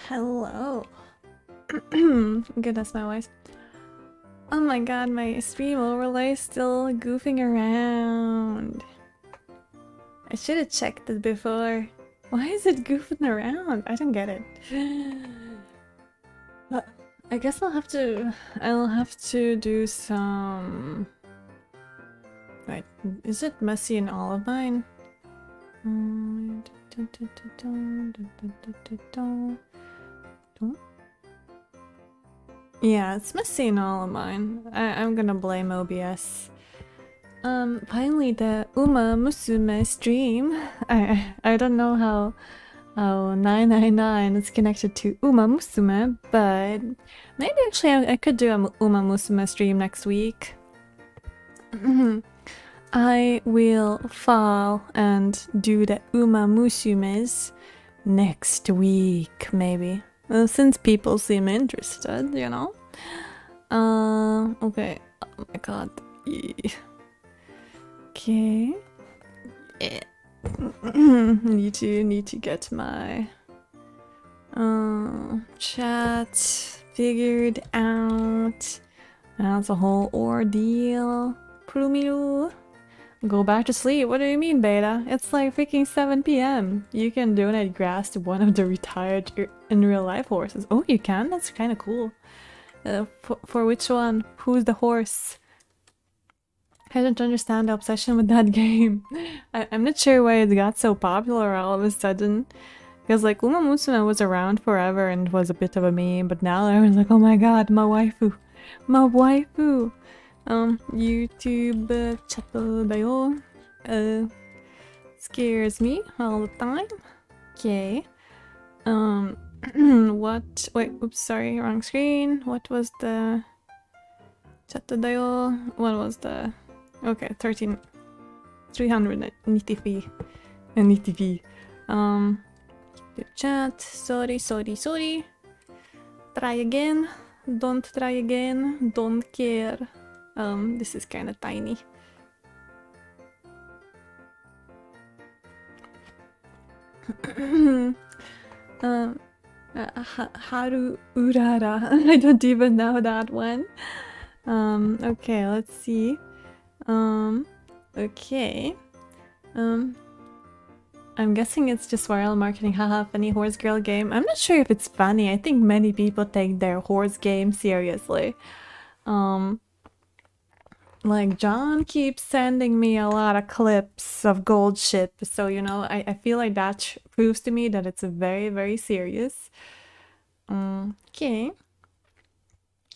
Hello. Goodness, my voice. Oh my god, my stream overlay is still goofing around. I should have checked it before. Why is it goofing around? I don't get it. I guess I'll have to do some... Wait, is it messy in all of mine? Yeah, it's messy in all of mine. I'm gonna blame OBS. Finally the Uma Musume stream. I don't know how 999 is connected to Uma Musume, but maybe actually I could do a Uma Musume stream next week. I will file and do the Uma Musumes next week, maybe. Since people seem interested, you know? Okay. Oh my god. Okay. Need to get my chat figured out. That's a whole ordeal. Plumilu. Go back to sleep. What do you mean, Beta? It's like freaking 7 PM. You can donate grass to one of the retired in real life horses. Oh, you can? That's kind of cool. For which one? Who's the horse? I don't understand the obsession with that game. I'm not sure why it got so popular all of a sudden. Because like Uma Musume was around forever and was a bit of a meme, but now everyone's like, oh my god, my waifu. My waifu. YouTube chatだよ. Scares me all the time. Okay. What? Wait, oops, sorry, wrong screen. What was the chat da yo? What was the? Okay, 393. Good chat. Sorry. Try again. Don't try again. Don't care. This is kind of tiny. Haru Urara. I don't even know that one. Okay, let's see. Okay. I'm guessing it's just viral marketing. Haha, funny horse girl game. I'm not sure if it's funny. I think many people take their horse game seriously. Like John keeps sending me a lot of clips of Gold Ship, so you know, I feel like that proves to me that it's very, very serious. Okay.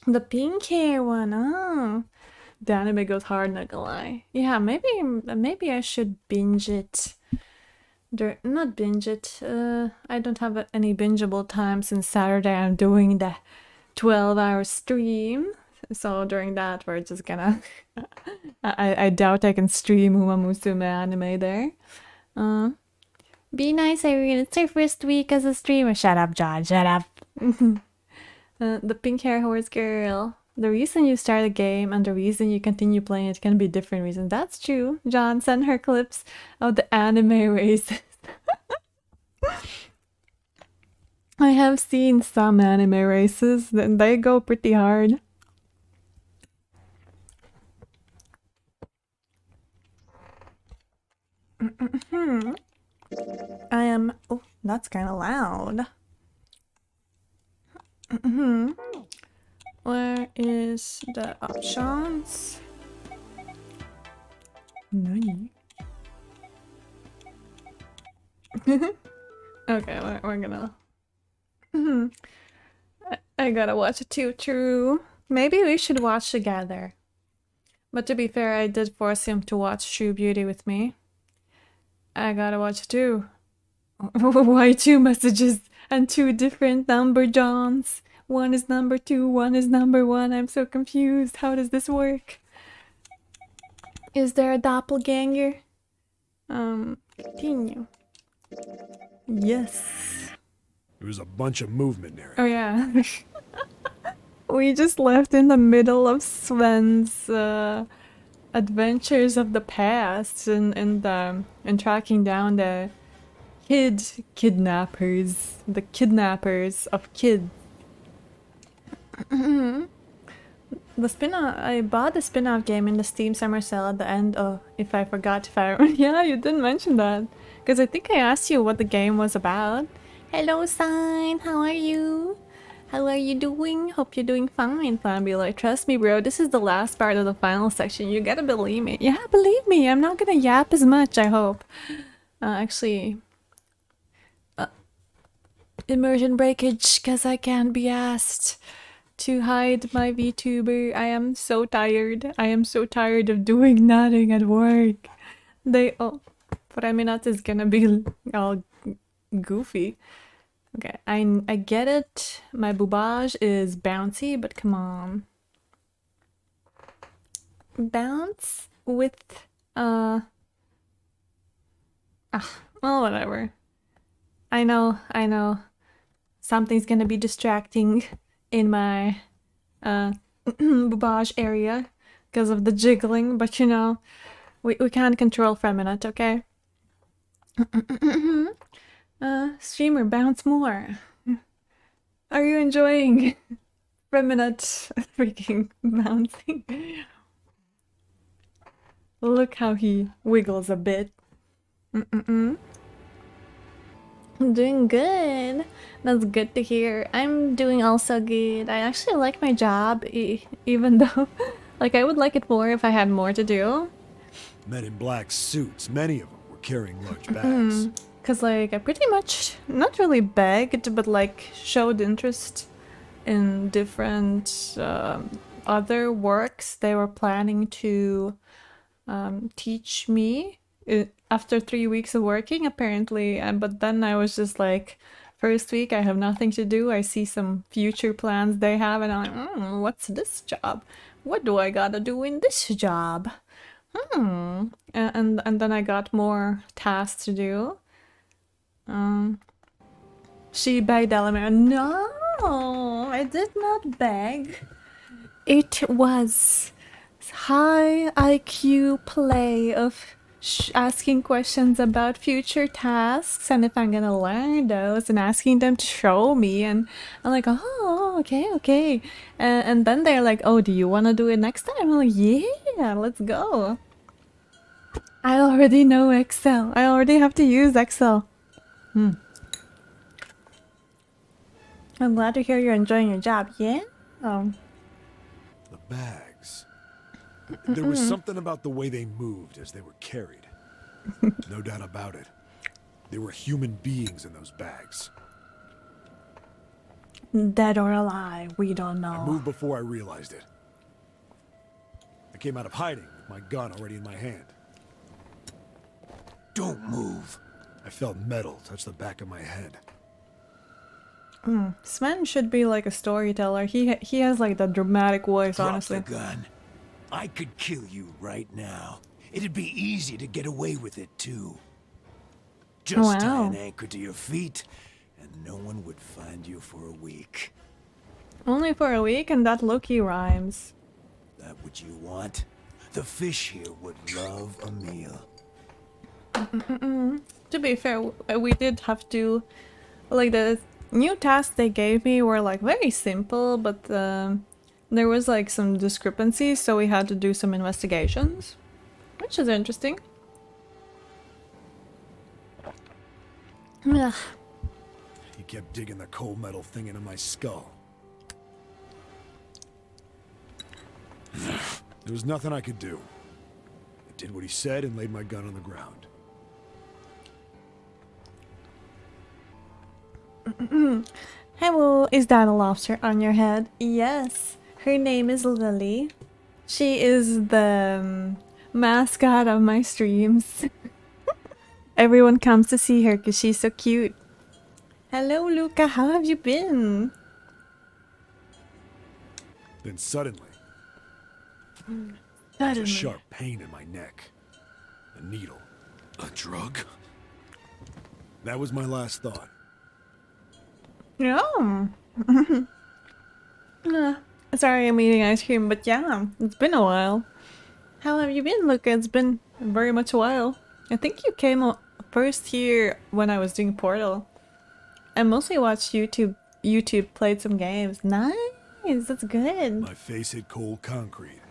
The pink hair one. Oh. The anime goes hard, not gonna lie. Yeah, maybe I should binge it. Not binge it. I don't have any bingeable time since Saturday. I'm doing the 12-hour stream. So during that, we're just gonna... I doubt I can stream Uma Musume anime there. Be nice, Irene. It's your first week as a streamer. Shut up, John. Shut up. The pink hair horse girl. The reason you start a game and the reason you continue playing it can be different reasons. That's true. John, send her clips of the anime races. I have seen some anime races, and they go pretty hard. I am... Oh, that's kind of loud. Where is the options? Nonary. Okay, we're gonna... I gotta watch it too, true. Maybe we should watch together. But to be fair, I did force him to watch True Beauty with me. I gotta watch it too. Why 2 messages and 2 different number Johns? One is number 2, one is number 1. I'm so confused. How does this work? Is there a doppelganger? Continue. Yes. There was a bunch of movement there. Oh yeah. We just left in the middle of Sven's adventures of the past and tracking down the kidnappers. The kidnappers of kids. The spin-off, I bought the spin-off game in the Steam Summer Sale at the end of, if I forgot, yeah, you didn't mention that. Because I think I asked you what the game was about. Hello, Sign, how are you? How are you doing? Hope you're doing fine, Fabula. Trust me, bro, this is the last part of the final section. You gotta believe me. Yeah, believe me, I'm not gonna yap as much, I hope. Immersion breakage, because I can't be asked to hide my VTuber. I am so tired. I am so tired of doing nothing at work. Preminat is gonna be all goofy. Okay, I get it. My boobage is bouncy, but come on. Bounce with, well, whatever. I know. Something's gonna be distracting in my boobage area because of the jiggling, but you know, we can't control Feminat, okay? Streamer, bounce more. Are you enjoying Feminat freaking bouncing? Look how he wiggles a bit. I'm doing good. That's good to hear. I'm doing also good. I actually like my job, even though, like, I would like it more if I had more to do. Men in black suits, many of them were carrying large bags. Cause like I pretty much not really begged, but like showed interest in different other works they were planning to teach me after 3 weeks of working, apparently. But then I was just like, first week I have nothing to do. I see some future plans they have, and I'm like, what's this job? What do I gotta do in this job? And then I got more tasks to do. She begged Element. No, I did not beg. It was high IQ play of asking questions about future tasks and if I'm gonna learn those and asking them to show me. And I'm like, oh, okay, okay. And then they're like, oh, do you want to do it next time? I'm like, yeah, let's go. I already know Excel. I already have to use Excel. I'm glad to hear you're enjoying your job. Yeah? Oh. The bags. There was something about the way they moved as they were carried. No doubt about it. There were human beings in those bags. Dead or alive, we don't I know. moved before I realized it. I came out of hiding with my gun already in my hand. Don't move. I felt metal touch the back of my head. Sven should be like a storyteller. He has like the dramatic voice, honestly. Drop the gun. I could kill you right now. It'd be easy to get away with it, too. Just tie Wow. an anchor to your feet, and no one would find you for a week. Only for a week, and that Loki rhymes. That what you want? The fish here would love a meal. To be fair, we did have to, like, the new tasks they gave me were like very simple, but there was like some discrepancies, so we had to do some investigations, which is interesting. Ugh. He kept digging the cold metal thing into my skull. There was nothing I could do. I did what he said and laid my gun on the ground. Hello, is that a lobster on your head? Yes, her name is Lily. She is the mascot of my streams. Everyone comes to see her because she's so cute. Hello, Luca, how have you been? Then suddenly, a sharp pain in my neck. A needle. A drug? That was my last thought. Yeah. Sorry, I'm eating ice cream, but yeah, it's been a while. How have you been, Luca? It's been very much a while. I think you came first here when I was doing Portal. I mostly watched YouTube. Played some games. Nice, that's good. My face hit cold concrete.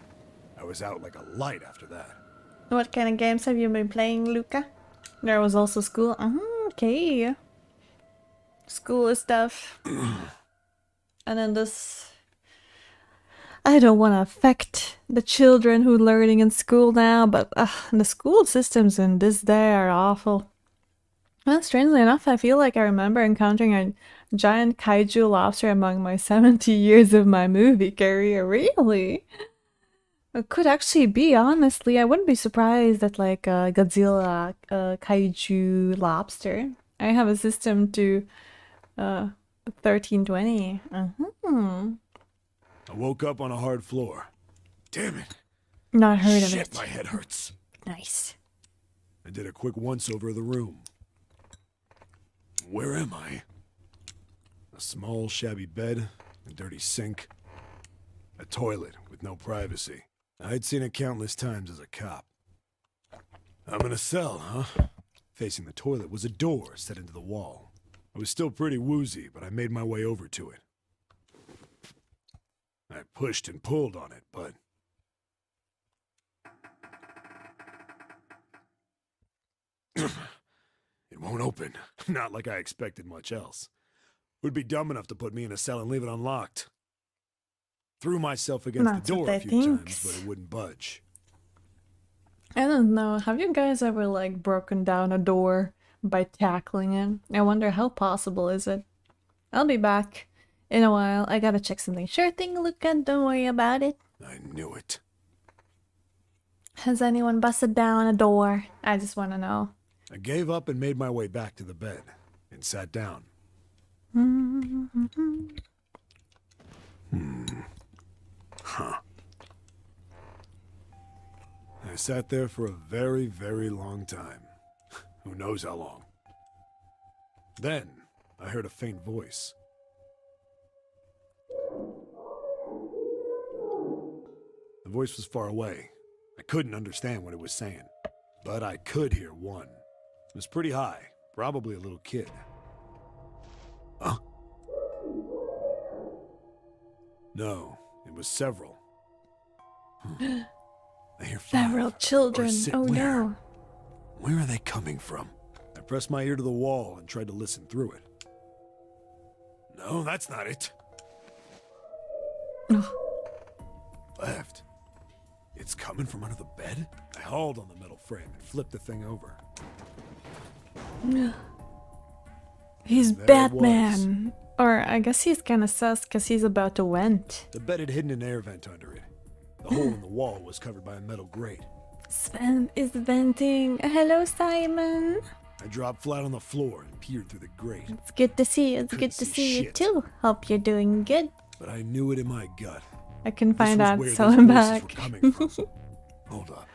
I was out like a light after that. What kind of games have you been playing, Luca? There was also school. Okay. School stuff. And then this... I don't want to affect the children who are learning in school now, but the school systems in this day are awful. Well, strangely enough, I feel like I remember encountering a giant kaiju lobster among my 70 years of my movie career. Really? It could actually be, honestly. I wouldn't be surprised at like a Godzilla kaiju lobster. I have a system to 1320. I woke up on a hard floor. Damn it. Not heard of Shit, it. my head hurts. Nice. I did a quick once-over of the room. Where am I? A small, shabby bed, a dirty sink, a toilet with no privacy. I'd seen it countless times as a cop. I'm in a cell, huh? Facing the toilet was a door set into the wall. I was still pretty woozy, but I made my way over to it. I pushed and pulled on it, but... it won't open. Not like I expected much else. Would be dumb enough to put me in a cell and leave it unlocked. Threw myself against That's the what door a they few think. times, but it wouldn't budge. I don't know. Have you guys ever like broken down a door by tackling it? I wonder how possible is it? I'll be back in a while. I gotta check something. Sure thing, Luca. Don't worry about it. I knew it. Has anyone busted down a door? I just want to know. I gave up and made my way back to the bed and sat down. Huh. I sat there for a very, very long time. Who knows how long. Then, I heard a faint voice. The voice was far away. I couldn't understand what it was saying. but I could hear one. It was pretty high, probably a little kid. Huh? No, it was several. I hear 5. Several Or children. 6. Oh Where? no. Where are they coming from? I pressed my ear to the wall and tried to listen through it. No, that's not it. Ugh. Left. It's coming from under the bed? I hauled on the metal frame and flipped the thing over. He's There it Batman. Or I guess he's kind of sus because he's about to vent. The bed had hidden an air vent under it. The hole in the wall was covered by a metal grate. Sven is venting. Hello, Simon. I dropped flat on the floor and peered through the grate, It's good to see you. It's Couldn't good to see see you shit. too. Hope you're doing good. but I knew it in my gut. I can This find was out, where so those I'm voices back. were coming from. Hold up.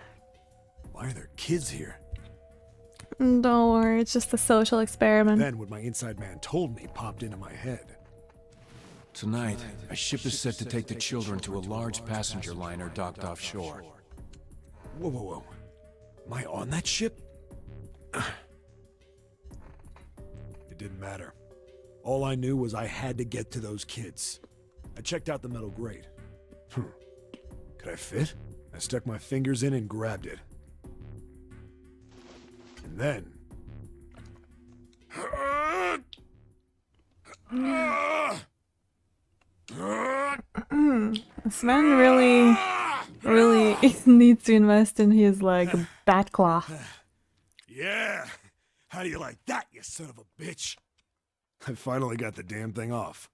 Why are there kids here? Don't worry, it's just a social experiment. Then what my inside man told me popped into my head. Tonight, a ship is set to take the children to a large passenger liner docked offshore. Whoa, whoa, whoa. Am I on that ship? It didn't matter. All I knew was I had to get to those kids. I checked out the metal grate. Could I fit? I stuck my fingers in and grabbed it. And then... Sven really needs to invest in his like bat claw. Yeah! How do you like that, you son of a bitch? I finally got the damn thing off.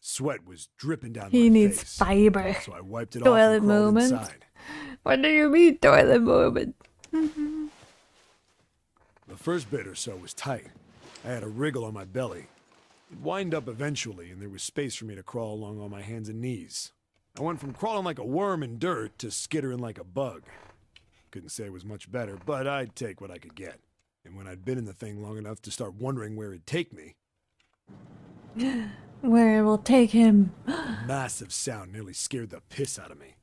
Sweat was dripping down He my needs face. fiber. So I wiped it off Toilet and crawled moment. inside. What do you mean, toilet moment? The first bit or so was tight. I had a wriggle on my belly. It wind up eventually, and there was space for me to crawl along on my hands and knees. I went from crawling like a worm in dirt to skittering like a bug. Couldn't say it was much better, but I'd take what I could get. And when I'd been in the thing long enough to start wondering where it'd take me, Where it will take him. a massive sound nearly scared the piss out of me.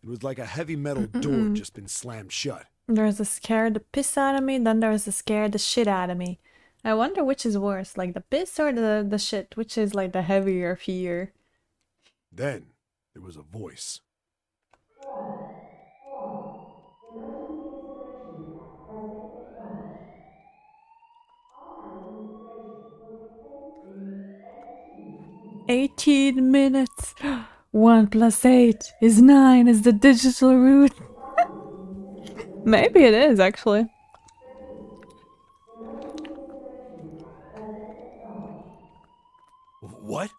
It was like a heavy metal door just been slammed shut. There's a scare the piss out of me, then there's a scare the shit out of me. I wonder which is worse, like the piss or the shit, which is like the heavier fear. Then there was a voice. "18 minutes. 1 + 8 is 9 is the digital route." Maybe it is, actually. What?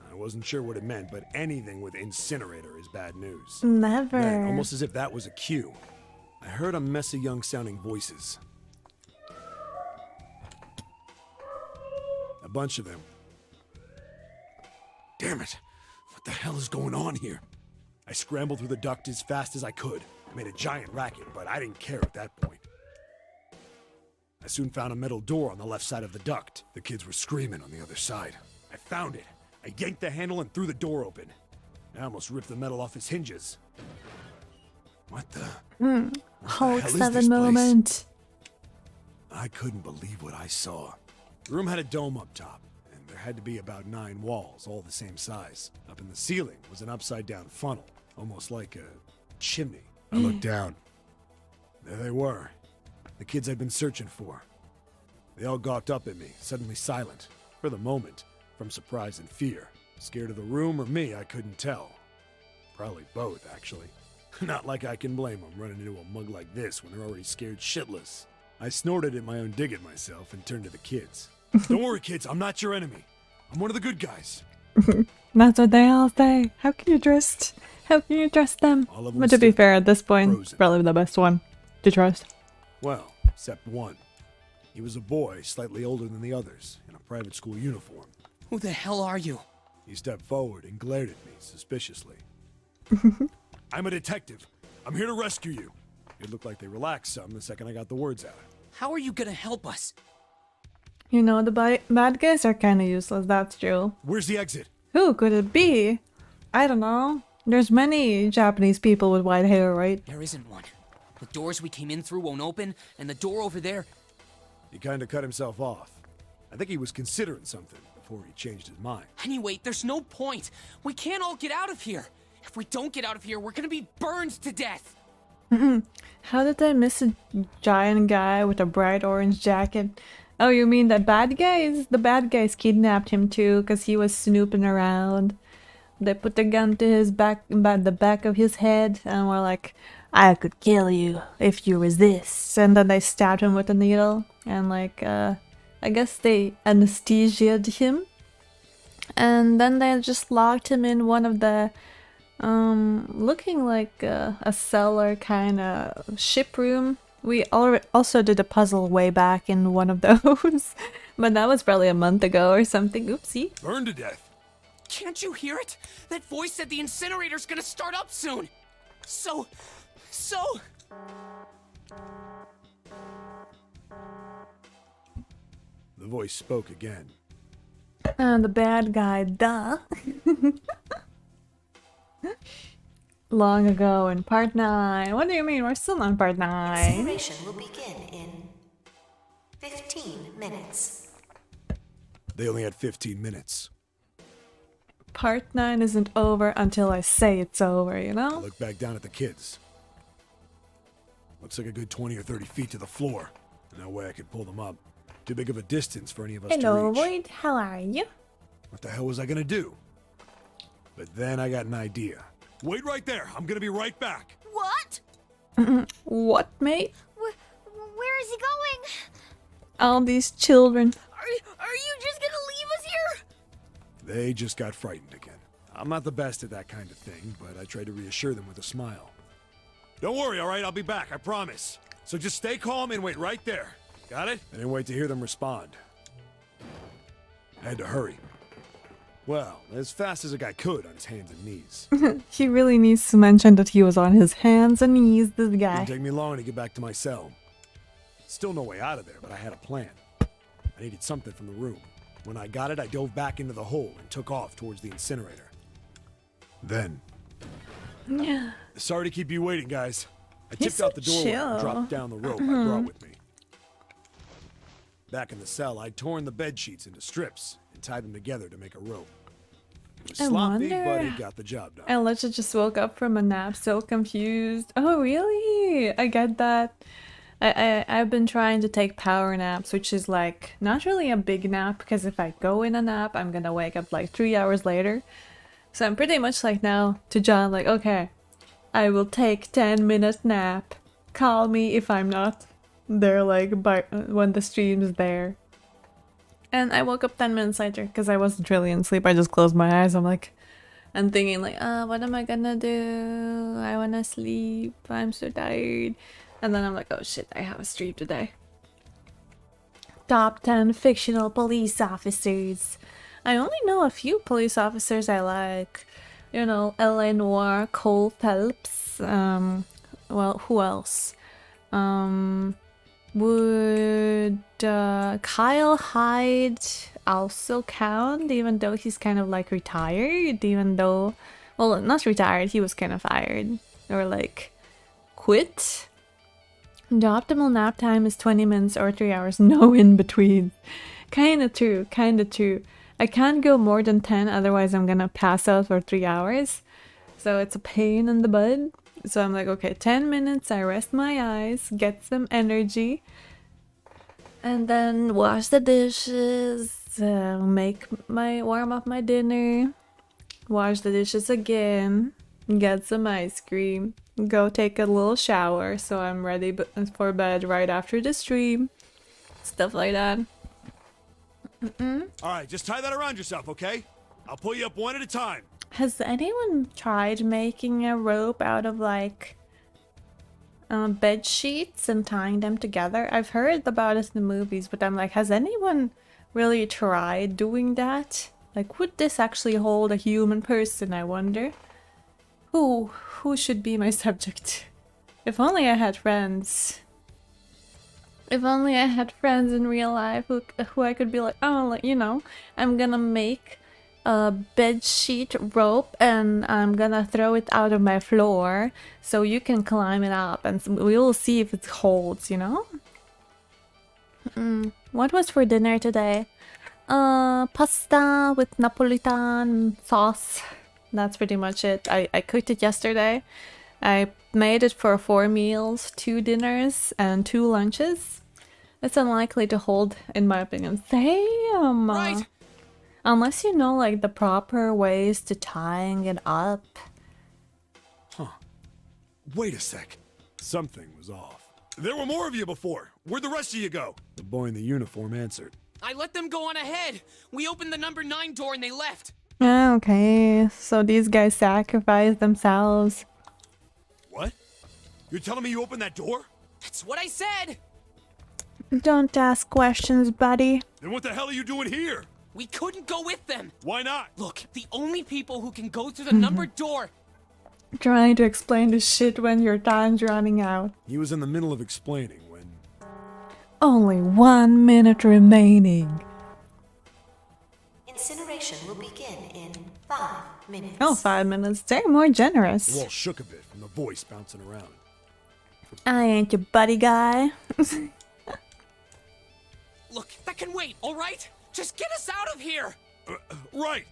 I wasn't sure what it meant, but anything with incinerator is bad news. Never. Then, almost as if that was a cue, I heard a mess of young sounding voices. A bunch of them. Damn it! What the hell is going on here? I scrambled through the duct as fast as I could. I made a giant racket, but I didn't care at that point. I soon found a metal door on the left side of the duct. The kids were screaming on the other side. I found it. I yanked the handle and threw the door open. I almost ripped the metal off its hinges. What the? What the Hulk hell is 7 this place? moment. I couldn't believe what I saw. The room had a dome up top, and there had to be about 9 walls, all the same size. Up in the ceiling was an upside-down funnel, almost like a chimney. I looked down. There they were, the kids I'd been searching for. They all gawked up at me, suddenly silent, for the moment, from surprise and fear. Scared of the room or me, I couldn't tell. Probably both, actually. Not like I can blame them running into a mug like this when they're already scared shitless. I snorted at my own dig at myself and turned to the kids. Don't worry, kids, I'm not your enemy. I'm one of the good guys. That's what they all say. How can you trust them? All of them But to be stood fair, at this point, frozen. probably the best one to trust. Well, except one. He was a boy, slightly older than the others, in a private school uniform. Who the hell are you? He stepped forward and glared at me suspiciously. I'm a detective. I'm here to rescue you. It looked like they relaxed some the second I got the words out. How are you gonna help us? You know, the bad guys are kind of useless, that's true. Where's the exit? Who could it be? I don't know. There's many Japanese people with white hair, right? There isn't one. The doors we came in through won't open, and the door over there... He kinda cut himself off. I think he was considering something before he changed his mind. Anyway, there's no point. We can't all get out of here. If we don't get out of here, we're gonna be burned to death. How did I miss a giant guy with a bright orange jacket? Oh, you mean the bad guys? The bad guys kidnapped him too, because he was snooping around. They put the gun to his back, the back of his head, and were like, I could kill you if you resist. And then they stabbed him with a needle, and like, I guess they anesthetized him. And then they just locked him in one of the, looking like a cellar kind of ship room. We also did a puzzle way back in one of those, but that was probably a month ago or something. Oopsie. Burned to death. Can't you hear it? That voice said the incinerator's gonna start up soon. So... The voice spoke again. And the bad guy, duh. Long ago in part 9. What do you mean? We're still on part 9. Incineration will begin in 15 minutes. They only had 15 minutes. Part 9 isn't over until I say it's over, you I know? looked back down at the kids. Looks like a good 20 or 30 feet to the floor. No way I could pull them up. Too big of a distance for any of us Hello, to reach. Void. How are you? What the hell was I gonna do? But then I got an idea. Wait right there. I'm gonna be right back. What? What, mate? Where is he going? All these children. Are you just gonna leave us here? They just got frightened again. I'm not the best at that kind of thing, but I tried to reassure them with a smile. Don't worry, all right? I'll be back, I promise. So just stay calm and wait right there. Got it? I didn't wait to hear them respond. I had to hurry. Well, as fast as a guy could on his hands and knees. He really needs to mention that he was on his hands and knees, this guy. Didn't take me long to get back to my cell. Still no way out of there, but I had a plan. I needed something from the room. When I got it, I dove back into the hole and took off towards the incinerator. Then... Sorry to keep you waiting, guys. I He's tipped out the so doorway and chill. dropped down the rope I brought with me. Back in the cell, I'd torn the bed sheets into strips and tied them together to make a rope. It was I sloppy, wonder- but it got the job done. I literally just woke up from a nap so confused. Oh, really? I get that. I've been trying to take power naps, which is like not really a big nap because if I go in a nap, I'm gonna wake up like 3 hours later. So I'm pretty much like now to John, like, okay, I will take 10-minute nap. Call me if I'm not there, like, by when the stream's there. And I woke up 10 minutes later because I wasn't really in sleep. I just closed my eyes. I'm like, and thinking like, what am I gonna do? I wanna sleep. I'm so tired. And then I'm like, oh shit, I have a stream today. Top 10 fictional police officers. I only know a few police officers I like. You know, L.A. Noire, Cole Phelps. Well, who else? Would Kyle Hyde also count, even though he's kind of like retired? Even though, well, not retired, he was kind of fired or like quit. The optimal nap time is 20 minutes or 3 hours, no in between. Kinda true, kinda true. I can't go more than 10, otherwise I'm gonna pass out for 3 hours. So it's a pain in the butt. So I'm like, okay, 10 minutes, I rest my eyes, get some energy, and then wash the dishes, warm up my dinner, wash the dishes again, get some ice cream, go take a little shower so I'm ready for bed right after the stream, stuff like that. All right, just tie that around yourself, okay? I'll pull you up one at a time. Has anyone tried making a rope out of like bed sheets and tying them together? I've heard about it in the movies, but I'm like, has anyone really tried doing that? Like, would this actually hold a human person, I wonder? Who should be my subject? If only I had friends. If only I had friends in real life who I could be like, oh, like, you know, I'm gonna make a bed sheet rope and I'm gonna throw it out of my floor so you can climb it up and we will see if it holds, you know? What was for dinner today? Pasta with Napolitan sauce. That's pretty much it. I cooked it yesterday. I made it for 4 meals, 2 dinners, and 2 lunches. It's unlikely to hold, in my opinion. Damn! Right. Unless you know, like, the proper ways to tying it up. Wait a sec. Something was off. There were more of you before. Where'd the rest of you go? The boy in the uniform answered. I let them go on ahead. We opened the number 9 door and they left. Okay, so these guys sacrificed themselves. What? You're telling me you opened that door? That's what I said. Don't ask questions, buddy. Then what the hell are you doing here? We couldn't go with them. Why not? Look, the only people who can go through the numbered door. Trying to explain this shit when your time's running out. He was in the middle of explaining when... Only 1 minute remaining. Incineration will begin in 5 minutes. Oh, 5 minutes. They're more The generous. wall shook a bit from the voice bouncing around. I ain't your buddy guy. Look, that can wait, all right? Just get us out of here. Right!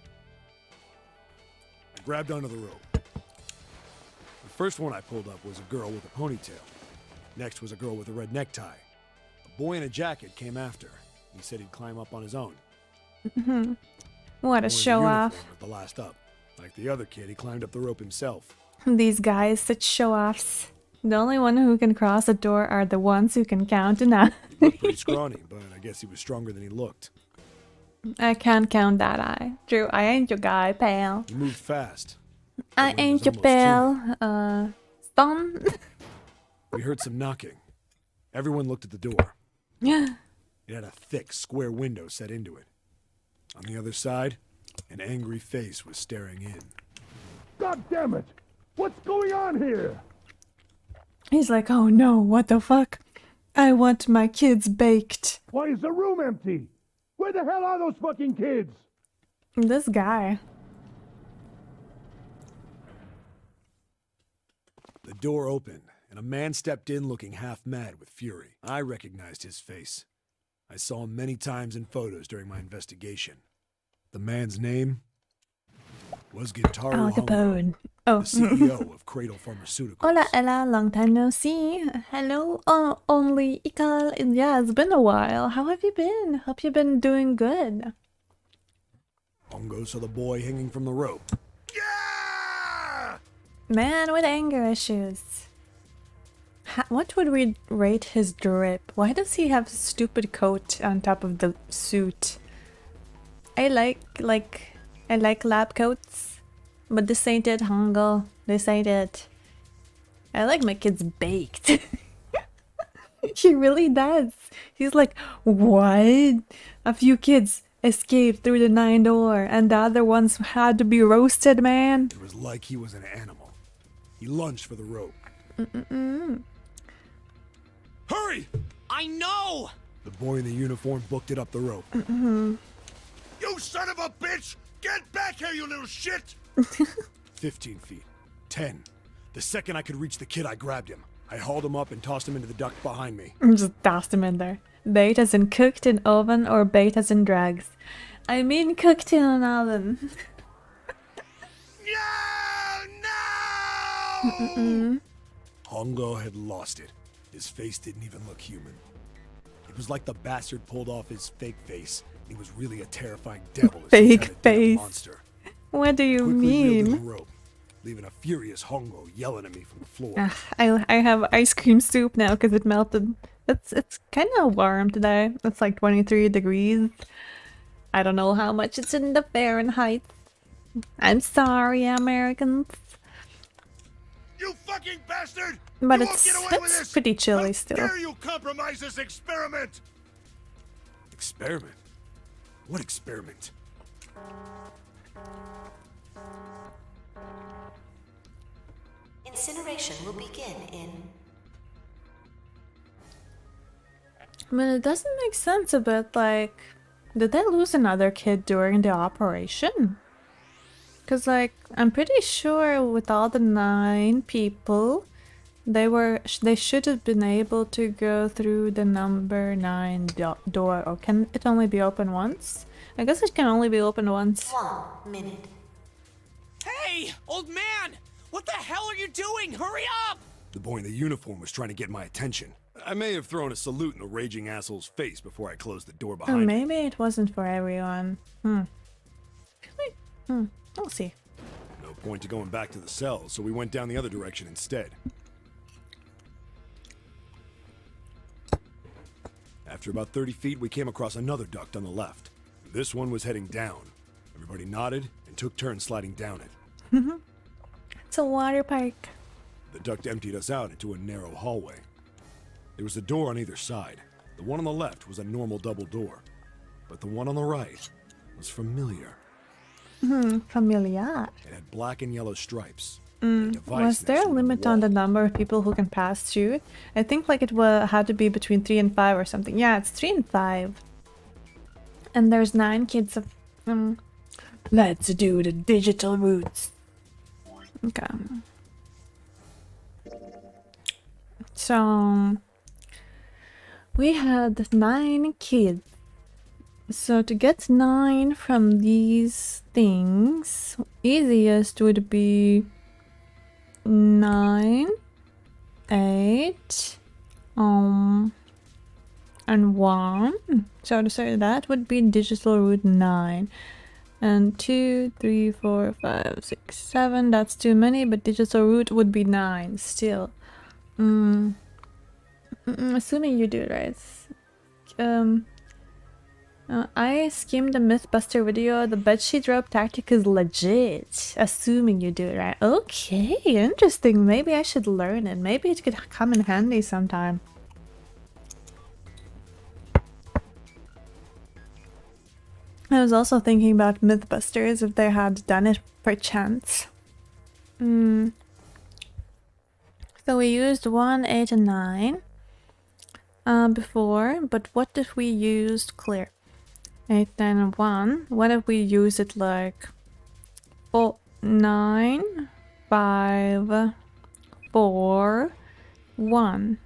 I grabbed onto the rope. The first one I pulled up was a girl with a ponytail. Next was a girl with a red necktie. A boy in a jacket came after. He said he'd climb up on his own. What a Boy in the show off. uniform was the last up. Like the other kid, he climbed up the rope himself. These guys, such show offs. The only one who can cross a door are the ones who can count enough. He looked pretty scrawny, but I guess he was stronger than he looked. I can't count that eye. Drew, I ain't your guy, pal. He moved fast. I wind ain't was your almost pal. Stun. We heard some knocking. Everyone looked at the door. It had a thick, square window set into it. On the other side, an angry face was staring in. God damn it! What's going on here? He's like, oh no, what the fuck? I want my kids baked. Why is the room empty? Where the hell are those fucking kids? This guy. The door opened, and a man stepped in looking half mad with fury. I recognized his face. I saw him many times in photos during my investigation. The man's name was Gintaro Al Hongo, Capone. the Oh. CEO of Cradle Pharmaceuticals. Hola, Ella. Long time no see. Hello, only Ikal. Yeah, it's been a while. How have you been? Hope you've been doing good. Hongo saw the boy hanging from the rope. Yeah! Man with anger issues. What would we rate his drip? Why does he have a stupid coat on top of the suit? I like lab coats, but this ain't it, Hongo. This ain't it. I like my kids baked. He really does. He's like, what? A few kids escaped through the 9 door, and the other ones had to be roasted, man. It was like he was an animal. He lunged for the rope. Hurry! I know! The boy in the uniform booked it up the rope. You son of a bitch! Get back here, you little shit! 15 feet. 10. The second I could reach the kid, I grabbed him. I hauled him up and tossed him into the duct behind me. Just tossed him in there. Bait as in cooked in oven or bait as in drugs? I mean cooked in an oven. No! Hongo had lost it. His face didn't even look human. It was like the bastard pulled off his fake face. He was really a terrifying devil. Fake instead of a damn face. monster. What do you Quickly reeled in the mean? rope, leaving a furious Hongo yelling at me from the floor. I have ice cream soup now because it melted. It's kind of warm today. It's like 23 degrees. I don't know how much it's in the Fahrenheit. I'm sorry, Americans. You fucking bastard! But You won't get away with it's this! pretty chilly How still. dare you compromise this experiment? Experiment? What experiment? Incineration will begin in I mean, it doesn't make sense a bit, like... Did they lose another kid during the operation? Cause like I'm pretty sure with all the 9 people, they should have been able to go through the number 9 door. Or can it only be open once? I guess it can only be open once. 1 minute. Hey, old man! What the hell are you doing? Hurry up! The boy in the uniform was trying to get my attention. I may have thrown a salute in the raging asshole's face before I closed the door Oh, behind me. maybe it wasn't for everyone. We'll see. No point to going back to the cells, so we went down the other direction instead. After about 30 feet, we came across another duct on the left. This one was heading down. Everybody nodded and took turns sliding down it. It's a water park. The duct emptied us out into a narrow hallway. There was a door on either side. The one on the left was a normal double door, but the one on the right was familiar. Familiar. It had black and yellow stripes. A device Was there next a to limit on the wall. number of people who can pass through? I think like it had to be between 3 and 5 or something. Yeah, it's 3 and 5. And there's 9 kids of... let's do the digital routes. Okay. So... we had 9 kids. So to get 9 from these things, easiest would be 9, 8, and 1. So to say that would be digital route 9. And 2, 3, 4, 5, 6, 7. That's too many, but digital route would be 9 still. Assuming you do it right. I skimmed the Mythbuster video. The bedsheet rope tactic is legit. Assuming you do it right. Okay, interesting. Maybe I should learn it. Maybe it could come in handy sometime. I was also thinking about Mythbusters if they had done it per chance. So we used 1, 8, and 9 before, but what if we used clear? 8, 9, and 1. What if we use it like 4, 9, 5, 4, 1?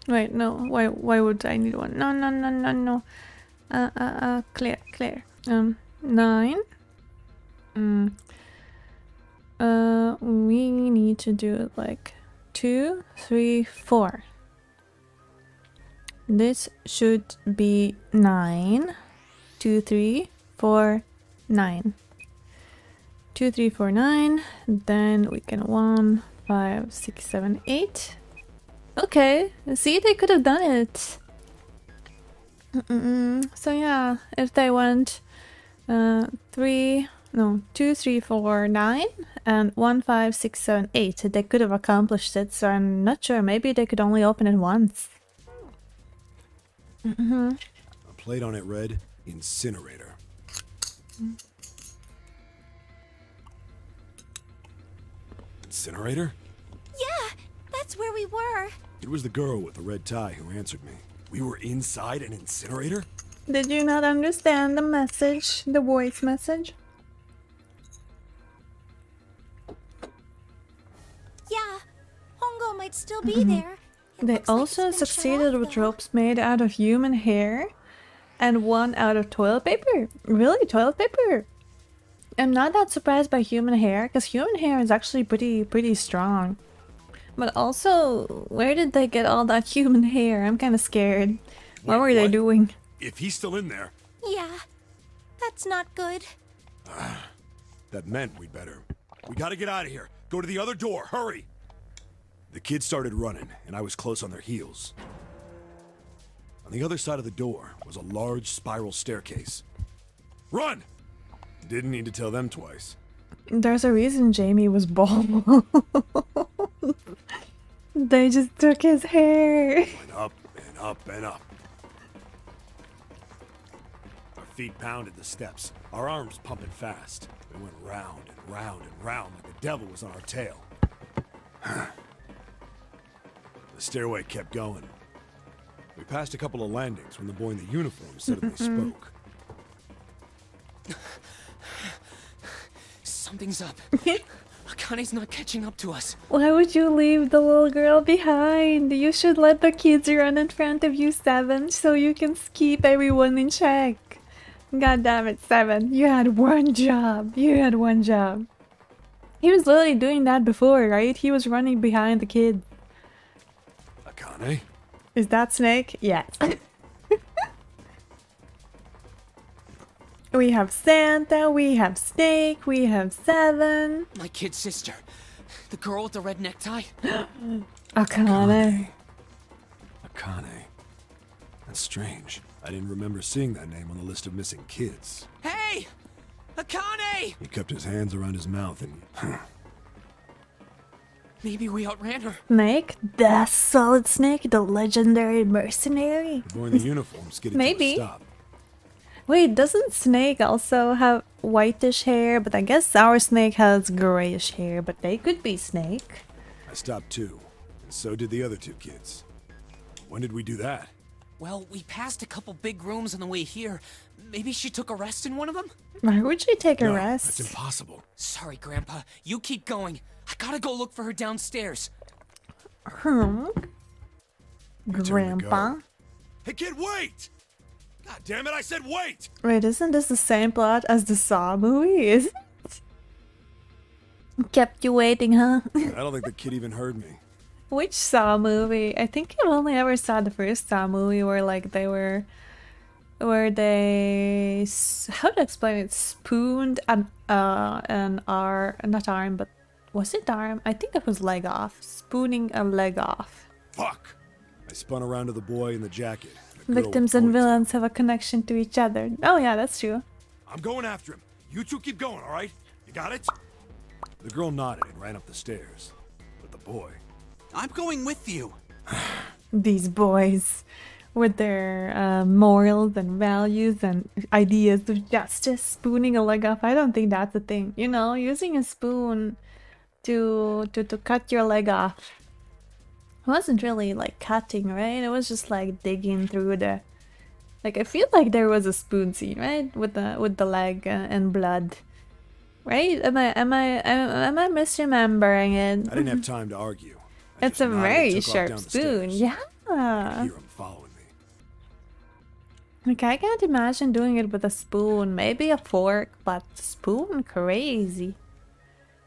Wait, no. Why would I need 1? No. Clear. 9. We need to do it like 2, 3, 4. This should be 9. 2, 3, 4, 9. 2, 3, 4, 9. Then we can 1, 5, 6, 7, 8. Okay, see, they could have done it. So yeah, if they went 2, 3, 4, 9 and 1, 5, 6, 7, 8, they could have accomplished it. So I'm not sure. Maybe they could only open it once. A plate on it read, incinerator. Incinerator? Yeah, that's where we were. It was the girl with the red tie who answered me. We were inside an incinerator? Did you not understand the message, the voice message? Yeah, Hongo might still be there. It They looks like also it's been shut succeeded off, with though. ropes made out of human hair and one out of toilet paper. Really? Toilet paper? I'm not that surprised by human hair because human hair is actually pretty strong. But also, where did they get all that human hair? I'm kind of scared. What Wait, were they what? doing? If he's still in there, Yeah, that's not good. that meant we'd better. We gotta get out of here. Go to the other door. Hurry! The kids started running, and I was close on their heels. On the other side of the door was a large spiral staircase. Run! Didn't need to tell them twice. There's a reason Jamie was bald. They just took his hair. Went up and up and up. Our feet pounded the steps, our arms pumping fast. We went round and round and round like the devil was on our tail. The stairway kept going. We passed a couple of landings when the boy in the uniform suddenly spoke. Something's up. Akane's not catching up to us. Why would you leave the little girl behind? You should let the kids run in front of you, Seven, so you can keep everyone in check. God damn it, Seven. You had one job. You had one job. He was literally doing that before, right? He was running behind the kid. Akane? Is that Snake? Yes. We have Santa, we have Snake, we have Seven. My kid's sister. The girl with the red necktie. Akane. Akane. That's strange. I didn't remember seeing that name on the list of missing kids. Hey! Akane! He kept his hands around his mouth and... Maybe we outran her. Snake? The Solid Snake, the legendary mercenary? the boy in the uniform skidded Maybe. to a stop. Wait, doesn't Snake also have whitish hair? But I guess our Snake has grayish hair, but they could be Snake. I stopped too, and so did the other two kids. When did we do that? Well, we passed a couple big rooms on the way here. Maybe she took a rest in one of them? Why would she take a No, rest? that's impossible. Sorry, Grandpa. You keep going. I gotta go look for her downstairs. Your turn to Grandpa? go. Hey, kid, wait! God damn it, I said wait! Wait, isn't this the same plot as the Saw movie? Is it? Kept you waiting, huh? I don't think the kid even heard me. Which Saw movie? I think I only ever saw the first Saw movie where like they were, where they, how to explain it? Spooned an arm, not arm, but was it arm? I think it was leg off. Spooning a leg off. Fuck! I spun around to the boy in the jacket. The girl Victims was and pointing. villains have a connection to each other. Oh yeah, that's true. I'm going after him. You two keep going, alright? You got it? The girl nodded and ran up the stairs. But the boy... I'm going with you. These boys with their morals and values and ideas of justice, spooning a leg off. I don't think that's a thing. You know, using a spoon to cut your leg off. It wasn't really like cutting, right? It was just like digging through the. Like I feel like there was a spoon scene, right, with the leg and blood, right? Am I misremembering it? I didn't have time to argue. I It's just a nodded and very took off sharp down the spoon. stairs. Yeah. I could hear him following me. Like I can't imagine doing it with a spoon. Maybe a fork, but spoon, crazy.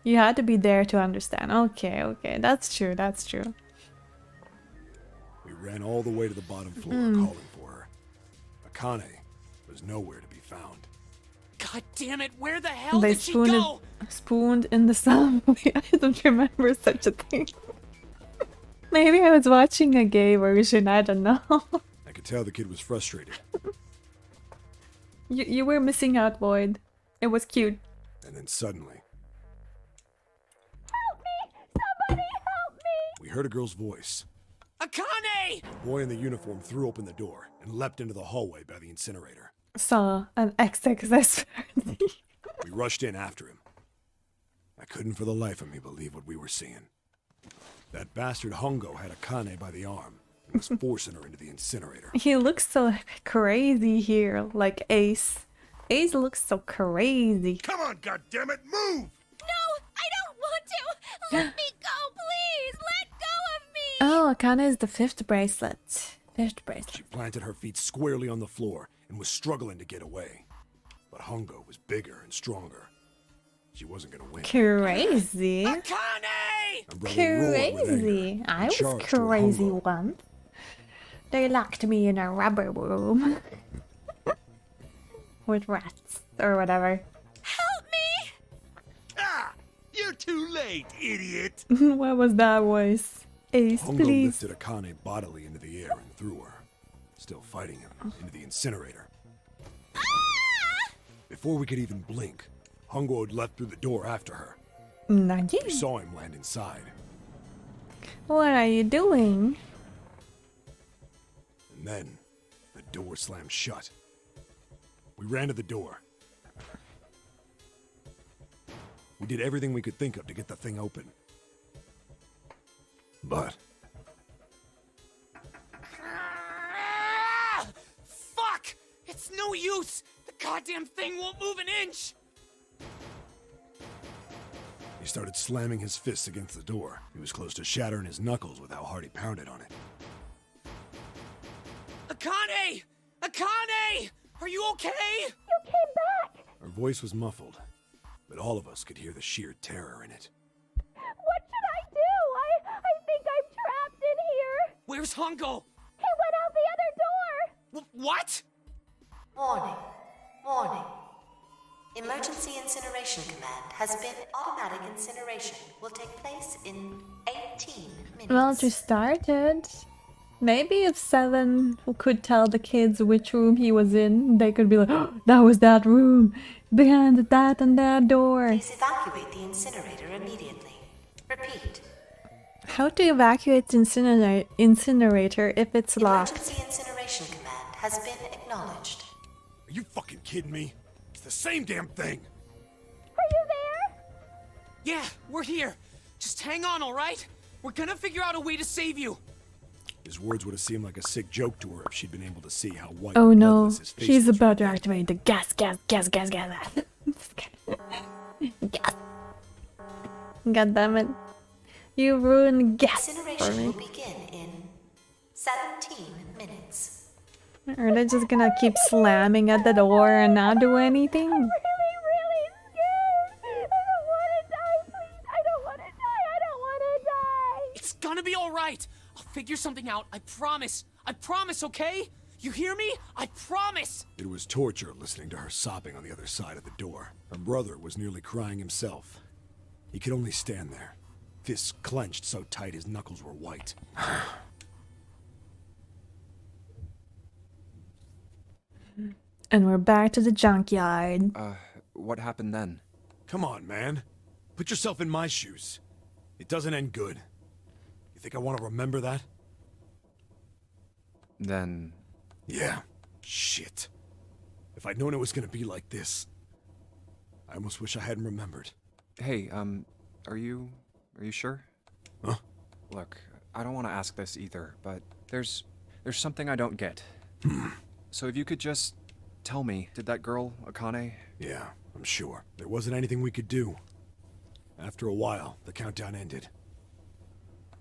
You had to be there to understand. Okay, okay, that's true. That's true. We ran all the way to the bottom floor, calling for her. Akane was nowhere to be found. God damn it, where the hell They did she go? spooned in the sun. I don't remember such a thing. Maybe I was watching a gay version. I don't know. I could tell the kid was frustrated. You were missing out, Boyd. It was cute. And then suddenly... Help me! Somebody help me! we heard a girl's voice. Akane! The boy in the uniform threw open the door and leapt into the hallway by the incinerator. Saw an XXS parody. We rushed in after him. I couldn't for the life of me believe what we were seeing. That bastard Hongo had Akane by the arm and was forcing her into the incinerator. He looks so crazy here, like Ace. Ace looks so crazy. Come on, goddammit, move! No, I don't want to! Let me go, please! Let go of me! Oh, Akane is the fifth bracelet. Fifth bracelet. She planted her feet squarely on the floor and was struggling to get away. But Hongo was bigger and stronger. She wasn't gonna win. Crazy. Akane! My brother roared with anger Crazy. I and was charged toward crazy Hongo. once. They locked me in a rubber room. With rats or whatever. Help me! Ah! You're too late, idiot! What was that voice? Ace, Hongo please. lifted Akane bodily into the air and threw her, still fighting him, into the incinerator. Before we could even blink, Hongo had leapt through the door after her. We Nagi. saw him land inside. What are you doing? And then, the door slammed shut. We ran to the door. We did everything we could think of to get the thing open. But Ah! Fuck! It's no use! The goddamn thing won't move an inch! started slamming his fists against the door. He was close to shattering his knuckles with how hard he pounded on it. Akane! Akane! Are you okay? You came back! Her voice was muffled, but all of us could hear the sheer terror in it. What should I do? I think I'm trapped in here! Where's Hongo? He went out the other door! What? Warning. Warning. Emergency incineration command has been automatic incineration. Will take place in 18 minutes. Well, it just started. Maybe if Seven could tell the kids which room he was in, they could be like, oh, that was that room, behind that and that door. Please evacuate the incinerator immediately. Repeat. How to evacuate the incinerator if it's locked? Emergency incineration command has been acknowledged. Are you fucking kidding me? It's the same damn thing! Are you there? Yeah, we're here. Just hang on, all right? We're gonna figure out a way to save you. His words would have seemed like a sick joke to her if she'd been able to see how white Oh and no, bloodless his face he's was. about to activate the gas. Gas. God damn it. You ruined gas for Incineration me. will begin in 17 minutes. Are they just gonna keep slamming at the door and not do anything? Really scared! I don't want to die, please! I don't want to die! I don't want to die! It's gonna be all right. I'll figure something out. I promise. I promise, okay? You hear me? I promise! It was torture listening to her sobbing on the other side of the door. Her brother was nearly crying himself. He could only stand there, fists clenched so tight his knuckles were white. And we're back to the junkyard. What happened then? Come on, man. Put yourself in my shoes. It doesn't end good. You think I want to remember that? Then... Yeah. Shit. If I'd known it was gonna be like this, I almost wish I hadn't remembered. Hey, are you sure? Huh? Look, I don't want to ask this either, but there's something I don't get. So if you could just tell me, did that girl, Akane... Yeah, I'm sure. There wasn't anything we could do. After a while, the countdown ended.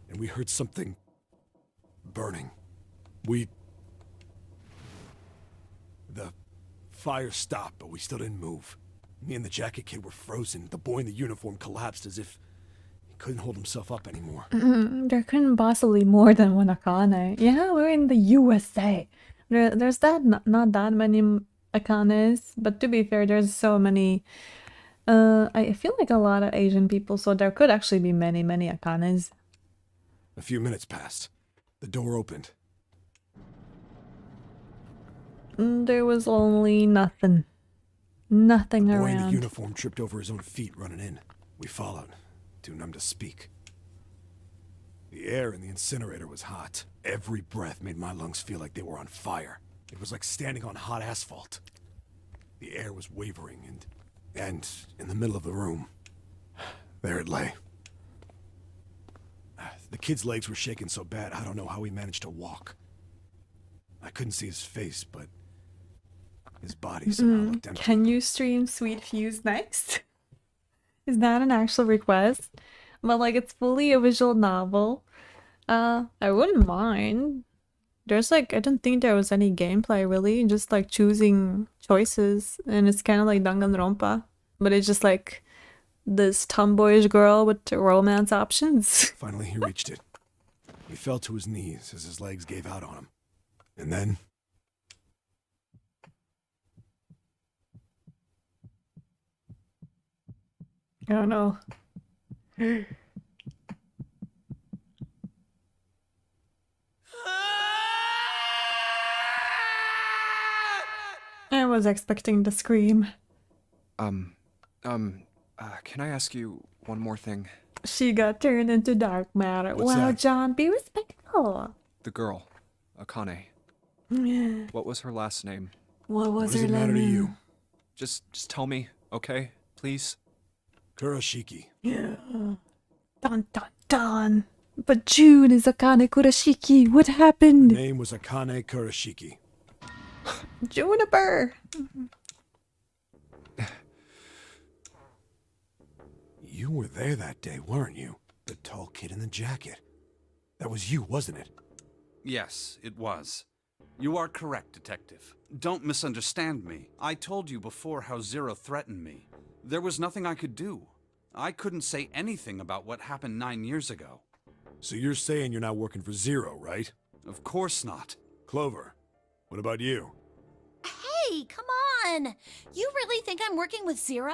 And we heard something... burning. The fire stopped, but we still didn't move. Me and the jacket kid were frozen. The boy in the uniform collapsed as if he couldn't hold himself up anymore. There couldn't possibly more than one Akane. Yeah, we're in the USA. There's not that many Akanes, but to be fair, there's so many. I feel like a lot of Asian people, so there could actually be many Akanes. A few minutes passed. The door opened. There was only nothing. Nothing The boy in the around. uniform tripped over his own feet running in. We followed, too numb to speak. The air in the incinerator was hot. Every breath made my lungs feel like they were on fire. It was like standing on hot asphalt. The air was wavering, and in the middle of the room, there it lay. The kid's legs were shaking so bad, I don't know how he managed to walk. I couldn't see his face, but his body somehow looked empty. Can you stream Sweet Fuse next? Is that an actual request? But like, it's fully a visual novel. I wouldn't mind. There's like, I don't think there was any gameplay really, just like choosing choices, and it's kind of like Danganronpa, but it's just like this tomboyish girl with romance options. Finally, he reached it. He fell to his knees as his legs gave out on him. And then... Oh no. I was expecting the scream. Can I ask you one more thing? She got turned into dark matter. What's Wow, that? John, be respectful. The girl, Akane. What was her last name? What was What does her it matter to name? you? Just tell me, okay? Please? Kurashiki. Yeah. Dun dun dun. But June is Akane Kurashiki. What Her happened? name was Akane Kurashiki. Juniper. You were there that day, weren't you? The tall kid in the jacket. That was you, wasn't it? Yes, it was. You are correct, Detective. Don't misunderstand me. I told you before how Zero threatened me. There was nothing I could do. I couldn't say anything about what happened 9 years ago. So you're saying you're not working for Zero, right? Of course not. Clover, what about you? Hey, come on! You really think I'm working with Zero?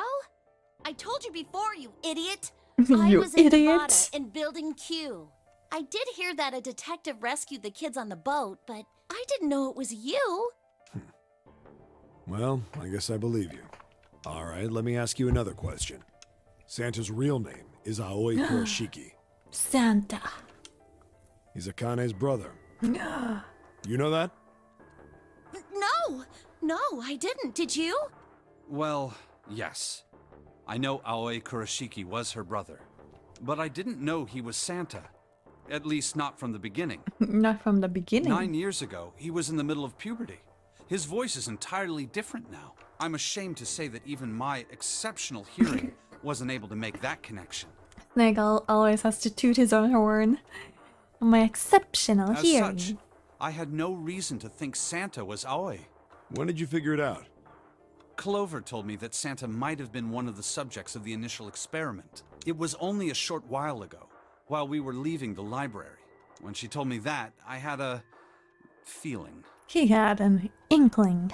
I told you before, you idiot! I You was in idiot. Nevada in Building Q. I did hear that a detective rescued the kids on the boat, but I didn't know it was you. Well, I guess I believe you. All right, let me ask you another question. Santa's real name is Aoi Kurashiki. Santa. He's Akane's brother. You know that? No, I didn't. Did you? Well, yes. I know Aoi Kurashiki was her brother. But I didn't know he was Santa. At least not from the beginning. Not from the beginning. 9 years ago, he was in the middle of puberty. His voice is entirely different now. I'm ashamed to say that even my exceptional hearing wasn't able to make that connection. Snake always has to toot his own horn. My exceptional As hearing. such, I had no reason to think Santa was Aoi. When did you figure it out? Clover told me that Santa might have been one of the subjects of the initial experiment. It was only a short while ago, while we were leaving the library. When she told me that, I had a feeling. He had an inkling.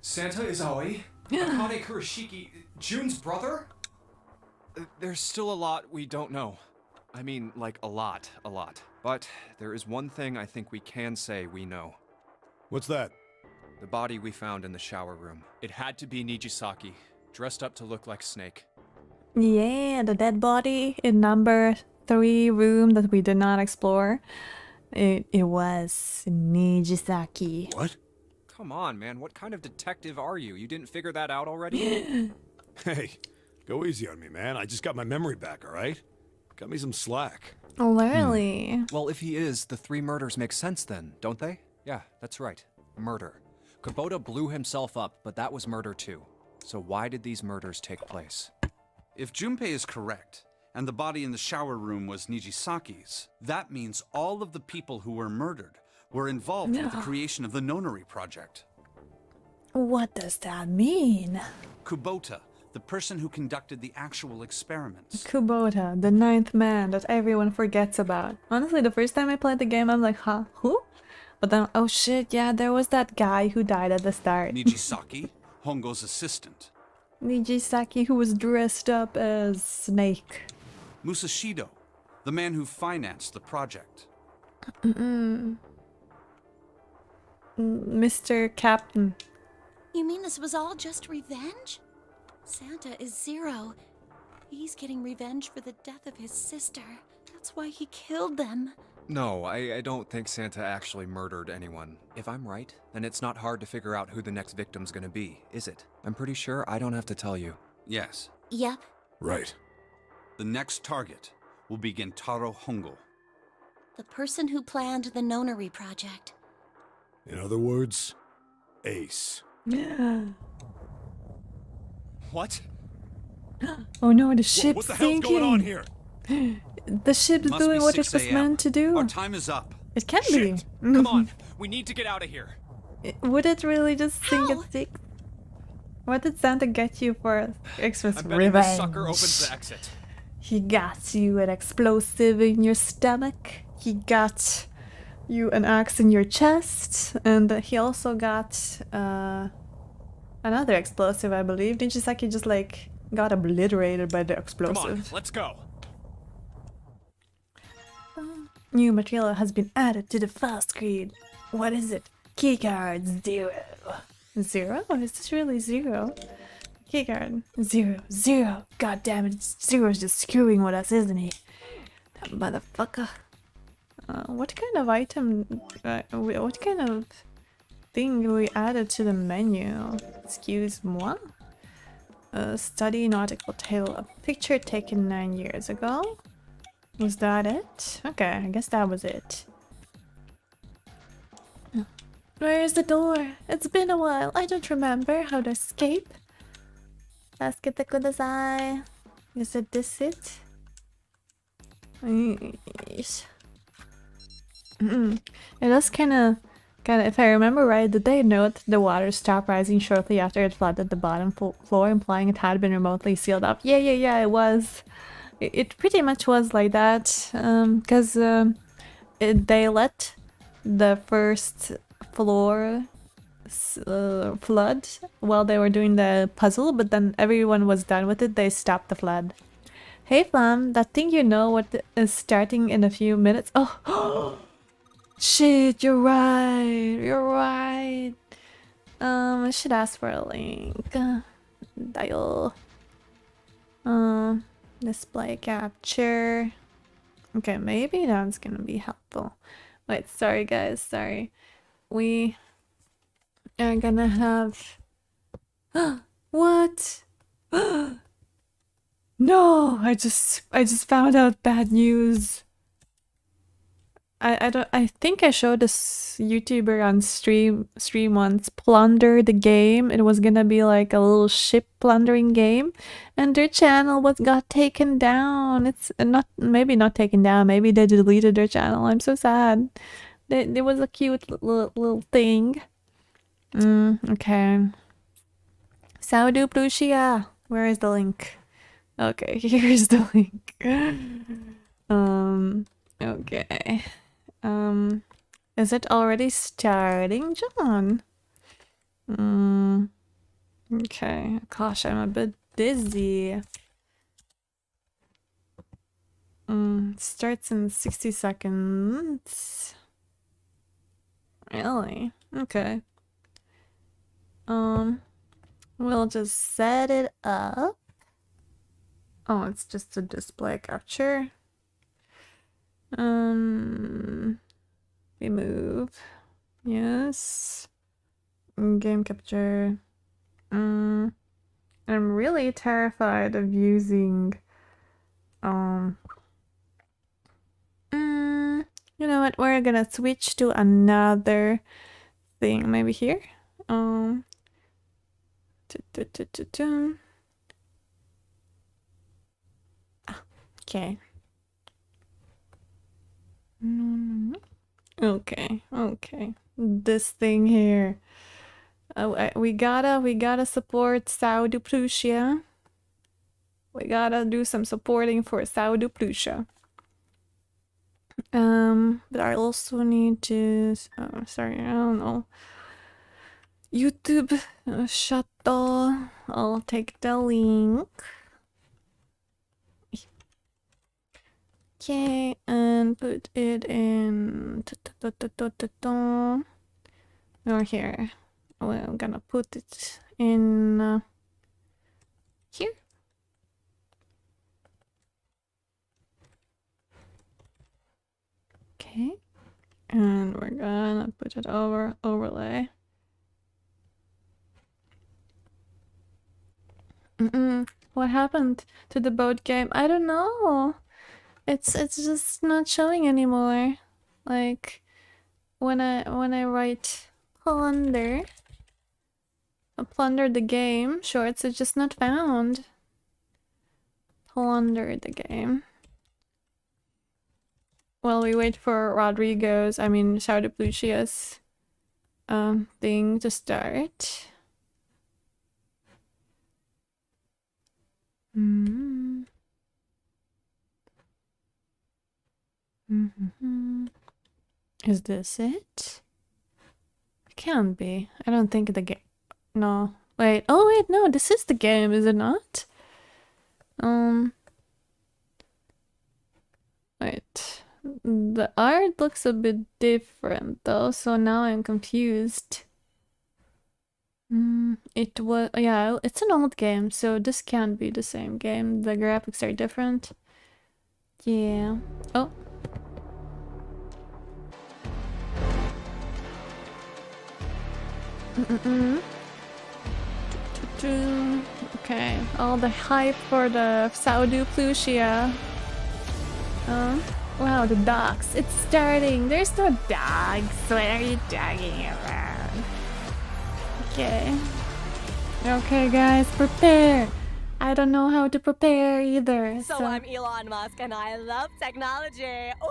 Santa is Aoi? Akane Kurashiki, June's brother? There's still a lot we don't know. I mean, like, a lot. But there is one thing I think we can say we know. What's that? The body we found in the shower room. It had to be Nijisaki, dressed up to look like Snake. Yeah, the dead body in number 3 room that we did not explore. It was Nijisaki. What? Come on, man, what kind of detective are you? You didn't figure that out already? Hey, go easy on me, man. I just got my memory back, all right? Cut me some slack. Really? Well, if he is, the 3 murders make sense then, don't they? Yeah, that's right. Murder. Kubota blew himself up, but that was murder too. So why did these murders take place? If Junpei is correct, and the body in the shower room was Nijisaki's, that means all of the people who were murdered were involved with the creation of the Nonary project. What does that mean? Kubota, the person who conducted the actual experiments. Kubota, the 9th man that everyone forgets about. Honestly, the first time I played the game, I'm like, huh? Who? But then, oh shit, yeah, there was that guy who died at the start. Nijisaki, Hongo's assistant. Nijisaki, who was dressed up as Snake. Musashido, the man who financed the project. Mr. Captain. You mean this was all just revenge? Santa is Zero. He's getting revenge for the death of his sister. That's why he killed them. No, I don't think Santa actually murdered anyone. If I'm right, then it's not hard to figure out who the next victim's gonna be, is it? I'm pretty sure I don't have to tell you. Yes. Yep. Right. The next target will be Gentaro Hongo. The person who planned the Nonary project. In other words, Ace. What? Oh no, the ship's What the sinking. hell's going on here? The ship's Must doing be what 6 it's a.m. meant to do. Our time is up. It can Shit. be. Come on, we need to get out of here. Would it really just sink How? at 6? What did Santa get you for Xmas I'm betting revenge? this sucker opens the exit. He got you an explosive in your stomach. He got you an axe in your chest. And he also got another explosive, I believe. Nijisaki just like got obliterated by the Come explosive. on, let's go. New material has been added to the file screen. What is it? Keycard 0. 0? Is this really 0? Keycard 0. 0. God damn it, Zero's just screwing with us, isn't he? That motherfucker. What kind of item, what kind of thing we added to the menu? Excuse moi? Study nautical tale. A picture taken 9 years ago? Was that it? Okay, I guess that was it. Where's the door? It's been a while. I don't remember how to escape. Tasukete kudasai. Is it this it? Yes. It was kind of, if I remember right, did they note the water stopped rising shortly after it flooded the bottom floor, implying it had been remotely sealed up? Yeah, it was. It pretty much was like that, because they let the first floor flood while they were doing the puzzle, but then everyone was done with it, they stopped the flood. Hey fam, that thing you know what is starting in a few minutes? Oh, shit, you're right. I should ask for a link. Dial. Display capture. Okay, maybe that's gonna be helpful. Wait, sorry guys, sorry. We are gonna have... What? No, I just found out bad news. I think I showed this YouTuber on stream once, Plunder the game. It was gonna be like a little ship plundering game, and their channel got taken down. It's maybe not taken down, maybe they deleted their channel. I'm so sad. There was a cute little thing. Okay. Saudu Plushia, where is the link? Okay, here's the link. Okay. Is it already starting, John? Okay. Gosh, I'm a bit busy. Starts in 60 seconds. Really? Okay. We'll just set it up. Oh, it's just a display capture. Remove. Yes. Game capture. I'm really terrified of using you know what, we're gonna switch to another thing, maybe here. Okay. Okay. This thing here. We gotta support Saudu Plushia. We gotta do some supporting for Saudu Plushia. But I also need to... Oh, sorry, I don't know. YouTube shuttle. I'll take the link. Okay, and put it in... Or here. Well, I'm gonna put it in... here. Okay, and we're gonna put it overlay. What happened to the boat game? I don't know. It's just not showing anymore. Like when I write plunder the game shorts, it's just not found. Plunder the game. While we wait for Saudu Pluchia's thing to start. Is this it? It can't be. I don't think the game. No. Wait. Oh wait, no. This is the game, is it not? Wait. The art looks a bit different though, so now I'm confused. It was, yeah, it's an old game, so this can't be the same game. The graphics are different. Yeah. Oh. Okay, all the hype for the Saudu Plushia. Wow, the dogs. It's starting. There's no dogs. What are you talking about? Okay. Okay, guys, prepare. I don't know how to prepare either. So I'm Elon Musk and I love technology. Ooh!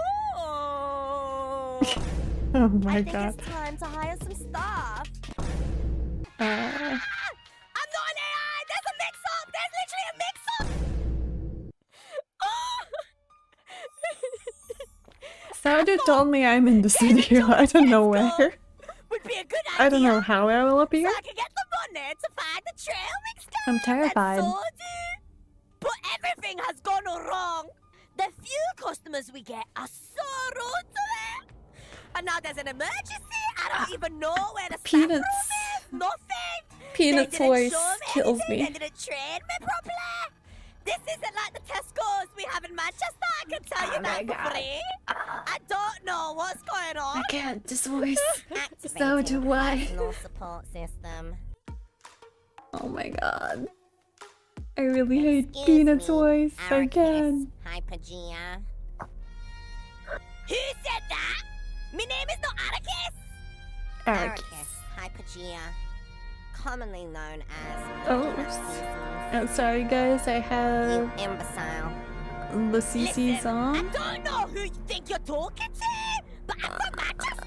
Oh my I god. think it's time to hire some staff. Uh, I'm not an AI! There's a mix-up! There's literally a mix-up! Saudu told me I'm in the studio. I don't know where. Would be a good idea. I don't know how I will appear. So I can get the money to find the trail mix cars I'm terrified. and Saudu. But everything has gone wrong. The few customers we get are so rude to them. And now there's an emergency. I don't even know where the staff room Peanuts. is. Nothing. Peanuts They didn't voice show me kills anything. me. They didn't train me properly. This isn't like the Tesco's we have in Manchester. I can tell you that for free. I don't know what's going on. I can't. This voice. Activating So do I. personal support system. Oh my god. I really hate Excuse Peanuts me, voice. I Arrakis, can. Hypergia. Who said that? My name is not Arrakis. Arrakis. Hypergia. Commonly known as Oh, I'm sorry guys. I you have imbecile. the CC's I on. don't know who you think you're talking to, but I'm from Manchester.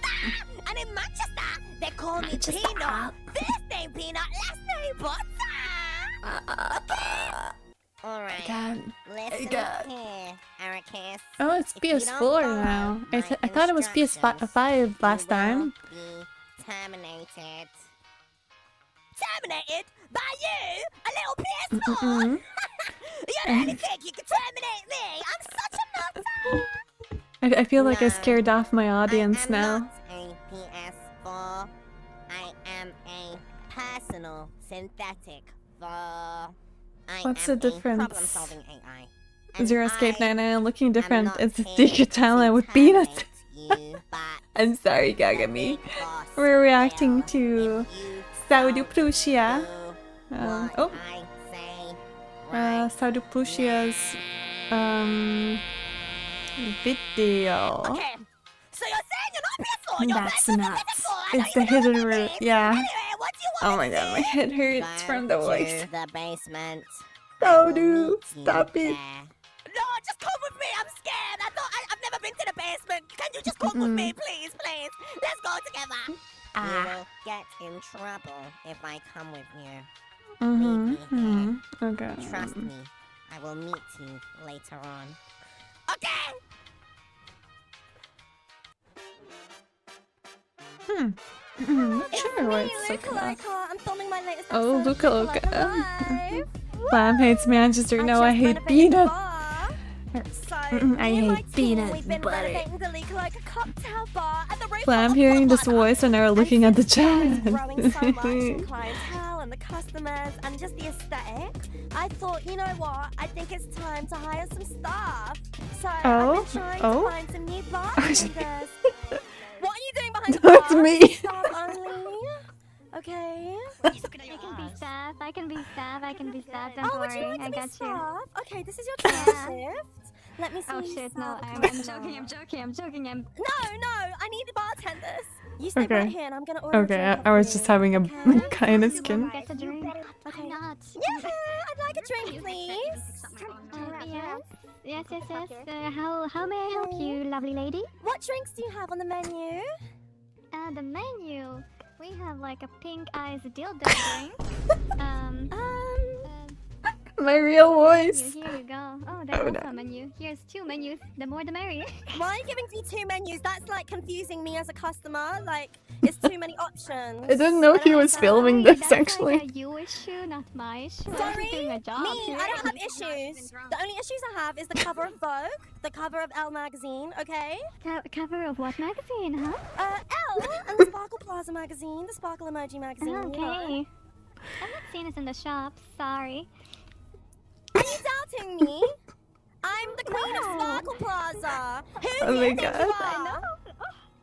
And in Manchester, they call me Peanut. First name Peanut, last name Butter. Alright, God. listen God. here, Arrakis. Oh, it's If you don't PS4 follow now. my I thought it was instructions, PS5 last you will time. be terminated. Terminated by you, a little PS4? You don't really think you can terminate me? I'm such a nutter. I feel like I No, scared off my audience I am now. not a PS4. I am a personal synthetic 4. I What's am the a difference? problem-solving AI. And Zero Escape I 99 looking different. not It's a here secret talent with to Peanuts. terminate you, but I'm sorry, the Gagami. big boss We're reacting will. to If you Saudi don't Prusia. do what Oh, I say, right Saudi Prusia's video. Okay, so you're saying you're not PS4, you're That's playing nuts. Pacific 4, I It's know the you know hidden what that route, means. yeah. Anyway, what do you want Oh my me to god, do? my head hurts from the voice. To the basement. Saudu, stop it. No, just come with me. I'm scared. I've never been to the basement. Can you just come with me, please, please? Let's go together. You will get in trouble if I come with you. Leave me here. Okay. Trust me. I will meet you later on. Okay. Sure, what's Luca. I'm filming my latest Oh, episode of Luca. Live. Lamb hates Manchester. No, I just hate renovated the peanuts. bar. So, I me and my hate team, peanut we've been butter. renovating the League like a cocktail bar at the roof I'm of hearing this Butter. voice and now looking at the It's growing chat. so much in clientele and the customers and just the aesthetic. I thought, you know what? I think it's time to hire some staff. So I've been trying to find some new bartenders. What are you doing behind the That's bar? me. Staff only. Okay. I can be staff. I can be staff. I can be staff. Don't Oh, would you worry. like to I be got you. staff? Okay, this is your trial shift. Let me see. Oh you shit! No, start I'm the joking. customer. I'm joking. I'm joking. I'm. No, I need the bartenders. You stay Okay. right here and I'm gonna order a Okay, drink I off was you, just having a okay? kind of skin. Get a drink. Okay. I'm not. Yeah, I'd like a drink, please. Yes. Yes. Yes. Yes. How may I help you, lovely lady? What drinks do you have on the menu? The menu. We have like a pink eyes dildo drink. My real voice. Here you go. Oh, that's also a menu. Here's 2 menus. The more the merrier. Why are you giving me 2 menus? That's like confusing me as a customer. Like, it's too many options. I didn't know he was filming this That's actually. like a you issue, not my issue. I'm Sorry? just doing a job Me, here. I don't have issues. The only issues I have is the cover of Vogue, the cover of Elle magazine, okay? Cover of what magazine, huh? Elle and the Sparkle Plaza magazine, the Sparkle Emoji magazine. Okay. You know. I've not seen this in the shop. Sorry. Are you doubting me? I'm the queen of Sparkle Plaza. Who Oh do you my think God. you are?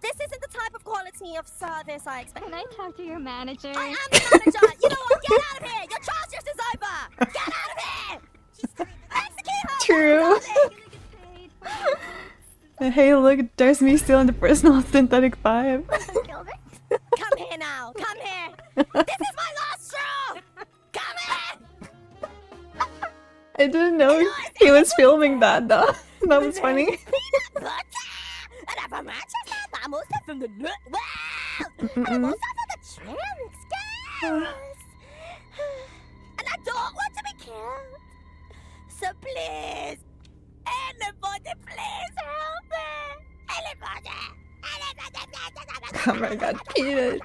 This isn't the type of quality of service I expect. Can I talk to your manager? I am the manager. You know what? Get out of here. Your trial shift is over. Get out of here. Execute her. True. Hey, look, there's me still in the personal synthetic vibe. Come here now. Come here. This is my last straw. Come here. I didn't know he was filming that though. That was funny. And I'm from Manchester, but I'm also from the world. And I'm also from the trans girls. And I don't want to be killed. So please, anybody, please help me. Anybody. Oh my god, Peanut.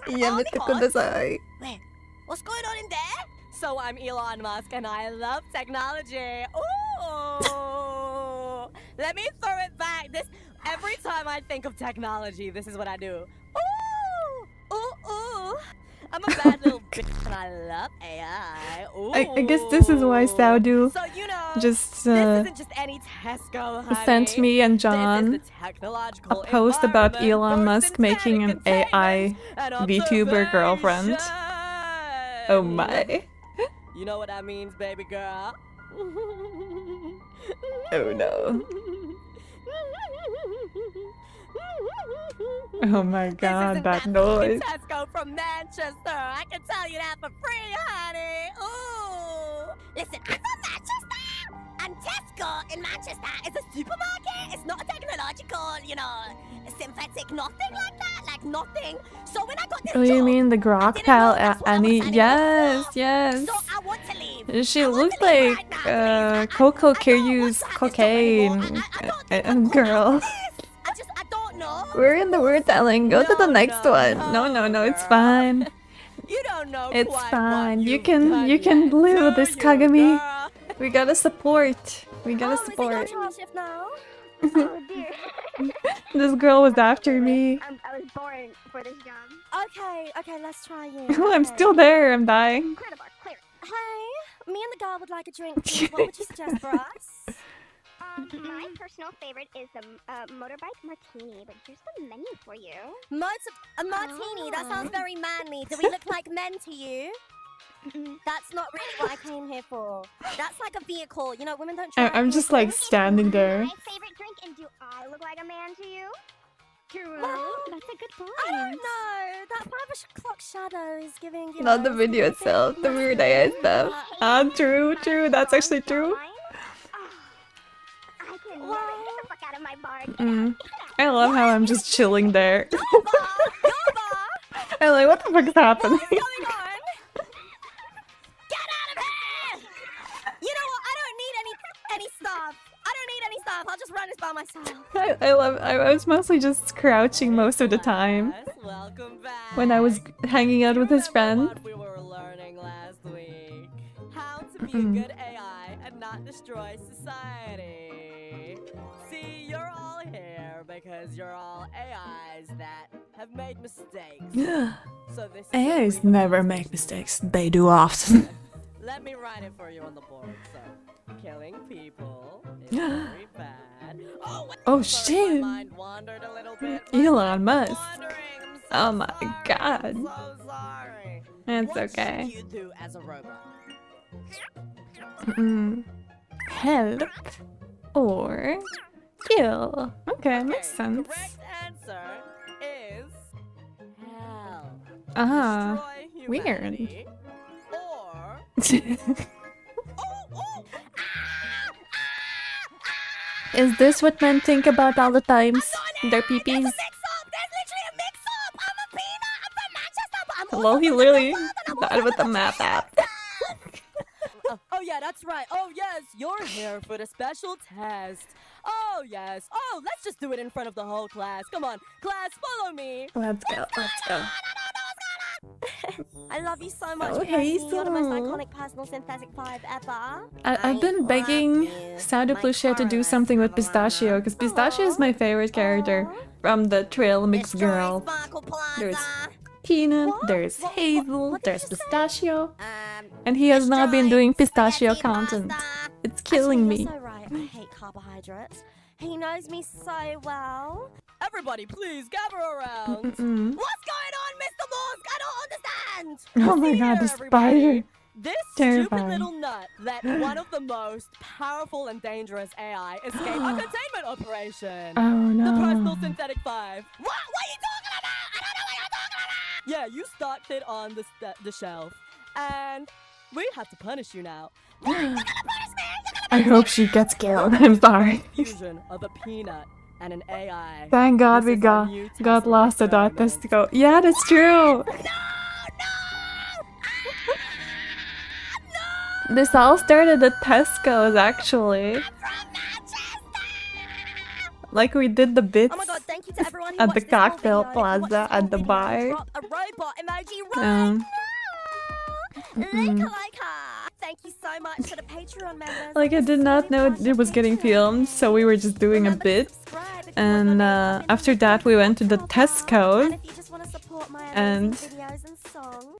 Yamete kudasai. Wait, what's going on in there? So I'm Elon Musk and I love technology. Ooh. Let me throw it back. Every time I think of technology, this is what I do. Ooh. Ooh, ooh. I'm a bad little bitch and I love AI. Ooh. I guess this is why Saudu So, you know, just this isn't just any Tesco, honey. sent me and This is John the a technological post about environment Elon for Musk making an AI and VTuber girlfriend. observation. Oh my. You know what that means, baby girl? Oh no. Oh my god, that noise. Tesco from Manchester. I can tell you that for free, honey. Ooh. Listen, I'm from Manchester. And Tesco in Manchester is a supermarket. It's not a technological, you know, synthetic nothing like that. Like nothing. So when I got this Oh, you job, mean the Grok pal Annie? Yes, yes. so I want to leave. She looked like Coco Kiryu's cocaine girl. I don't know. We're in the word telling. Go to the next one. No, it's fine. You don't know. It's fine. You can blue this Kagami. We gotta support. We gotta support. Now? Oh dear. This girl was after me. I was born for this job. Okay, let's try you. Oh, I'm still there. I'm dying. Clear the bar, clear. Hey, me and the girl would like a drink. Please. What would you suggest for us? My personal favorite is the motorbike martini, but here's the menu for you. A martini? That sounds very manly. Do we look like men to you? That's not really what I came here for. That's like a vehicle. You know, women don't drive. I'm just like standing there. My favorite drink, and do I look like a man to you? True. That's a good point. I don't know. That 5 o'clock shadow is giving, you Not know, the video itself, the weird AI stuff. Ah, true. That's actually true. I can never get the fuck out of my bar. I love how I'm just chilling there. I'm like, what the fuck is happening? What's going on? Get out of here! You know what? I don't need any stuff. I don't need any stuff. I'll just run this by myself. I was mostly just crouching most of the time Welcome back. when I was hanging out with his friend. What we were learning last week. How to be a good AI and not destroy society. See, you're all here because you're all AIs that have made mistakes. So this is AIs never make mistakes. They do often. Let me write it for you on the board. So, killing people is very bad. Oh shit! My mind wandered a little bit. Elon Musk. I'm so Oh my god. so sorry. It's What okay. should you do as a robot? Help or kill. Okay, makes sense. Correct answer is hell. Ah, Destroy weird. humanity, or Is this what men think about all the times? Their peepees? There's literally a mix-up. I'm a peanut. I'm from Manchester, but I'm Hello, he literally died with the map app. Oh yeah, that's right. Oh yes, you're here for the special test. Oh yes. Oh, let's just do it in front of the whole class. Come on, class, follow me. Let's go. I love you so much, Oh, Percy. hey, You're the most so. iconic personal synthetic 5 ever. I've been begging Saudu Plushie to do something with Pistachio, because Pistachio is my favorite character from the Trail Mix Girl. There's Peanut, there's Hazel, there's Pistachio, and he has not been doing Pistachio content. It's killing me. You're so right. I hate carbohydrates. He knows me so well. Everybody, please gather around. What's going on, Mr. Musk? I don't understand. Oh my See god, here, the everybody. spider. This Terrifying. stupid little nut let one of the most powerful and dangerous AI escape a containment operation. Oh The no. personal synthetic 5. What are you talking about? I don't know what you're talking about. Yeah, you stocked it on the shelf. And We have to punish you now. I hope she gets killed. I'm sorry. Fusion of a peanut and an AI. Thank God This we is a got new lost at that experiment. Tesco. Yeah, that's true. This all started at Tesco's actually. Like we did the bits Oh my god, thank you to everyone who at the watched this whole cocktail video. If you watched plaza this whole at the video, bar. drop a robot emoji right now. Like her. Thank you so much for the Patreon members. Like I did not know it was getting filmed, so we were just doing a bit. And after that we went to the Tesco. And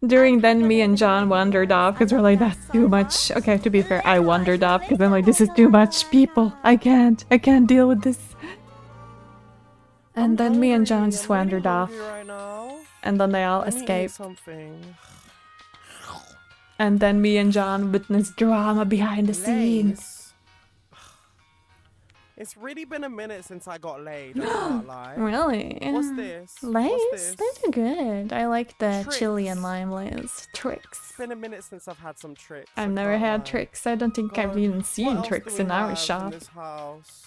during then me and John wandered off because we're like, that's too much. Okay, to be fair, I wandered off because I'm like, this is too much people. I can't deal with this. And then me and John just wandered off. And then they all escaped. And then me and John witnessed drama behind the scenes. It's really been a minute since I got laid. I can't lie. Really? What's this? Lays? What's this? Those are good. I like the Tricks. chili and lime lays. Tricks. It's been a minute since I've had some tricks. I've never had tricks. I don't think I've even seen tricks in our shop. This house?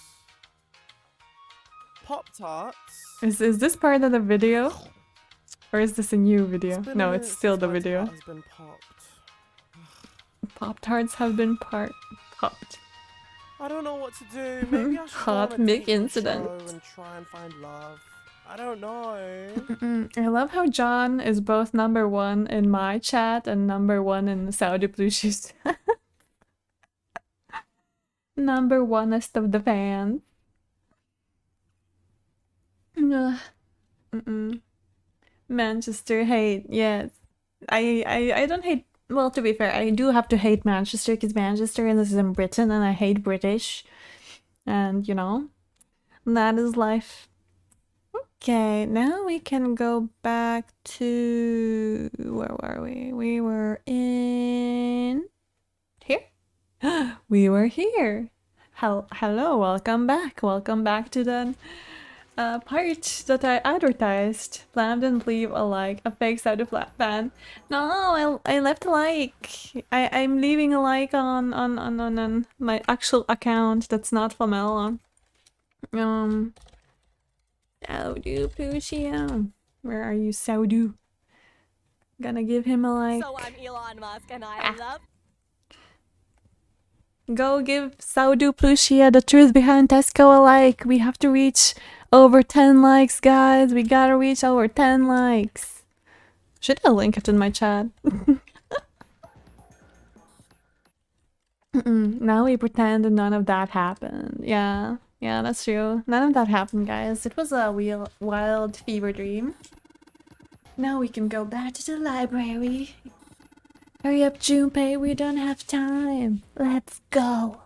Pop-Tarts? Is this part of the video? Or is this a new video? No, it's still the video. Has been popped. Pop-Tarts have been popped. I don't know what to do. Maybe I should Hot go on a mic dating incident. show and try and find love. I don't know. I love how John is both #1 in my chat and #1 in Saudi Plushies. #1est of the fans. Manchester hate, yes. I don't hate. Well, to be fair, I do have to hate Manchester because Manchester is in Britain and I hate British. And, you know, that is life. Okay, now we can go back to... Where were we? We were in... Here? We were here. Hello, welcome back. Welcome back to the... part that I advertised. Plum didn't leave a like, a fake Saudi fan. No, I left a like. I'm leaving a like on my actual account that's not Famela. Saudu Plushia. Where are you, Saudu? Gonna give him a like. So I'm Elon Musk and I love... Go give Saudu Plushia, the truth behind Tesco, a like. We have to reach over 10 likes, guys. We gotta reach over 10 likes. Should I link it in my chat? Now we pretend none of that happened. Yeah, that's true. None of that happened, guys. It was a wild fever dream. Now we can go back to the library. Hurry up, Junpei. We don't have time. Let's go.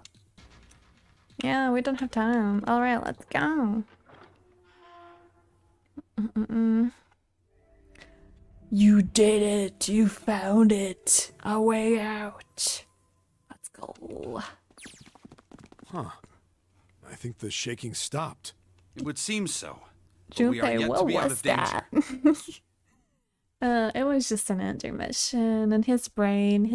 Yeah, we don't have time. Alright, let's go. You did it! You found it! A way out! Let's go. Huh. I think the shaking stopped. It would seem so. But we are Junpei, yet what to be out was of danger. that? It was just an intermission, and his brain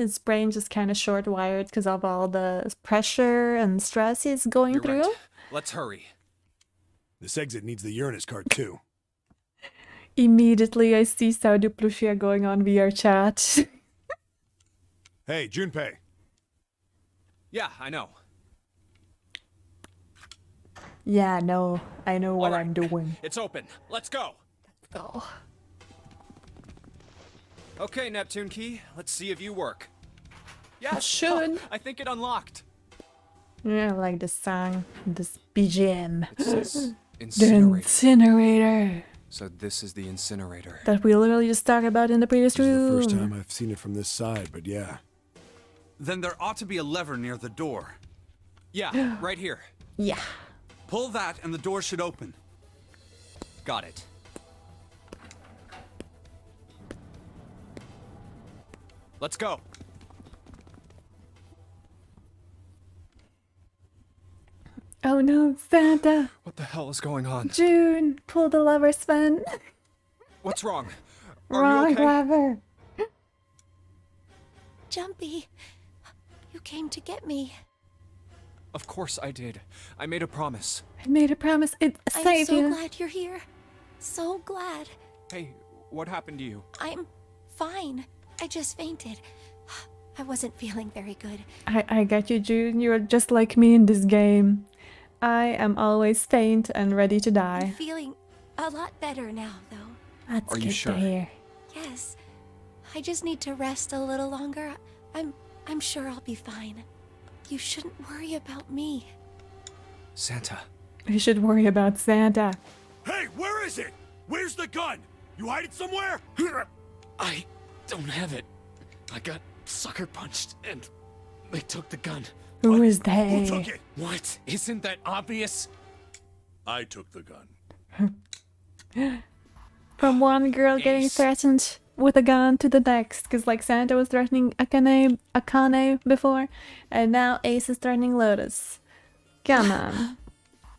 just kind of short-wired because of all the pressure and stress he's going You're through. right. Let's hurry. This exit needs the Uranus card too. Immediately, I see Saudi Plushia going on VR chat. Hey, Junpei. Yeah, I know. Yeah, no, I know what I'm doing. It's open. Let's go. Let's go. Okay, Neptune Key. Let's see if you work. Yes, should. I think it unlocked. Yeah, I like this song, this BGM. It says The incinerator. incinerator. So this is the incinerator. That we literally just talked about in the previous This is room. the first time I've seen it from this side, but yeah. Then there ought to be a lever near the door. Yeah, right here. Yeah. Pull that and the door should open. Got it. Let's go. Oh no, Santa! What the hell is going on? June, pull the lever, Sven. What's wrong? Are Wrong you okay? lever. Jumpy, you came to get me. Of course I did. I made a promise. I made a promise. It I'm saved so you. glad you're here. So glad. Hey, what happened to you? I'm fine. I just fainted. I wasn't feeling very good. I got you, June. You're just like me in this game. I am always faint and ready to I'm die. feeling a lot better now, though. That's Are you good sure? to hear. Yes. I just need to rest a little longer. I'm sure I'll be fine. You shouldn't worry about me. Santa. You should worry about Santa. Hey, where is it? Where's the gun? You hide it somewhere? I don't have it. I got sucker punched and they took the gun. Who is they? Who took it? What? Isn't that obvious? I took the gun. From one girl getting Ace. threatened with a gun to the next, because like Santa was threatening Akane before, and now Ace is threatening Lotus. Come on.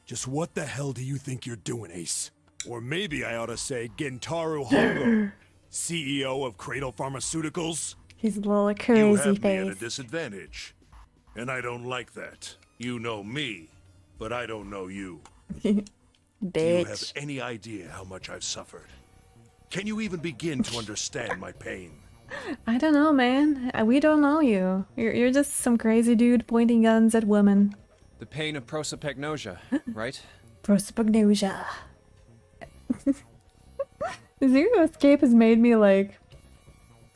Just what the hell do you think you're doing, Ace? Or maybe I ought to say Gentaro Hongo, CEO of Cradle Pharmaceuticals. He's a little You crazy have me at a face. disadvantage. And I don't like that. You know me, but I don't know you. Do you have Bitch. any idea how much I've suffered? Can you even begin to understand my pain? I don't know, man. We don't know you. You're just some crazy dude pointing guns at women. The pain of prosopagnosia, right? Prosopagnosia. Zero Escape has made me like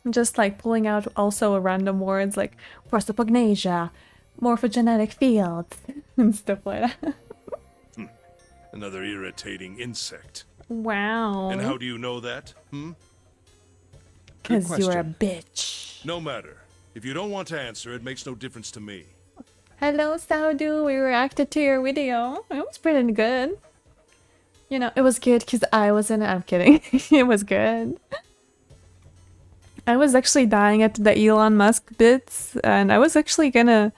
just like pulling out also random words like prosopagnosia, morphogenetic fields, and stuff like that. Another irritating insect. Wow. And how do you know that? Because you're a question. bitch. No matter. If you don't want to answer, it makes no difference to me. Hello, Saudu. We reacted to your video. It was pretty good. You know, it was good because I was in it. I'm kidding. It was good. I was actually dying at the Elon Musk bits, and I was actually I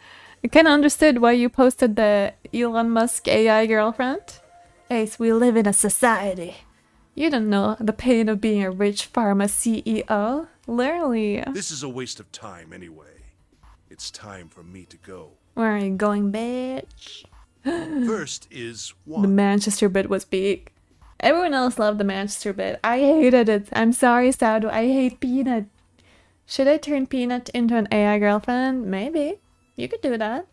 kind of understood why you posted the Elon Musk AI girlfriend. Ace, we live in a society. You don't know the pain of being a rich pharma CEO. Literally. This is a waste of time anyway. It's time for me to go. Where are you going, bitch? First is The one. Manchester bit was big. Everyone else loved the Manchester bit. I hated it. I'm sorry, Saudu. I hate Peanut. Should I turn Peanut into an AI girlfriend? Maybe. You could do that.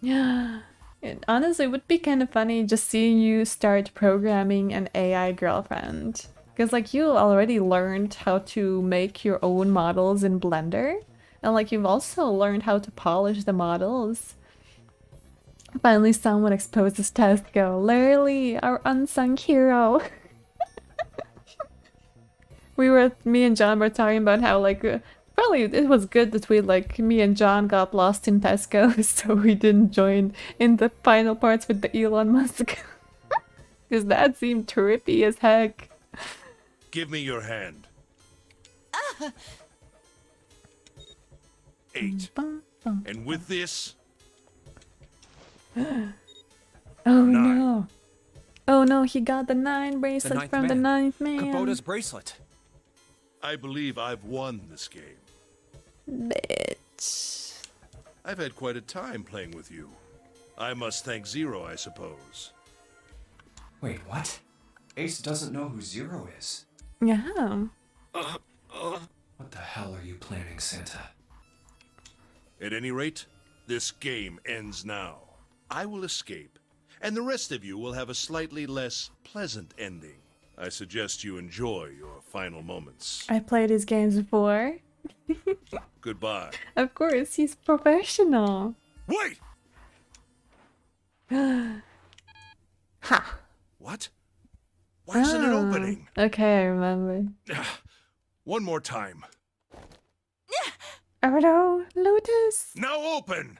Yeah. It honestly would be kind of funny just seeing you start programming an AI girlfriend. Because like you already learned how to make your own models in Blender. And like you've also learned how to polish the models. Finally someone exposes Tesco. Literally, our unsung hero. Me and John were talking about how like probably it was good that me and John got lost in Tesco, so we didn't join in the final parts with the Elon Musk. Because that seemed trippy as heck. Give me your hand. 8. And with this, Oh 9. no. Oh no, he got the 9 bracelet ninth from the man. 9th man. Kubota's bracelet. I believe I've won this game. Bitch. I've had quite a time playing with you. I must thank Zero, I suppose. Wait, what? Ace doesn't know who Zero is. Yeah. What the hell are you planning, Santa? At any rate, this game ends now. I will escape, and the rest of you will have a slightly less pleasant ending. I suggest you enjoy your final moments. I played his games before. Goodbye. Of course, he's professional. Wait! Ha. What? Why isn't it opening? Okay, I remember. One more time. Oh no, Lotus! Now open!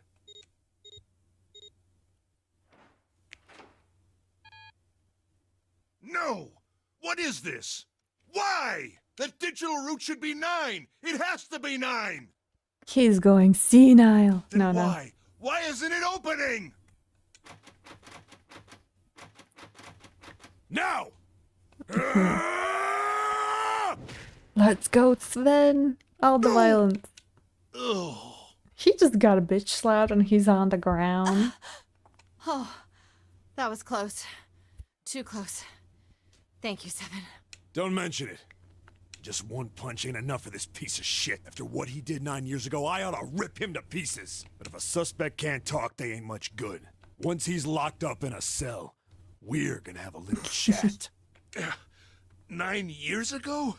No! What is this? Why? That digital root should be 9! It has to be 9! He's going senile. Then No, no. why? Why isn't it opening? Now! Let's go, Sven! All the violence. Ugh. He just got a bitch slapped and he's on the ground. Oh, that was close. Too close. Thank you, Seven. Don't mention it. Just one punch ain't enough for this piece of shit. After what he did 9 years ago, I ought to rip him to pieces. But if a suspect can't talk, they ain't much good. Once he's locked up in a cell, we're gonna have a little chat. 9 years ago?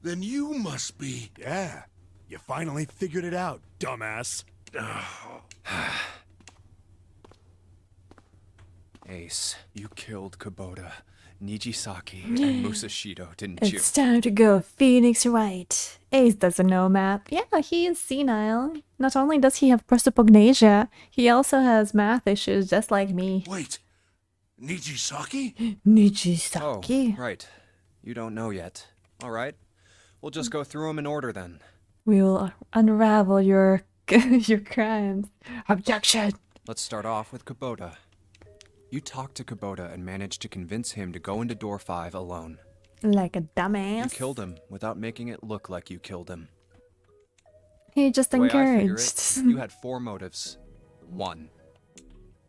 Then you must be... Yeah, you finally figured it out, dumbass. Ace, you killed Kubota, Nijisaki, and Musashido, didn't you? It's time to go Phoenix Wright. Ace doesn't know math. Yeah, he is senile. Not only does he have prosopagnosia, he also has math issues just like me. Wait, Nijisaki? Nijisaki? Oh, right. You don't know yet. All right. We'll just go through them in order then. We will unravel your your crimes. Objection! Let's start off with Kubota. You talked to Kubota and managed to convince him to go into door 5 alone. Like a dumbass. You killed him without making it look like you killed him. He just The way I figure encouraged. it, you had 4 motives. 1.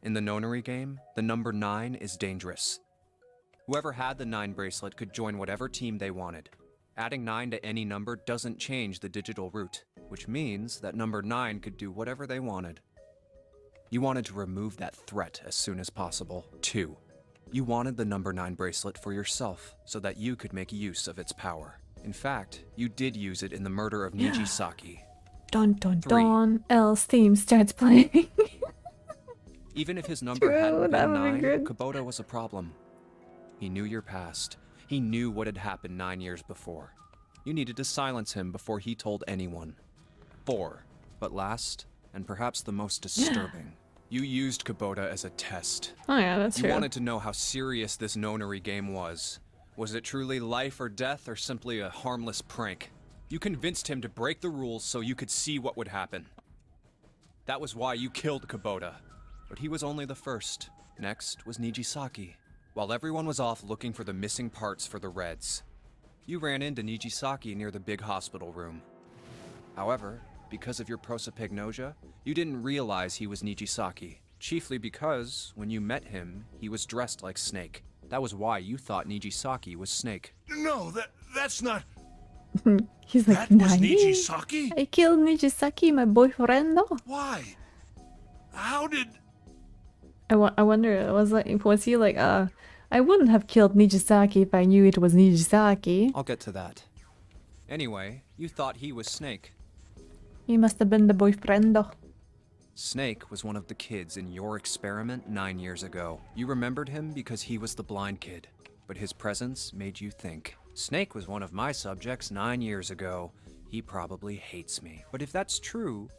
In the Nonary game, the number 9 is dangerous. Whoever had the 9 bracelet could join whatever team they wanted. Adding 9 to any number doesn't change the digital root, which means that number 9 could do whatever they wanted. You wanted to remove that threat as soon as possible. 2. You wanted the number 9 bracelet for yourself, so that you could make use of its power. In fact, you did use it in the murder of Nijisaki. Dun dun 3. dun. Elle's theme starts playing. Even if his number True, hadn't that been would be 9, good. Kubota was a problem. He knew your past. He knew what had happened 9 years before. You needed to silence him before he told anyone. 4. But last, and perhaps the most disturbing, you used Kubota as a test. Oh yeah, that's You true. wanted to know how serious this Nonary game was. Was it truly life or death, or simply a harmless prank? You convinced him to break the rules so you could see what would happen. That was why you killed Kubota. But he was only the first. Next was Nijisaki. While everyone was off looking for the missing parts for the Reds, you ran into Nijisaki near the big hospital room. However, because of your prosopagnosia, you didn't realize he was Nijisaki, chiefly because, when you met him, he was dressed like Snake. That was why you thought Nijisaki was Snake. No, that's not... He's like, That was "Nani? Nijisaki? I killed Nijisaki, my boyfriend. Why? How did... I wonder, was he like, I wouldn't have killed Nijisaki if I knew it was Nijisaki. I'll get to that. Anyway, you thought he was Snake. He must have been the boyfriend. Snake was one of the kids in your experiment 9 years ago. You remembered him because he was the blind kid, but his presence made you think. Snake was one of my subjects 9 years ago. He probably hates me. But if that's true,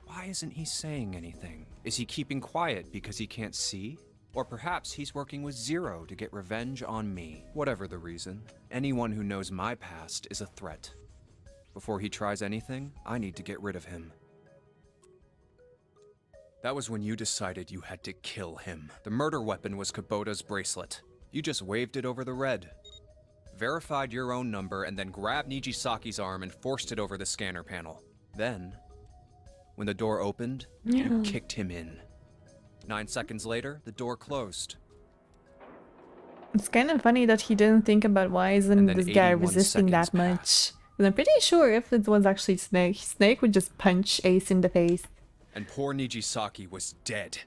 why isn't he saying anything? Is he keeping quiet because he can't see? Or perhaps he's working with Zero to get revenge on me. Whatever the reason, anyone who knows my past is a threat. Before he tries anything, I need to get rid of him. That was when you decided you had to kill him. The murder weapon was Kubota's bracelet. You just waved it over the red, verified your own number, and then grabbed Nijisaki's arm and forced it over the scanner panel. Then, when the door opened, you kicked him in. 9 seconds later, the door closed. It's kind of funny that he didn't think about why isn't then this guy 81 resisting that seconds much. But I'm pretty sure if it was actually Snake, Snake would just punch Ace in the face. And poor Nijisaki was dead.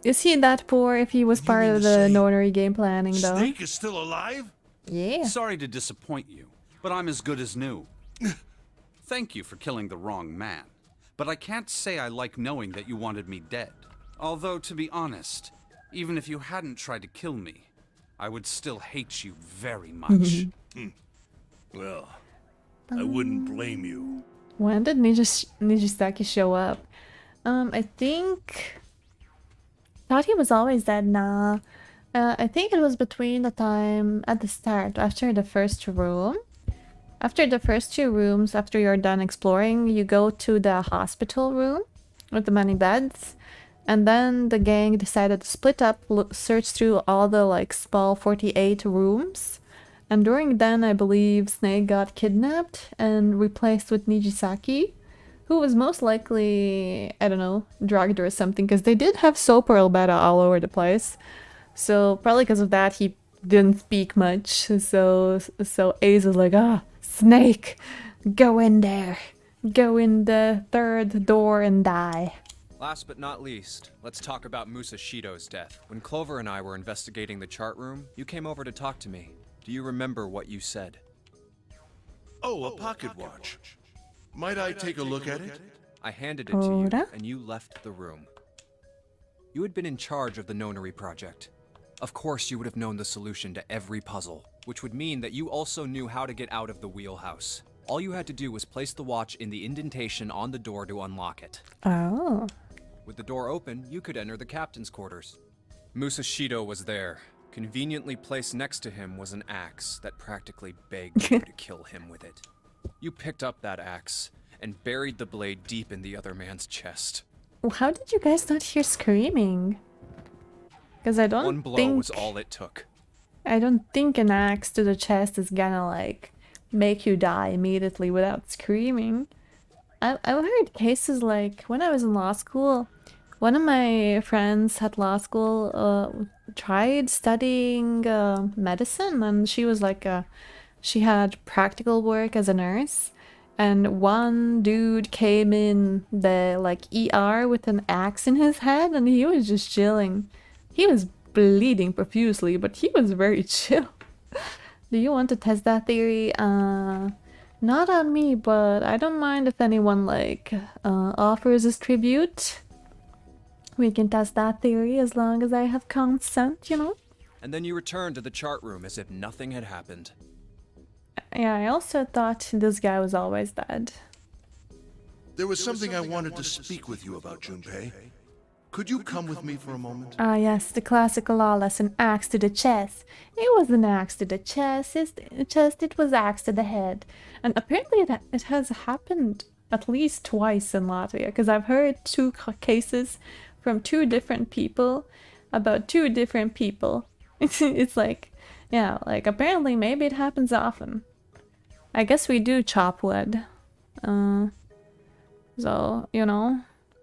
Is he that poor if he was part of the Nonary game planning though? Snake is still alive? Yeah. Sorry to disappoint you, but I'm as good as new. Thank you for killing the wrong man, but I can't say I like knowing that you wanted me dead. Although, to be honest, even if you hadn't tried to kill me, I would still hate you very much. Well, I wouldn't blame you. When did Nijisaki show up? I think... Thought he was always dead. Nah. I think it was between the time at the start, after the first room. After the first 2 rooms, after you're done exploring, you go to the hospital room with the many beds. And then the gang decided to split up, search through all the like small 48 rooms. And during then, I believe Snake got kidnapped and replaced with Nijisaki, who was most likely, I don't know, drugged or something, because they did have soap pearl beta all over the place. So probably because of that, he didn't speak much. So Ace was like, ah, Snake, go in there. Go in the third door and die. Last but not least, let's talk about Musashido's death. When Clover and I were investigating the chart room, you came over to talk to me. Do you remember what you said? Oh, a pocket watch. Might I take a look at it? I handed it to you, and you left the room. You had been in charge of the Nonary project. Of course you would have known the solution to every puzzle, which would mean that you also knew how to get out of the wheelhouse. All you had to do was place the watch in the indentation on the door to unlock it. Oh. With the door open, you could enter the captain's quarters. Musashido was there. Conveniently placed next to him was an axe that practically begged you to kill him with it. You picked up that axe and buried the blade deep in the other man's chest. How did you guys not hear screaming? Because I don't One blow think... was all it took. I don't think an axe to the chest is gonna, like, make you die immediately without screaming. I've heard cases like, when I was in law school, one of my friends at law school tried studying medicine, and she was like she had practical work as a nurse, and one dude came in the like ER with an axe in his head, and he was just chilling. He was bleeding profusely, but he was very chill. Do you want to test that theory? Not on me, but I don't mind if anyone like offers us tribute. We can test that theory as long as I have consent, you know? And then you returned to the chart room as if nothing had happened. Yeah, I also thought this guy was always dead. There was something I wanted to speak with you about, Junpei. Could you come with me for a moment? Ah yes, the classical law lesson, axe to the chest. It was an axe to the chest, it was axe to the head. And apparently it has happened at least twice in Latvia, because I've heard two cases from two different people about two different people. It's like, yeah, like apparently maybe it happens often. I guess we do chop wood. So, you know,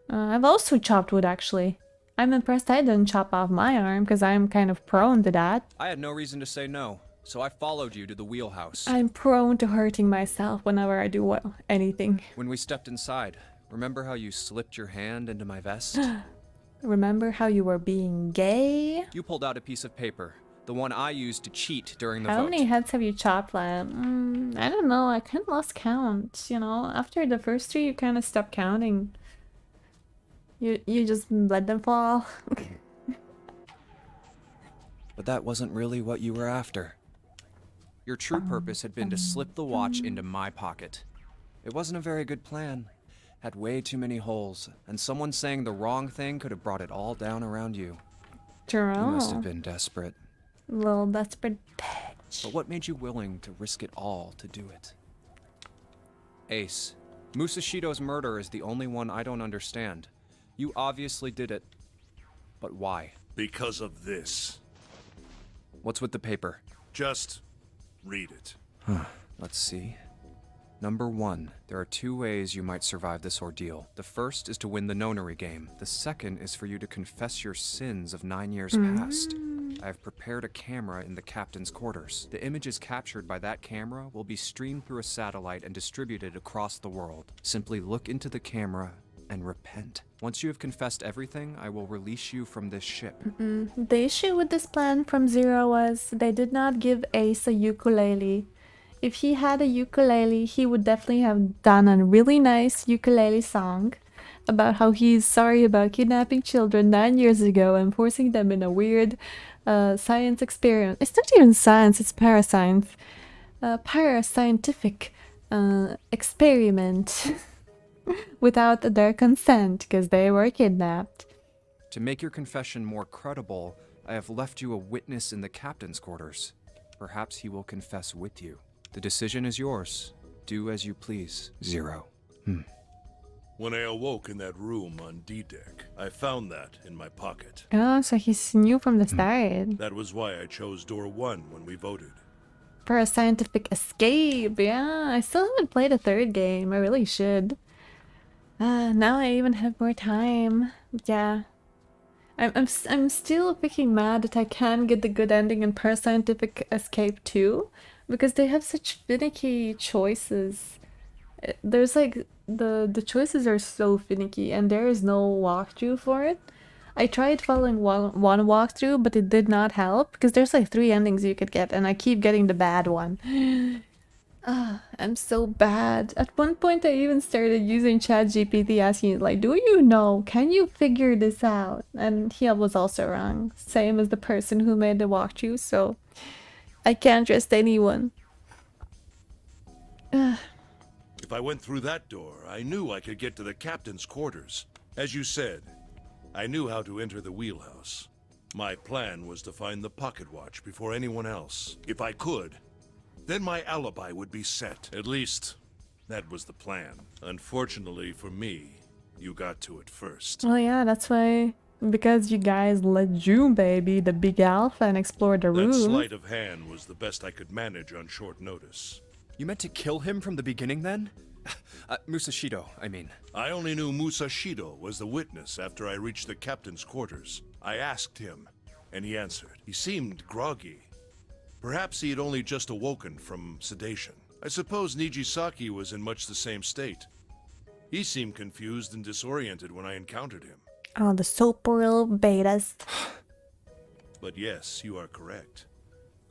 I've also chopped wood actually. I'm impressed I didn't chop off my arm because I'm kind of prone to that. I had no reason to say no, so I followed you to the wheelhouse. I'm prone to hurting myself whenever I do anything. When we stepped inside, remember how you slipped your hand into my vest? Remember how you were being gay? You pulled out a piece of paper, the one I used to cheat during the vote. How many heads have you chopped, lad? I don't know, I kind of lost count, you know? After the first three, you kind of stopped counting. You just let them fall. But that wasn't really what you were after. Your true purpose had been to slip the watch into my pocket. It wasn't a very good plan. Had way too many holes, and someone saying the wrong thing could have brought it all down around you. True. You must have been desperate. Little desperate bitch. But what made you willing to risk it all to do it? Ace, Musashido's murder is the only one I don't understand. You obviously did it. But why? Because of this. What's with the paper? Just read it. Let's see. Number 1, there are 2 ways you might survive this ordeal. The first is to win the Nonary game. The second is for you to confess your sins of 9 years past. I have prepared a camera in the captain's quarters. The images captured by that camera will be streamed through a satellite and distributed across the world. Simply look into the camera and repent. Once you have confessed everything, I will release you from this ship. The issue with this plan from Zero was they did not give Ace a ukulele. If he had a ukulele, he would definitely have done a really nice ukulele song about how he's sorry about kidnapping children 9 years ago and forcing them in a weird science experiment. It's not even science, it's parascience. Parascientific experiment without their consent because they were kidnapped. To make your confession more credible, I have left you a witness in the captain's quarters. Perhaps he will confess with you. The decision is yours. Do as you please, Zero. When I awoke in that room on D-Deck, I found that in my pocket. Oh, so he knew from the start. That was why I chose door 1 when we voted. For a scientific escape, yeah. I still haven't played a third game. I really should. Now I even have more time. Yeah. I'm still freaking mad that I can't get the good ending in Per Scientific Escape 2 because they have such finicky choices. There's like the choices are so finicky and there is no walkthrough for it. I tried following one walkthrough, but it did not help because there's like 3 endings you could get and I keep getting the bad one. I'm so bad. At one point I even started using ChatGPT asking it like, do you know? Can you figure this out? And he was also wrong. Same as the person who made the walkthrough, so I can't trust anyone. If I went through that door, I knew I could get to the captain's quarters. As you said, I knew how to enter the wheelhouse. My plan was to find the pocket watch before anyone else. If I could, then my alibi would be set. At least, that was the plan. Unfortunately for me, you got to it first. Well, yeah, that's why. Because you guys let June baby the big alpha and explore the room. That sleight of hand was the best I could manage on short notice. You meant to kill him from the beginning then? Musashido, I mean. I only knew Musashido was the witness after I reached the captain's quarters. I asked him, and he answered. He seemed groggy. Perhaps he had only just awoken from sedation. I suppose Nijisaki was in much the same state. He seemed confused and disoriented when I encountered him. Oh, the soap oil betas. But yes, you are correct.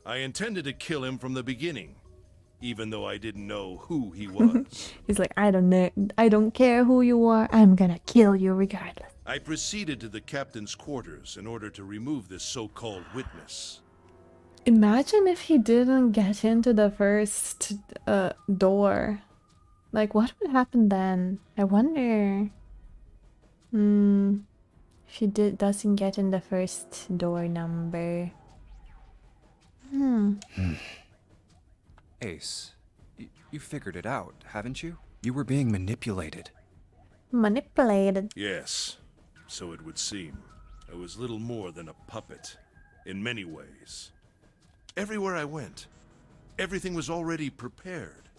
I intended to kill him from the beginning, even though I didn't know who he was. He's like, I don't know. I don't care who you are. I'm gonna kill you regardless. I proceeded to the captain's quarters in order to remove this so-called witness. Imagine if he didn't get into the first door. Like, what would happen then? I wonder. If he doesn't get in the first door number. Ace, you figured it out, haven't you? You were being manipulated. Manipulated? Yes, so it would seem. I was little more than a puppet, in many ways. Everywhere I went, everything was already prepared.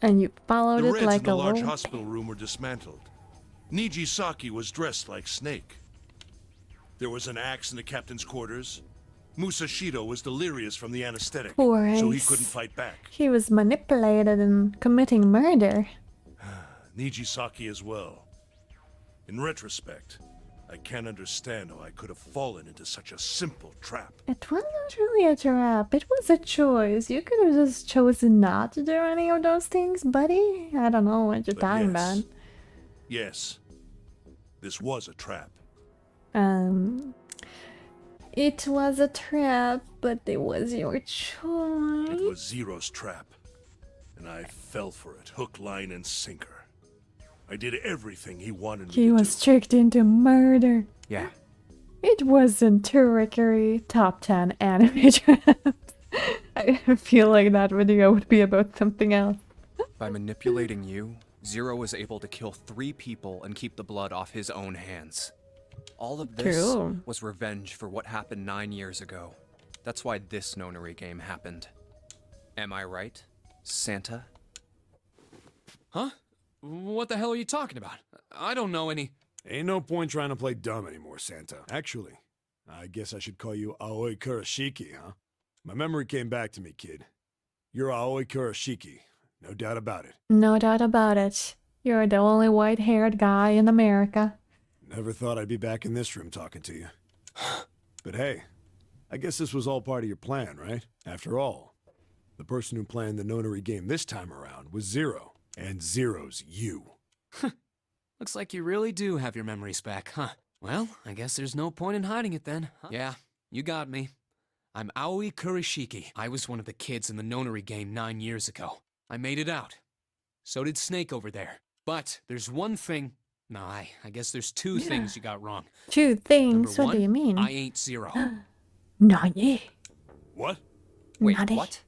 And you followed the it reds like in the a large wolf? hospital room were dismantled. Nijisaki was dressed like Snake. There was an axe in the captain's quarters. Musashido was delirious from the anesthetic, Poor so he Ace. couldn't fight back. He was manipulated and committing murder. Nijisaki as well. In retrospect, I can't understand how I could have fallen into such a simple trap. It wasn't really a trap. It was a choice. You could have just chosen not to do any of those things, buddy. I don't know what you're But talking yes. about. Yes, this was a trap. It was a trap, but it was your choice. It was Zero's trap, and I fell for it, hook, line, and sinker. I did everything he wanted me He to was do. tricked into murder. Yeah. It wasn't trickery. Top 10 anime traps. I feel like that video would be about something else. By manipulating you, Zero was able to kill 3 people and keep the blood off his own hands. All of this True. was revenge for what happened 9 years ago. That's why this Nonary game happened. Am I right, Santa? Huh? What the hell are you talking about? I don't know any... Ain't no point trying to play dumb anymore, Santa. Actually, I guess I should call you Aoi Kurashiki, huh? My memory came back to me, kid. You're Aoi Kurashiki, no doubt about it. No doubt about it. You're the only white-haired guy in America. Never thought I'd be back in this room talking to you. But hey, I guess this was all part of your plan, right? After all, the person who planned the Nonary game this time around was Zero, and Zero's you. Looks like you really do have your memories back, huh? Well, I guess there's no point in hiding it then, huh? Yeah, you got me. I'm Aoi Kurashiki. I was one of the kids in the Nonary game 9 years ago. I made it out. So did Snake over there. But there's one thing... No, I guess there's 2 things you got wrong. 2 things? Number What do you 1, mean? I ain't Zero. Nani? What? Wait, Nani? what?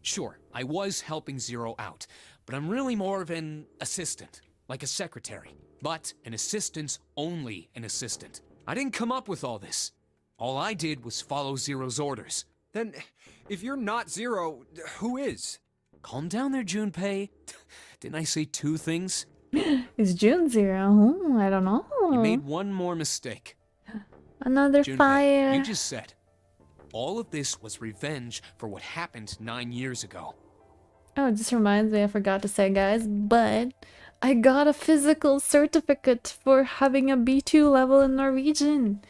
Sure, I was helping Zero out, but I'm really more of an assistant, like a secretary. But an assistant's only an assistant. I didn't come up with all this. All I did was follow Zero's orders. Then, if you're not Zero, who is? Calm down there, Junpei. Didn't I say 2 things? Is June 0? I don't know. You made one more mistake. Another Junpei, fire. you just said all of this was revenge for what happened 9 years ago. Oh, it just reminds me, I forgot to say, guys, but I got a physical certificate for having a B2 level in Norwegian.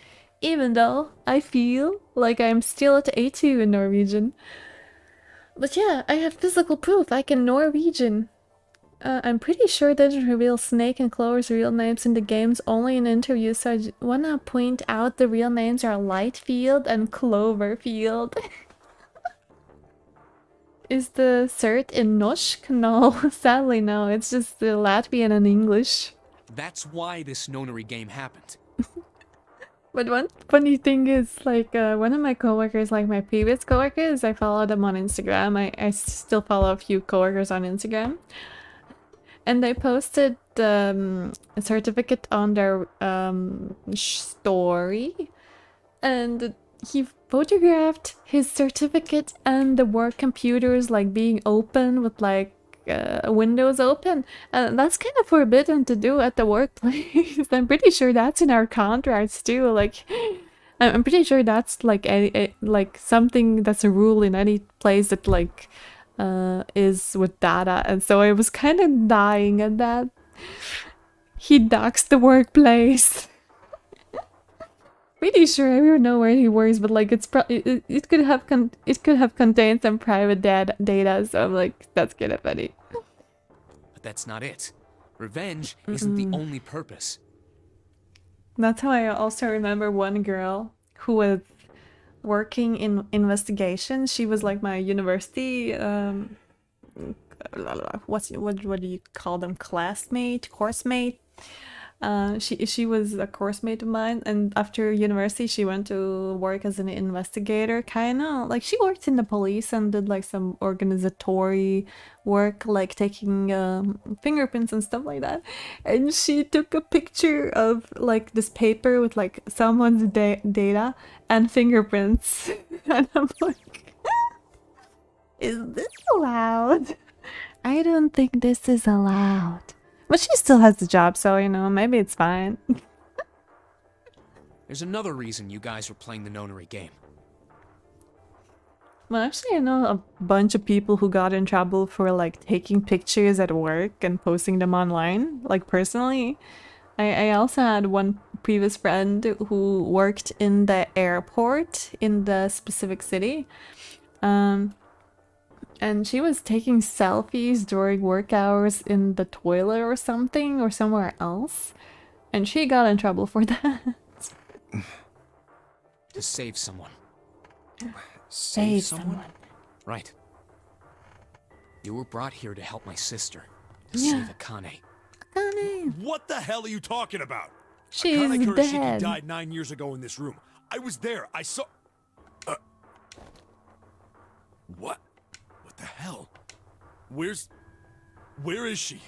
Even though I feel like I'm still at A2 in Norwegian. But yeah, I have physical proof I can Norwegian. I'm pretty sure they didn't reveal Snake and Clover's real names in the games, only in interviews, so I wanna point out the real names are Lightfield and Cloverfield. Is the cert in Norsk? No, sadly no, it's just the Latvian and English. That's why this Nonary game happened. But one funny thing is, like, one of my coworkers, like my previous coworkers, I follow them on Instagram. I still follow a few coworkers on Instagram. And they posted a certificate on their story. And he photographed his certificate and the work computers, like, being open with, like, windows open, and that's kind of forbidden to do at the workplace. I'm pretty sure that's in our contracts too. Like, I'm pretty sure that's like like something that's a rule in any place that like is with data. And so I was kind of dying at that. He doxed the workplace. Pretty sure I don't know where he works, but like it's it could have contained some private data, so I'm like, that's kind of funny. But that's not it. Revenge isn't the only purpose. That's how I also remember one girl who was working in investigation. She was like my university what do you call them, course mate. She was a course mate of mine, and after university she went to work as an investigator, kind of like she worked in the police and did like some organizatory work, like taking fingerprints and stuff like that. And she took a picture of like this paper with like someone's data and fingerprints. And I'm like, is this allowed? I don't think this is allowed. But she still has the job, so, you know, maybe it's fine. There's another reason you guys were playing the Nonary game. Well, actually, I know a bunch of people who got in trouble for, like, taking pictures at work and posting them online, like, personally. I also had one previous friend who worked in the airport in the specific city. And she was taking selfies during work hours in the toilet or something, or somewhere else. And she got in trouble for that. To save someone. Save someone. Right. You were brought here to help my sister. To save Akane. Akane! What the hell are you talking about? She's Akane Kurashiki dead. died 9 years ago in this room. I was there. I saw... What? What the hell? Where is she?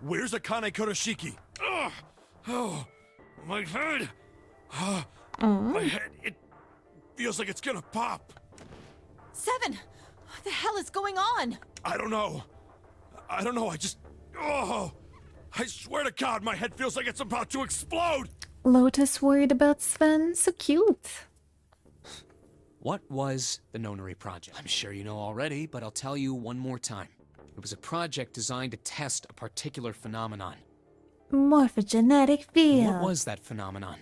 Where's Akane Kurashiki? Ugh! Oh, my head! My head, it feels like it's gonna pop. 7! What the hell is going on? I don't know. I just... Oh! I swear to God, my head feels like it's about to explode! Lotus worried about Sven? So cute. What was the Nonary project? I'm sure you know already, but I'll tell you one more time. It was a project designed to test a particular phenomenon. Morphogenetic field. What was that phenomenon?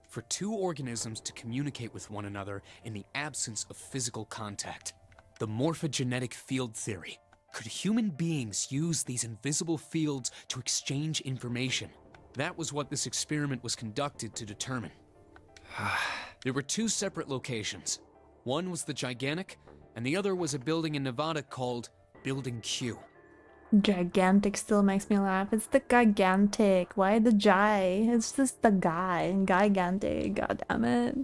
For two organisms to communicate with one another in the absence of physical contact. The morphogenetic field theory. Could human beings use these invisible fields to exchange information? That was what this experiment was conducted to determine. There were two separate locations. One was the Gigantic, and the other was a building in Nevada called Building Q. Gigantic still makes me laugh. It's the gigantic. Why the gi? It's just the guy. Gigantic. God damn it.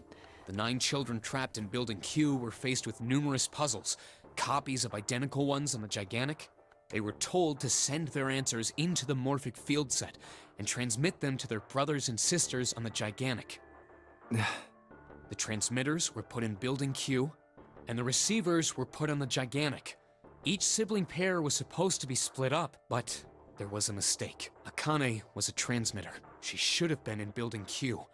The 9 children trapped in Building Q were faced with numerous puzzles, copies of identical ones on the Gigantic. They were told to send their answers into the morphic field set and transmit them to their brothers and sisters on the Gigantic. The transmitters were put in Building Q, and the receivers were put on the gigantic. Each sibling pair was supposed to be split up, but there was a mistake. Akane was a transmitter. She should have been in Building Q.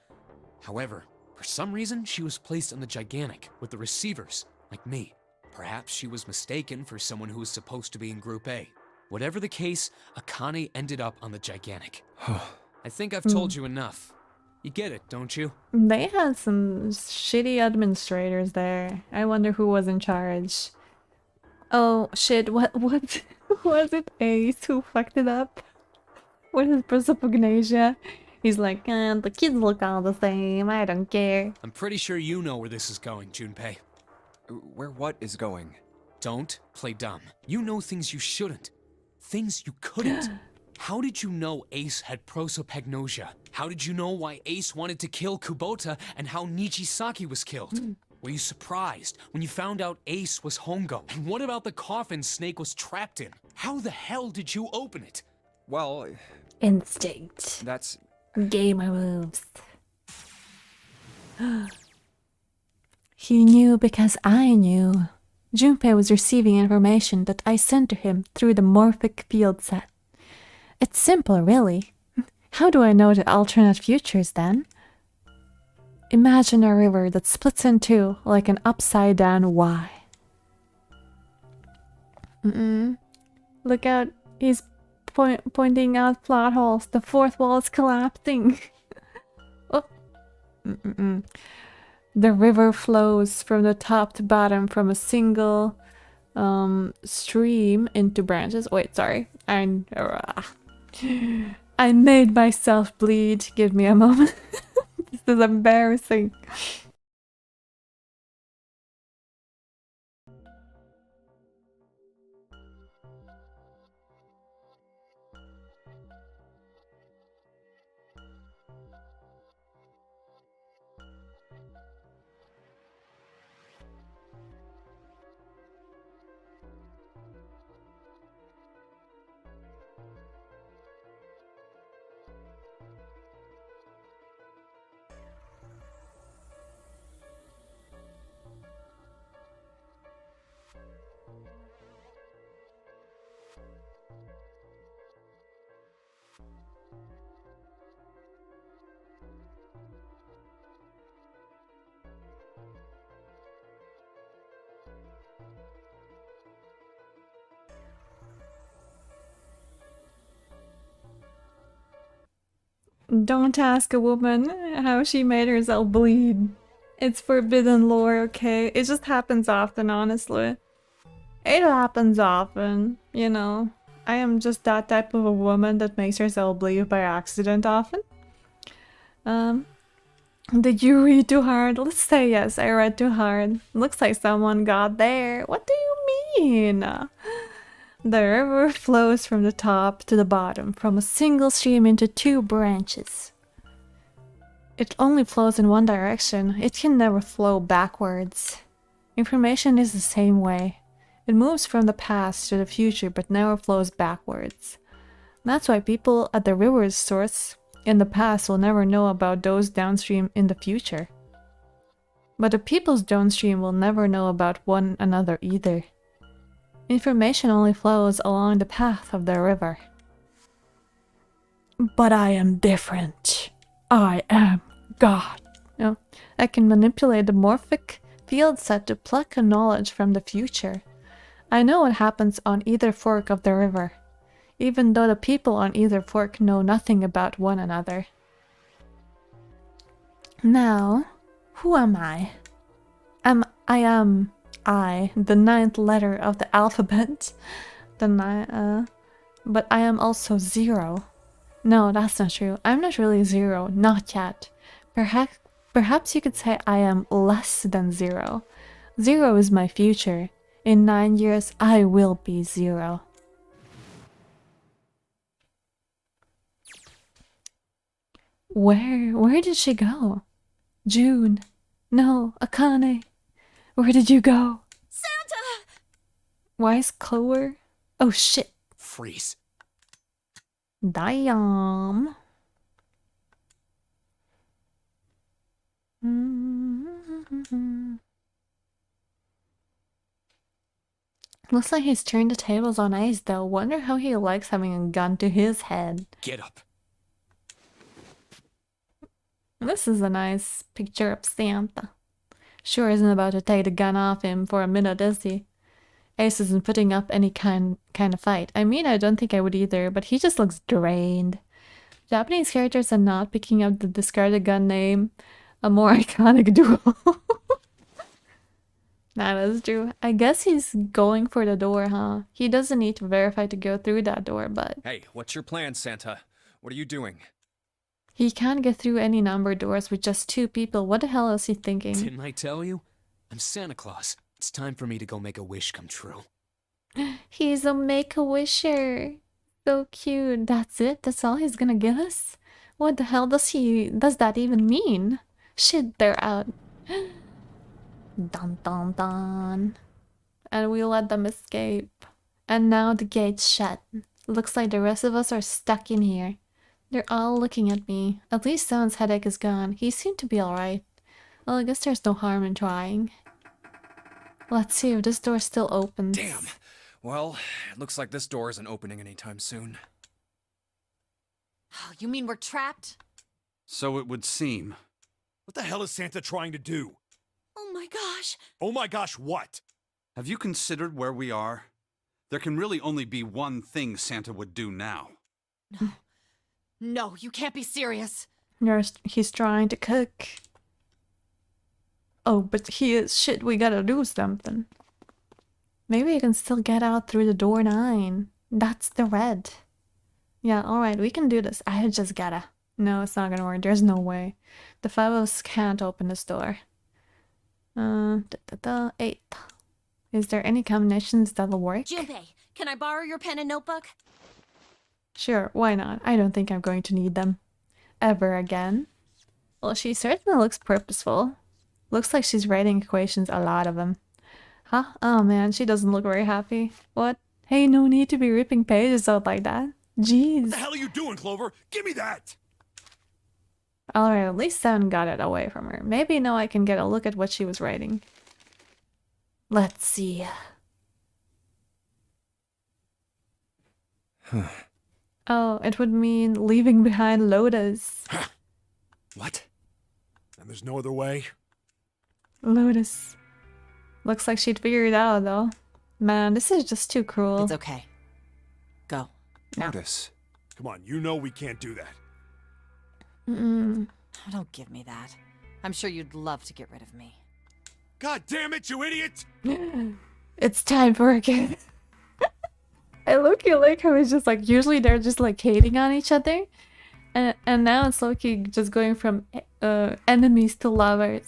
However, for some reason, she was placed on the gigantic with the receivers, like me. Perhaps she was mistaken for someone who was supposed to be in Group A. Whatever the case, Akane ended up on the gigantic. I think I've told you enough. You get it, don't you? They had some shitty administrators there. I wonder who was in charge. Oh shit, what was it Ace who fucked it up? With his prosopagnosia? He's like, the kids look all the same, I don't care. I'm pretty sure you know where this is going, Junpei. Where what is going? Don't play dumb. You know things you shouldn't. Things you couldn't. How did you know Ace had prosopagnosia? How did you know why Ace wanted to kill Kubota and how Nijisaki was killed? Were you surprised when you found out Ace was Hongo? And what about the coffin Snake was trapped in? How the hell did you open it? Well... Instinct. That's... Gamer moves. He knew because I knew. Junpei was receiving information that I sent to him through the morphic field set. It's simple, really. How do I know the alternate futures, then? Imagine a river that splits in two like an upside-down Y. Look out, he's pointing out plot holes. The fourth wall is collapsing. Oh. The river flows from the top to bottom from a single stream into branches. Wait, sorry. I made myself bleed. Give me a moment. This is embarrassing. Don't ask a woman how she made herself bleed. It's forbidden lore, okay? It just happens often, honestly. It happens often, you know. I am just that type of a woman that makes herself bleed by accident often. Did you read too hard? Let's say yes, I read too hard. Looks like someone got there. What do you mean? The river flows from the top to the bottom, from a single stream into two branches. It only flows in one direction. It can never flow backwards. Information is the same way. It moves from the past to the future but never flows backwards. That's why people at the river's source in the past will never know about those downstream in the future. But the peoples downstream will never know about one another either. Information only flows along the path of the river. But I am different. I am God. No, I can manipulate the morphic field set to pluck a knowledge from the future. I know what happens on either fork of the river, even though the people on either fork know nothing about one another. Now, who am I? I, the ninth letter of the alphabet. But I am also zero. No, that's not true. I'm not really zero, not yet. Perhaps you could say I am less than zero. Zero is my future. In 9 years, I will be zero. Where did she go? June. No, Akane. Where did you go? Santa! Why is Clover? Oh shit. Freeze. Damn. Looks like he's turned the tables on Ace though. Wonder how he likes having a gun to his head. Get up. This is a nice picture of Santa. Sure isn't about to take the gun off him for a minute, is he? Ace isn't putting up any kind of fight. I mean, I don't think I would either, but he just looks drained. Japanese characters are not picking up the discarded gun name. A more iconic duo. That is true. I guess he's going for the door, huh? He doesn't need to verify to go through that door, but... Hey, what's your plan, Santa? What are you doing? He can't get through any numbered doors with just 2 people. What the hell is he thinking? Didn't I tell you? I'm Santa Claus. It's time for me to go make a wish come true. He's a make-a-wisher. So cute. That's it? That's all he's gonna give us? What the hell does that even mean? Shit, they're out. Dun dun dun. And we let them escape. And now the gate's shut. Looks like the rest of us are stuck in here. They're all looking at me. At least Seven's headache is gone. He seemed to be alright. Well, I guess there's no harm in trying. Let's see if this door still opens. Damn. Well, it looks like this door isn't opening anytime soon. Oh, you mean we're trapped? So it would seem. What the hell is Santa trying to do? Oh my gosh. Oh my gosh, what? Have you considered where we are? There can really only be one thing Santa would do now. No. No, you can't be serious. He's trying to cook. Oh, but he is shit, we gotta do something. Maybe you can still get out through the door 9. That's the red. Yeah, alright, we can do this. I just gotta. No, it's not gonna work. There's no way. The 5 of us can't open this door. 8. Is there any combinations that'll work? Junpei, can I borrow your pen and notebook? Sure, why not? I don't think I'm going to need them. Ever again. Well, she certainly looks purposeful. Looks like she's writing equations, a lot of them. Huh? Oh man, she doesn't look very happy. What? Hey, no need to be ripping pages out like that. Jeez. What the hell are you doing, Clover? Give me that! Alright, at least Seven got it away from her. Maybe now I can get a look at what she was writing. Let's see. Oh, it would mean leaving behind Lotus. What? And there's no other way? Lotus. Looks like she'd figure it out, though. Man, this is just too cruel. It's okay. Go. Lotus. Come on, you know we can't do that. Oh, don't give me that. I'm sure you'd love to get rid of me. God damn it, you idiot! It's time for a kid. I look-y like how it's just like, usually they're just like hating on each other. And now it's Loki just going from enemies to lovers.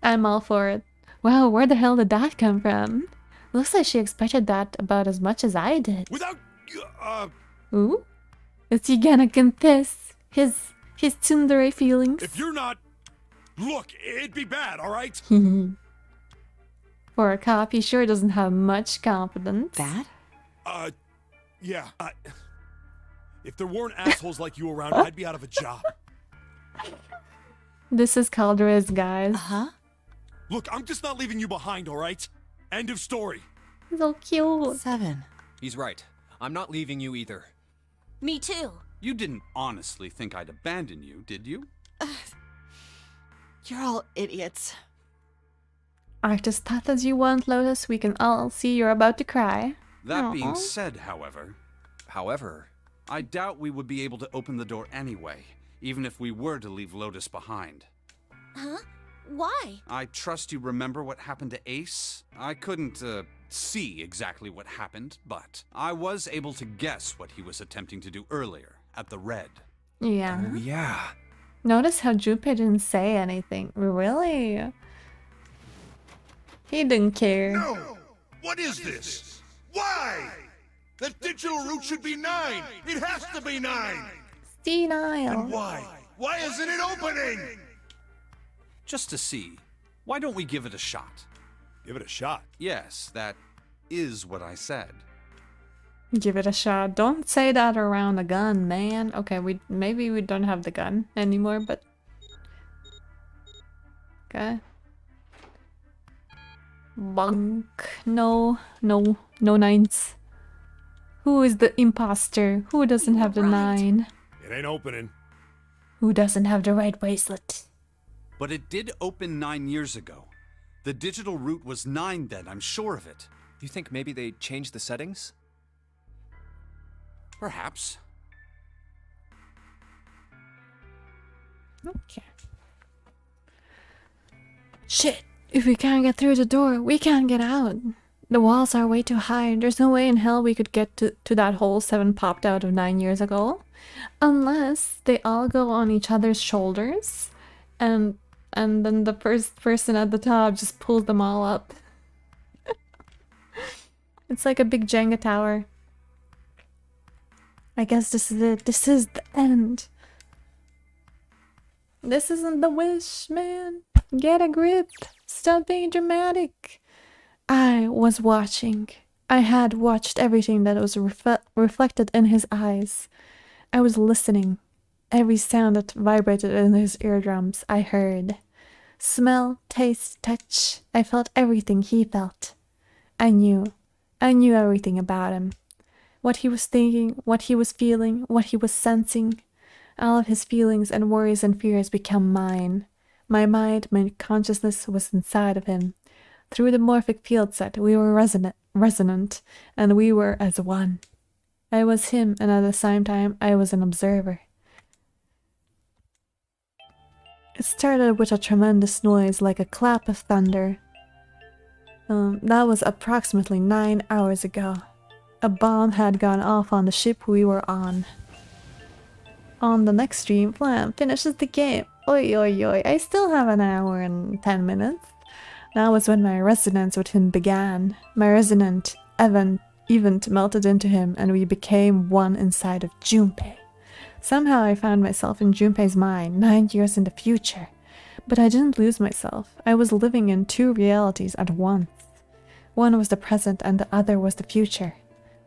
I'm all for it. Wow, where the hell did that come from? Looks like she expected that about as much as I did. Without... Ooh? Is he gonna confess his tsundere feelings? If you're not... Look, it'd be bad, alright? For a cop, he sure doesn't have much confidence. Bad? Yeah. If there weren't assholes like you around, I'd be out of a job. This is called Riz, guys. Uh-huh. Look, I'm just not leaving you behind, alright? End of story. So cute. 7. He's right. I'm not leaving you either. Me too. You didn't honestly think I'd abandon you, did you? You're all idiots. Act as tough as you want, Lotus. We can all see you're about to cry. That being Aw. said, however, I doubt we would be able to open the door anyway, even if we were to leave Lotus behind. Huh? Why? I trust you remember what happened to Ace? I couldn't, see exactly what happened, but I was able to guess what he was attempting to do earlier, at the Red. Yeah. Oh, yeah. Notice how Junpei didn't say anything. Really? He didn't care. No! What is this? Why? That digital route should be 9! It has to be 9! Senile. And why? Why isn't it opening? Just to see. Why don't we give it a shot? Give it a shot. Yes, that is what I said. Give it a shot. Don't say that around a gun, man. Okay, maybe we don't have the gun anymore, but... Okay. Bonk. No, no, no nines. Who is the imposter? Who doesn't have the 9? It ain't opening. Who doesn't have the right bracelet? But it did open 9 years ago. The digital root was 9 then, I'm sure of it. You think maybe they changed the settings? Perhaps. Okay. Shit! If we can't get through the door, we can't get out. The walls are way too high. There's no way in hell we could get to that hole 7 popped out of 9 years ago. Unless they all go on each other's shoulders and then the first person at the top just pulls them all up. It's like a big Jenga tower. I guess this is it. This is the end. This isn't the wish, man. Get a grip. Stop being dramatic. I was watching. I had watched everything that was reflected in his eyes. I was listening. Every sound that vibrated in his eardrums, I heard. Smell, taste, touch. I felt everything he felt. I knew everything about him. What he was thinking, what he was feeling, what he was sensing. All of his feelings and worries and fears became mine. My mind, my consciousness was inside of him. Through the morphic field set, we were resonant, and we were as one. I was him, and at the same time, I was an observer. It started with a tremendous noise like a clap of thunder. That was approximately 9 hours ago. A bomb had gone off on the ship we were on. On the next stream, Flam finishes the game. Oi, oi, oi, I still have an hour and 10 minutes. That was when my resonance with him began. My resonant event melted into him, and we became one inside of Junpei. Somehow I found myself in Junpei's mind, 9 years in the future. But I didn't lose myself. I was living in 2 realities at once. One was the present and the other was the future.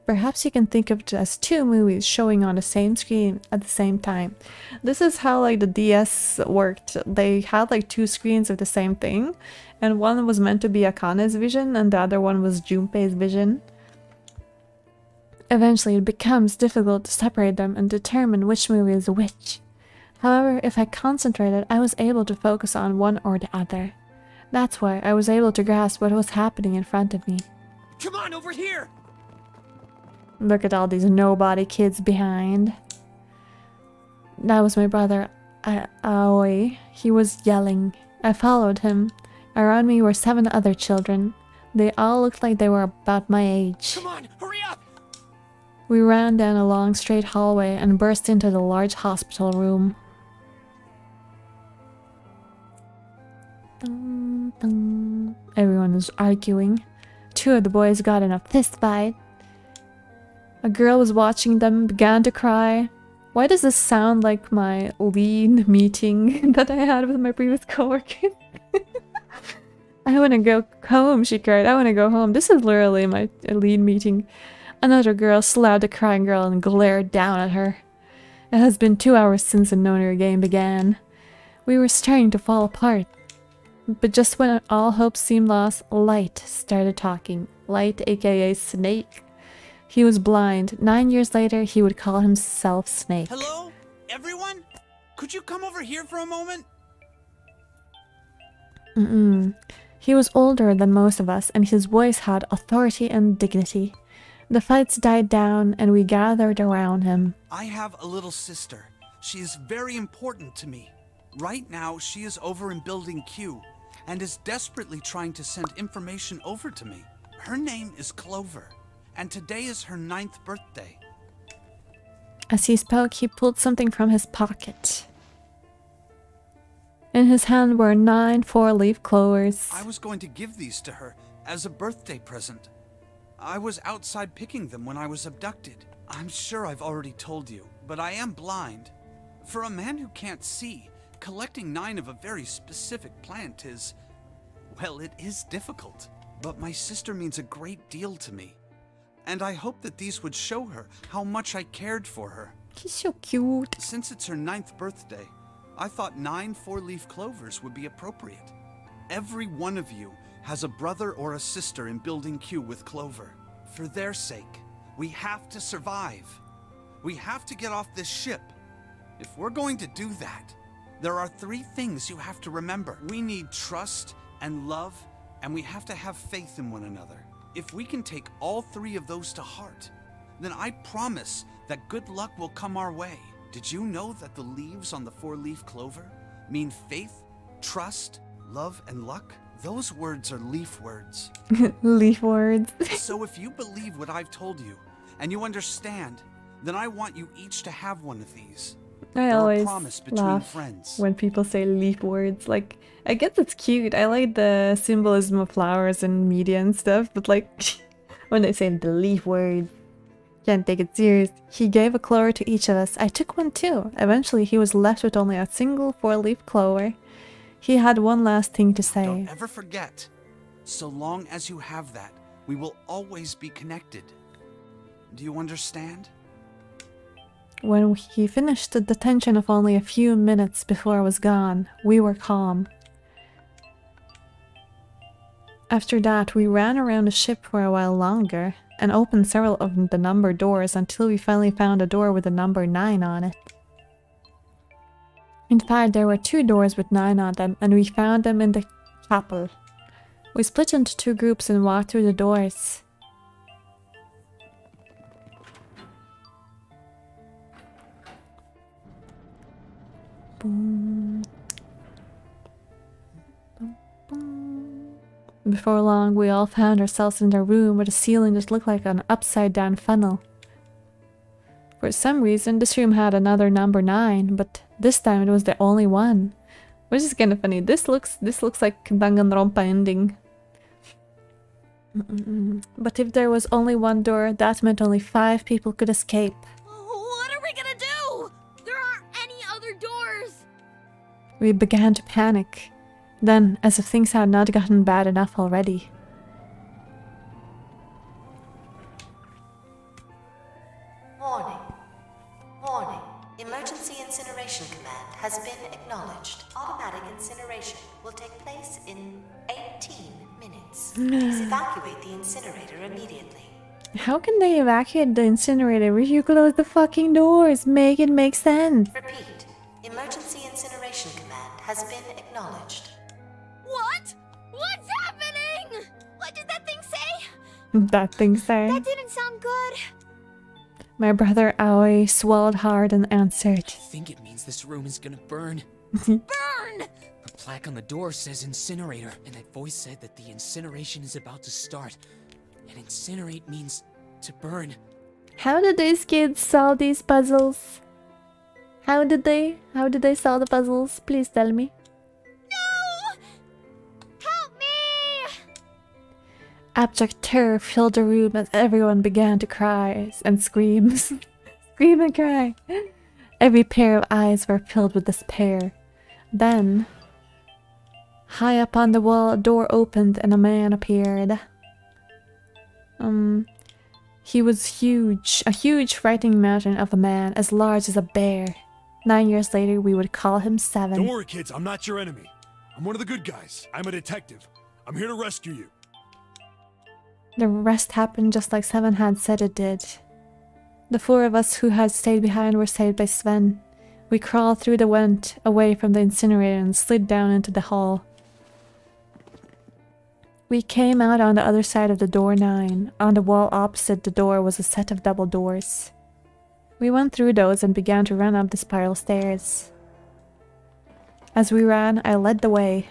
Perhaps you can think of it as 2 movies showing on the same screen at the same time. This is how like the DS worked. They had like 2 screens of the same thing, and one was meant to be Akane's vision and the other one was Junpei's vision. Eventually it becomes difficult to separate them and determine which movie is which. However, if I concentrated, I was able to focus on one or the other. That's why I was able to grasp what was happening in front of me. Come on, over here! Look at all these nobody kids behind. That was my brother, Aoi. He was yelling. I followed him. Around me were 7 other children. They all looked like they were about my age. Come on, hurry up! We ran down a long straight hallway and burst into the large hospital room. Dun, dun. Everyone was arguing. 2 of the boys got in a fist fight. A girl was watching them, began to cry. Why does this sound like my lead meeting that I had with my previous coworker? I want to go home, she cried. I want to go home. This is literally my lead meeting. Another girl slapped the crying girl and glared down at her. It has been 2 hours since the Nonary game began. We were starting to fall apart. But just when all hope seemed lost, Light started talking. Light, aka Snake. He was blind. 9 years later, he would call himself Snake. Hello? Everyone? Could you come over here for a moment? He was older than most of us, and his voice had authority and dignity. The fights died down, and we gathered around him. I have a little sister. She is very important to me. Right now, she is over in Building Q, and is desperately trying to send information over to me. Her name is Clover, and today is her 9th birthday. As he spoke, he pulled something from his pocket. In his hand were 9 4-leaf clovers. I was going to give these to her as a birthday present. I was outside picking them when I was abducted. I'm sure I've already told you, but I am blind. For a man who can't see, collecting 9 of a very specific plant is... well, it is difficult. But my sister means a great deal to me. And I hope that these would show her how much I cared for her. He's so cute. Since it's her 9th birthday, I thought 9 4-leaf clovers would be appropriate. Every one of you has a brother or a sister in Building Q with Clover. For their sake, we have to survive. We have to get off this ship. If we're going to do that, there are 3 things you have to remember. We need trust and love, and we have to have faith in one another. If we can take all 3 of those to heart, then I promise that good luck will come our way. Did you know that the leaves on the 4-leaf clover mean faith, trust, love, and luck? Those words are leaf words. Leaf words. So if you believe what I've told you, and you understand, then I want you each to have one of these. I They're always a promise between laugh friends. when people say leaf words. Like, I guess it's cute. I like the symbolism of flowers and media and stuff, but like, when they say the leaf words, can't take it serious. He gave a clover to each of us. I took one too. Eventually, he was left with only a single 4-leaf clover. He had one last thing to say. Don't ever forget, so long as you have that, we will always be connected. Do you understand? When he finished the detention of only a few minutes before I was gone, we were calm. After that, we ran around the ship for a while longer and opened several of the numbered doors until we finally found a door with the number 9 on it. In fact, there were 2 doors with 9 on them, and we found them in the chapel. We split into 2 groups and walked through the doors. Boom. Boom, boom. Before long, we all found ourselves in a room where the ceiling just looked like an upside-down funnel. For some reason, this room had another number 9, but this time it was the only one. Which is kind of funny. This looks like Danganronpa ending. But if there was only one door, that meant only 5 people could escape. What are we gonna do? There aren't any other doors. We began to panic. Then, as if things had not gotten bad enough already. Warning. Warning. Emergency incineration command has been acknowledged. Automatic incineration will take place in 18 minutes. Please evacuate the incinerator immediately. How can they evacuate the incinerator if you close the fucking doors? Make it make sense. Repeat. Emergency incineration command has been acknowledged. What? What's happening? What did that thing say? That thing say. That didn't sound good. My brother Aoi swallowed hard and answered. I think it means this room is gonna burn. Burn! The plaque on the door says incinerator, and that voice said that the incineration is about to start. And incinerate means to burn. How did these kids solve these puzzles? How did they solve the puzzles? Please tell me. No! Help me! Abject terror filled the room as everyone began to cry and scream. Scream and cry. Every pair of eyes were filled with despair. Then, high up on the wall, a door opened and a man appeared. He was huge, a huge frightening mountain of a man, as large as a bear. 9 years later, we would call him 7. Don't worry, kids. I'm not your enemy. I'm one of the good guys. I'm a detective. I'm here to rescue you. The rest happened just like 7 had said it did. The 4 of us who had stayed behind were saved by Sven. We crawled through the vent away from the incinerator and slid down into the hall. We came out on the other side of the door 9. On the wall opposite the door was a set of double doors. We went through those and began to run up the spiral stairs. As we ran, I led the way.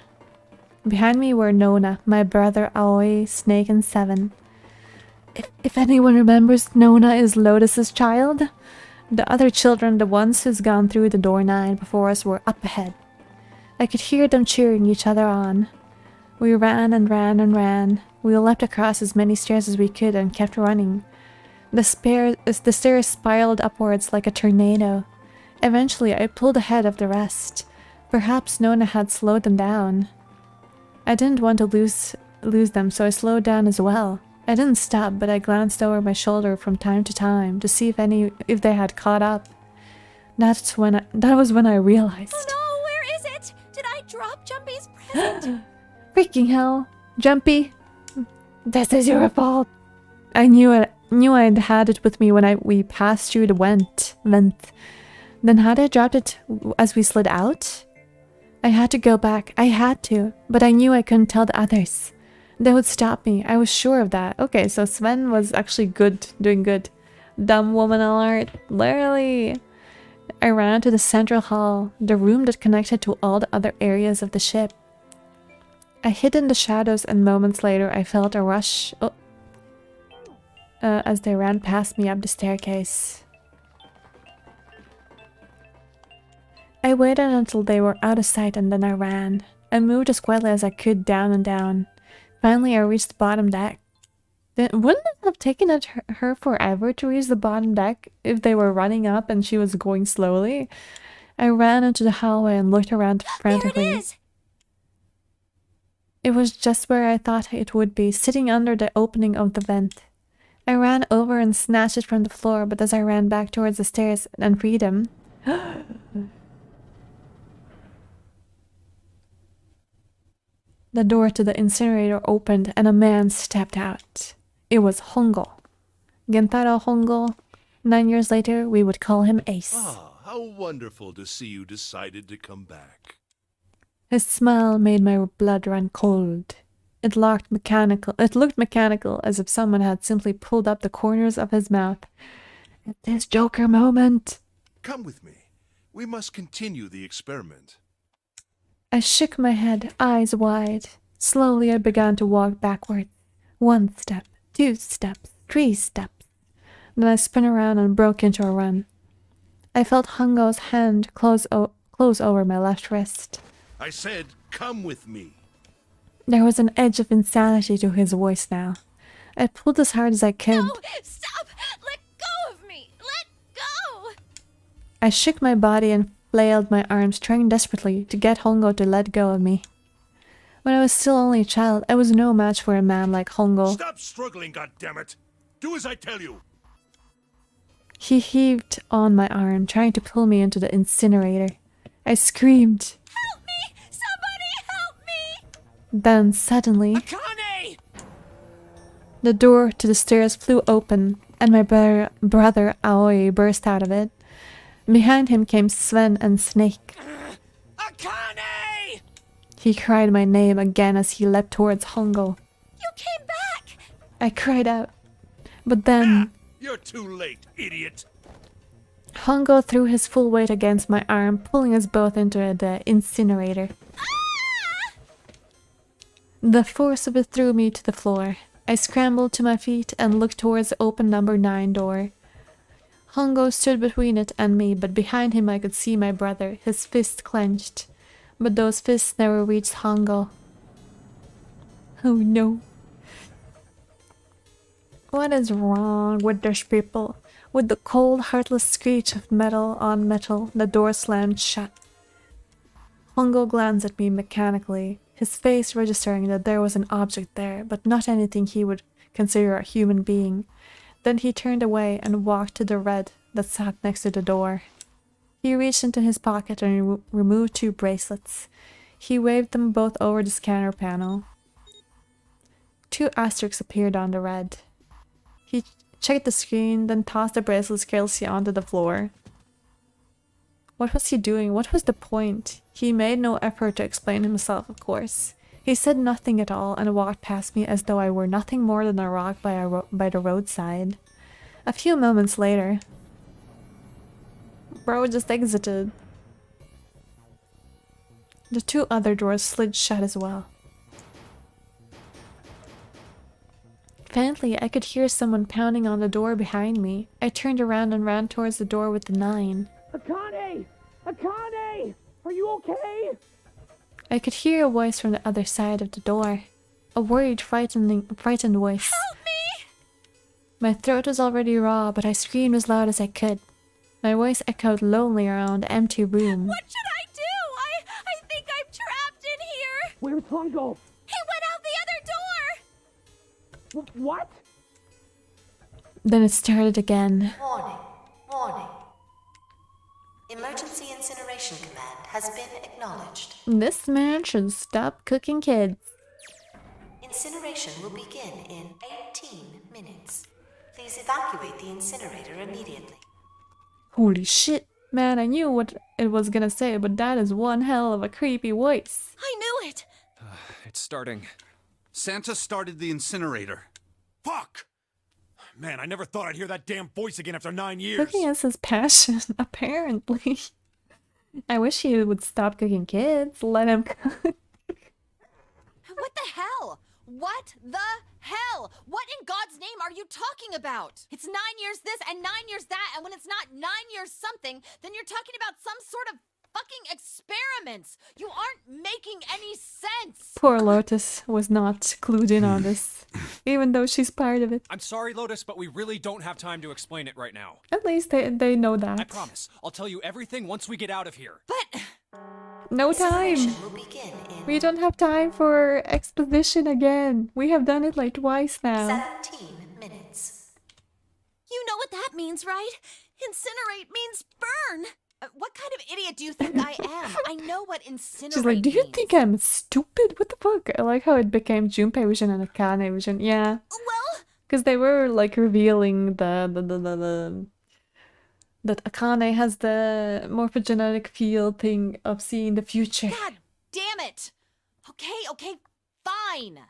Behind me were Nona, my brother Aoi, Snake, and 7. If anyone remembers, Nona is Lotus's child. The other children, the ones who's gone through the door 9 before us, were up ahead. I could hear them cheering each other on. We ran and ran and ran. We leapt across as many stairs as we could and kept running. The stairs spiraled upwards like a tornado. Eventually, I pulled ahead of the rest. Perhaps Nona had slowed them down. I didn't want to lose them, so I slowed down as well. I didn't stop, but I glanced over my shoulder from time to time to see if they had caught up. That was when I realized. Oh no, where is it? Did I drop Jumpy's present? Freaking hell! Jumpy, this is your fault. I knew I'd had it with me when we passed through the vent. Then had I dropped it as we slid out? I had to go back. I had to, but I knew I couldn't tell the others. They would stop me. I was sure of that. Okay, so Sven was actually good, doing good. Dumb woman alert. Literally. I ran to the central hall, the room that connected to all the other areas of the ship. I hid in the shadows, and moments later I felt a rush as they ran past me up the staircase. I waited until they were out of sight and then I ran. I moved as quietly as I could down and down. Finally I reached the bottom deck. Wouldn't it have taken her forever to reach the bottom deck if they were running up and she was going slowly? I ran into the hallway and looked around frantically. There it is! It was just where I thought it would be, sitting under the opening of the vent. I ran over and snatched it from the floor, but as I ran back towards the stairs and freedom... The door to the incinerator opened and a man stepped out. It was Hongo. Gentaro Hongo. 9 years later, we would call him Ace. Ah, how wonderful to see you decided to come back. His smile made my blood run cold. It looked mechanical, as if someone had simply pulled up the corners of his mouth. At this Joker moment. Come with me. We must continue the experiment. I shook my head, eyes wide. Slowly I began to walk backward. 1 step, 2 steps, 3 steps. Then I spun around and broke into a run. I felt Hongo's hand close over my left wrist. I said, come with me. There was an edge of insanity to his voice now. I pulled as hard as I could. No! Stop! Let go of me! Let go! I shook my body and flailed my arms, trying desperately to get Hongo to let go of me. When I was still only a child, I was no match for a man like Hongo. Stop struggling, goddammit! Do as I tell you! He heaved on my arm, trying to pull me into the incinerator. I screamed. Help me! Somebody help me! Then, suddenly... Akane! The door to the stairs flew open, and my brother Aoi burst out of it. Behind him came Sven and Snake. Akane! He cried my name again as he leapt towards Hongo. You came back! I cried out. But then... You're too late, idiot! Hongo threw his full weight against my arm, pulling us both into the incinerator. Ah! The force of it threw me to the floor. I scrambled to my feet and looked towards the open number 9 door. Hongo stood between it and me, but behind him I could see my brother, his fists clenched. But those fists never reached Hongo. Oh no. What is wrong with these people? With the cold, heartless screech of metal on metal, the door slammed shut. Hongo glanced at me mechanically, his face registering that there was an object there, but not anything he would consider a human being. Then he turned away and walked to the red that sat next to the door. He reached into his pocket and removed 2 bracelets. He waved them both over the scanner panel. 2 asterisks appeared on the red. He checked the screen, then tossed the bracelets carelessly onto the floor. What was he doing? What was the point? He made no effort to explain himself, of course. He said nothing at all and walked past me as though I were nothing more than a rock by the roadside. A few moments later, bro just exited. The 2 other doors slid shut as well. Faintly, I could hear someone pounding on the door behind me. I turned around and ran towards the door with the 9. Akane! Akane! Are you okay? I could hear a voice from the other side of the door. A worried, frightened voice. Help me! My throat was already raw, but I screamed as loud as I could. My voice echoed lonely around the empty room. What should I do? I think I'm trapped in here! Where's Hongo? He went out the other door! What? Then it started again. Warning. Warning. Emergency Incineration Command has been acknowledged. This man should stop cooking kids. Incineration will begin in 18 minutes. Please evacuate the incinerator immediately. Holy shit. Man, I knew what it was gonna say, but that is one hell of a creepy voice. I knew it! It's starting. Santa started the incinerator. Fuck! Man, I never thought I'd hear that damn voice again after 9 years. Cooking is his passion, apparently. I wish he would stop cooking kids. Let him cook. What the hell? What the hell? What in God's name are you talking about? It's 9 years this and 9 years that, and when it's not 9 years something, then you're talking about some sort of fucking experiments. You aren't making any sense. Poor Lotus was not clued in on this, even though she's part of it. I'm sorry, Lotus, but we really don't have time to explain it right now. At least they know that. I promise. I'll tell you everything once we get out of here. But... No time! We don't have time for exposition again. We have done it like twice now. 17 minutes. You know what that means, right? Incinerate means burn! What kind of idiot do you think I am? I know what incinerate She's like, do you means. think I'm stupid? What the fuck? I like how it became Junpei vision and Akane vision. Yeah. Well... Because they were like revealing that Akane has the morphogenetic field thing of seeing the future. God damn it! Okay, fine.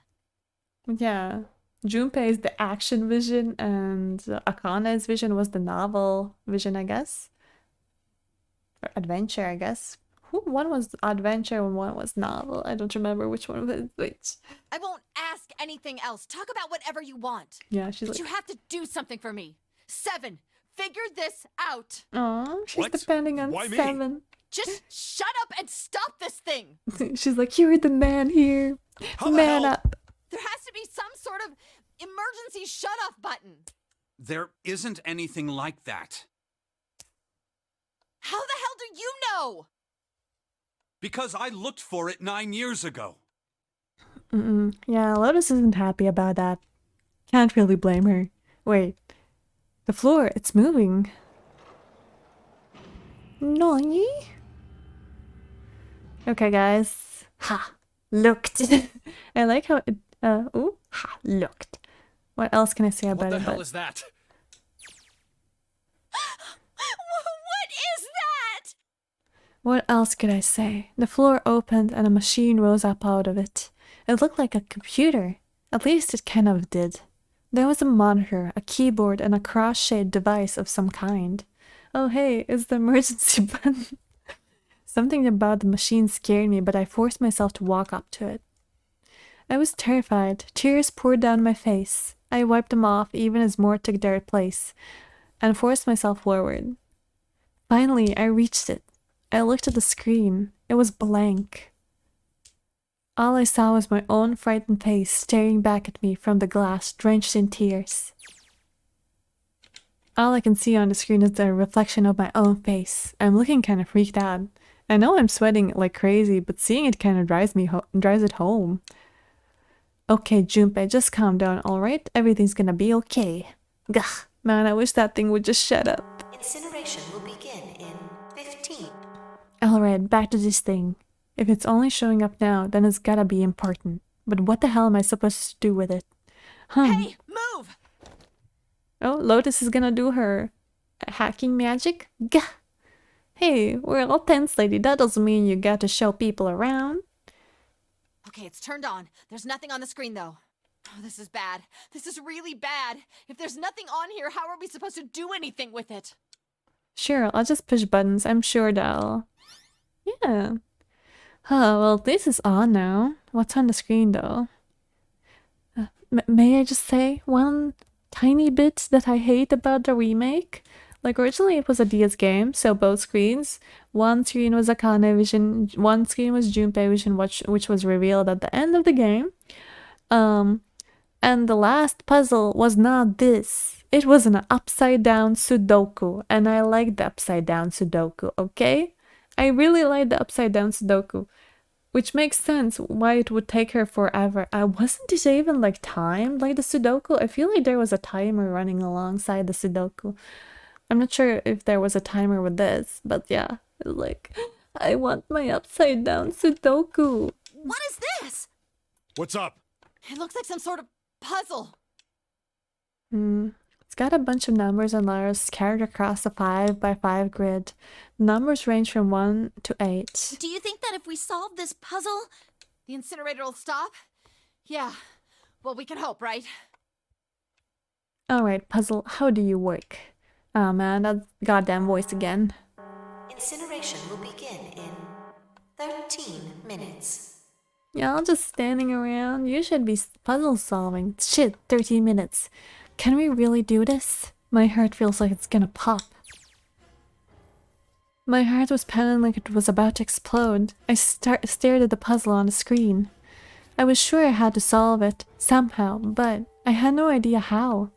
Yeah. Junpei's the action vision and Akane's vision was the novel vision, I guess. Or adventure, I guess. One was adventure and one was novel. I don't remember which one was which. I won't ask anything else. Talk about whatever you want. Yeah, she's but like... you have to do something for me. 7. Figure this out. Aw, she's depending on 7. Just shut up and stop this thing. She's like, you're the man here. Man up. There has to be some sort of emergency shut-off button. There isn't anything like that. How the hell do you know? Because I looked for it 9 years ago. Yeah, Lotus isn't happy about that. Can't really blame her. Wait. The floor, it's moving. Nonary? Okay, guys. Ha! Looked. I like how it... ooh. Ha! Looked. What else can I say about it? What the hell is that? What is that? What else could I say? The floor opened and a machine rose up out of it. It looked like a computer. At least it kind of did. There was a monitor, a keyboard, and a cross-shaped device of some kind. Oh hey, it's the emergency button. Something about the machine scared me, but I forced myself to walk up to it. I was terrified. Tears poured down my face. I wiped them off even as more took their place, and forced myself forward. Finally, I reached it. I looked at the screen. It was blank. All I saw was my own frightened face staring back at me from the glass, drenched in tears. All I can see on the screen is the reflection of my own face. I'm looking kind of freaked out. I know I'm sweating like crazy, but seeing it kind of drives it home. Okay, Junpei, just calm down, alright? Everything's gonna be okay. Gah, man, I wish that thing would just shut up. Incineration will begin in 15. Alright, back to this thing. If it's only showing up now, then it's gotta be important. But what the hell am I supposed to do with it? Hey, move! Oh, Lotus is gonna do her hacking magic? Gah! Hey, we're all tense, lady. That doesn't mean you got to show people around. Okay, it's turned on. There's nothing on the screen, though. Oh, this is bad. This is really bad. If there's nothing on here, how are we supposed to do anything with it? Sure, I'll just push buttons. I'm sure that'll... Yeah. Oh, well, this is on now. What's on the screen, though? May I just say one tiny bit that I hate about the remake? Like, originally it was a DS game, so both screens. One screen was Akane vision, one screen was Junpei vision, which was revealed at the end of the game. And the last puzzle was not this. It was an upside-down Sudoku, and I liked the upside-down Sudoku, okay? I really liked the upside-down Sudoku, which makes sense why it would take her forever. Wasn't it even, like, timed like the Sudoku? I feel like there was a timer running alongside the Sudoku. I'm not sure if there was a timer with this, but yeah, it's like, I want my upside down Sudoku. What is this? What's up? It looks like some sort of puzzle. It's got a bunch of numbers and letters scattered across the 5x5 grid. The numbers range from 1 to 8. Do you think that if we solve this puzzle, the incinerator will stop? Yeah. Well, we can hope, right? Alright, puzzle, how do you work? Oh man, that goddamn voice again. Incineration will begin in 13 minutes. Y'all just standing around? You should be puzzle solving. Shit, 13 minutes. Can we really do this? My heart feels like it's gonna pop. My heart was pounding like it was about to explode. I stared at the puzzle on the screen. I was sure I had to solve it, somehow, but I had no idea how.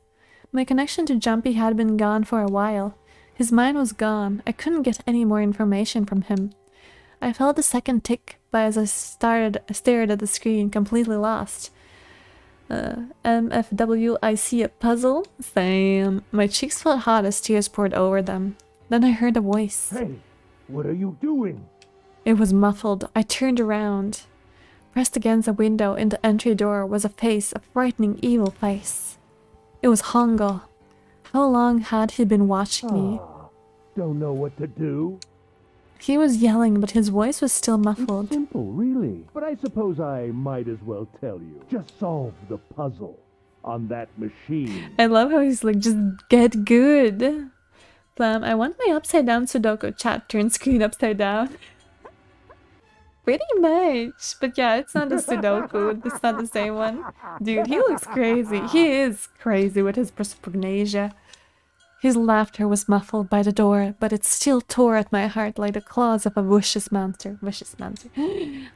My connection to Jumpy had been gone for a while. His mind was gone. I couldn't get any more information from him. I felt the second tick, but as I stared at the screen, completely lost. MFW, I see a puzzle? Sam. My cheeks felt hot as tears poured over them. Then I heard a voice. Hey, what are you doing? It was muffled. I turned around. Pressed against the window in the entry door was a face, a frightening, evil face. It was Hongo. How long had he been watching me? Don't know what to do. He was yelling, but his voice was still muffled. It's simple, really. But I suppose I might as well tell you. Just solve the puzzle on that machine. I love how he's like, just get good. Plum, I want my upside down Sudoku chat turned screen upside down. Pretty much. But yeah, it's not a Sudoku. It's not the same one. Dude, he looks crazy. He is crazy with his prosopagnosia. His laughter was muffled by the door, but it still tore at my heart like the claws of a vicious monster.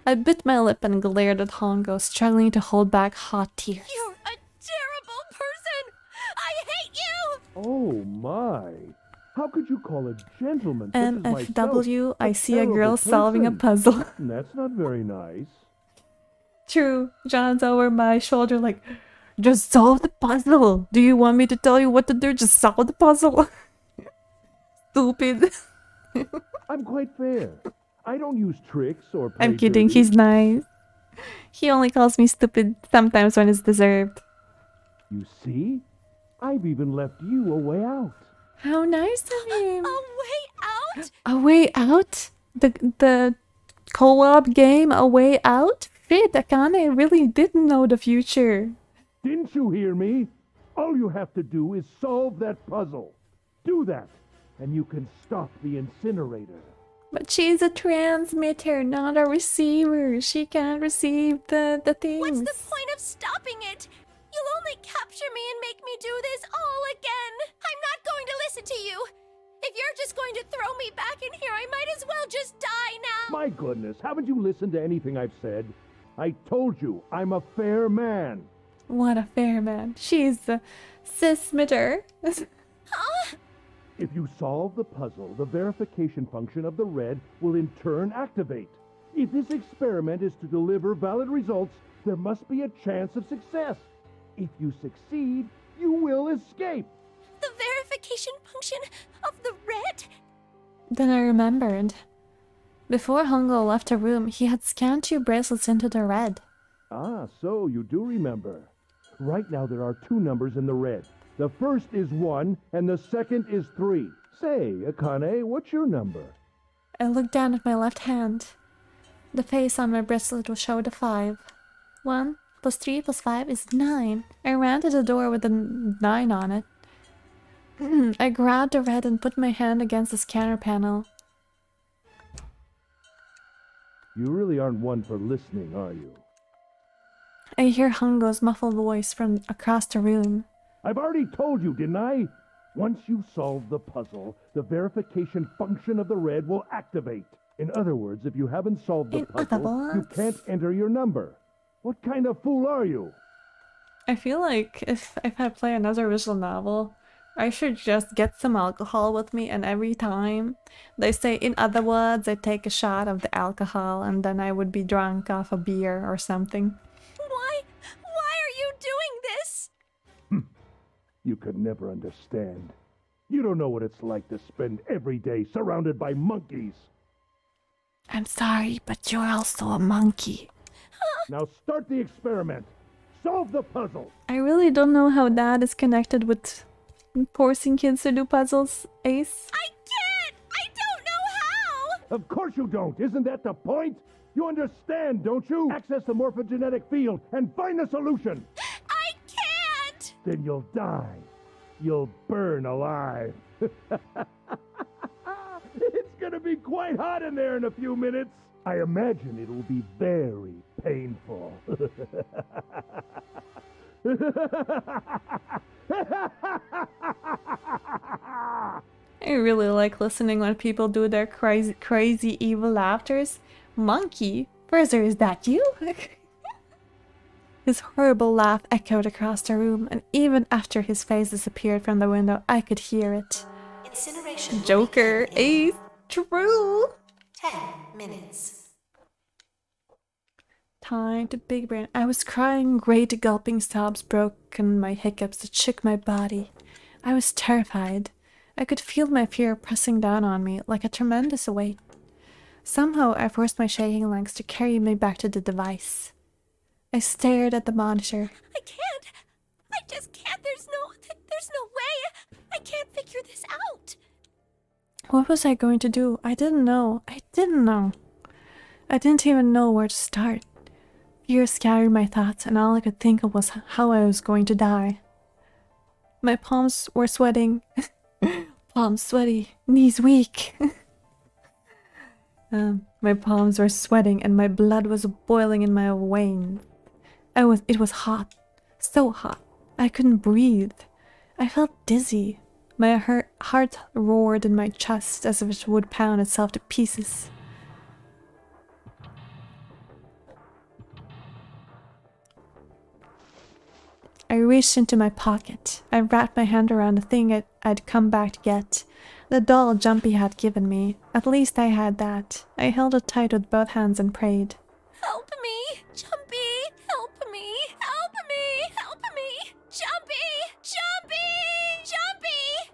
I bit my lip and glared at Hongo, struggling to hold back hot tears. You're a terrible person! I hate you! Oh my. How could you call a gentleman such as MFW, myself I see a girl terrible solving a person? puzzle. That's not very nice. True. John's over my shoulder like, just solve the puzzle. Do you want me to tell you what to do? Just solve the puzzle. Stupid. I'm quite fair. I don't use tricks or play I'm kidding. dirty. He's nice. He only calls me stupid sometimes when it's deserved. You see? I've even left you a way out. How nice of him. A way out? A way out? The co-op game A Way Out? Fit, Akane really didn't know the future. Didn't you hear me? All you have to do is solve that puzzle. Do that, and you can stop the incinerator. But she's a transmitter, not a receiver. She can't receive the things. What's the point of stopping it? You'll only capture me and make me do this all again. I'm not going to listen to you. If you're just going to throw me back in here, I might as well just die now. My goodness, haven't you listened to anything I've said? I told you, I'm a fair man. What a fair man. She's a cis-mitter. Huh? If you solve the puzzle, the verification function of the red will in turn activate. If this experiment is to deliver valid results, there must be a chance of success. If you succeed, you will escape. The verification function of the red? Then I remembered. Before Hongo left the room, he had scanned 2 bracelets into the red. Ah, so you do remember. Right now there are 2 numbers in the red. The first is 1 and the second is 3. Say, Akane, what's your number? I looked down at my left hand. The face on my bracelet will show the 5. 1 plus 3 plus 5 is 9. I ran to the door with the 9 on it. I grabbed the red and put my hand against the scanner panel. You really aren't one for listening, are you? I hear Hongo's muffled voice from across the room. I've already told you, didn't I? Once you solve the puzzle, the verification function of the red will activate. In other words, if you haven't solved the puzzle, you can't enter your number. What kind of fool are you? I feel like if I play another visual novel, I should just get some alcohol with me, and every time they say, in other words, I take a shot of the alcohol and then I would be drunk off a beer or something. Why are you doing this? You could never understand. You don't know what it's like to spend every day surrounded by monkeys. I'm sorry, but you're also a monkey. Now start the experiment. Solve the puzzle! I really don't know how that is connected with forcing kids to do puzzles, Ace. I can't! I don't know how! Of course you don't! Isn't that the point? You understand, don't you? Access the morphogenetic field and find the solution! I can't! Then you'll die. You'll burn alive. It's gonna be quite hot in there in a few minutes. I imagine it will be very painful. I really like listening when people do their crazy evil laughters. Monkey? Berser, is that you? His horrible laugh echoed across the room, and even after his face disappeared from the window, I could hear it. Incineration. Joker, Ace, true! 10 minutes. Time to big brain. I was crying, great gulping sobs broke on my hiccups that shook my body. I was terrified. I could feel my fear pressing down on me like a tremendous weight. Somehow I forced my shaking legs to carry me back to the device. I stared at the monitor. I can't. I just can't. There's no way. I can't figure this out. What was I going to do? I didn't know. I didn't even know where to start. Fear scattered my thoughts, and all I could think of was how I was going to die. My palms were sweating. Palms sweaty, knees weak. My palms were sweating and my blood was boiling in my veins. It was hot, so hot. I couldn't breathe. I felt dizzy. My heart roared in my chest as if it would pound itself to pieces. I reached into my pocket. I wrapped my hand around the thing I'd come back to get. The doll Jumpy had given me. At least I had that. I held it tight with both hands and prayed. Help me! Jumpy! Help me! Help me! Help me! Jumpy! Jumpy! Jumpy!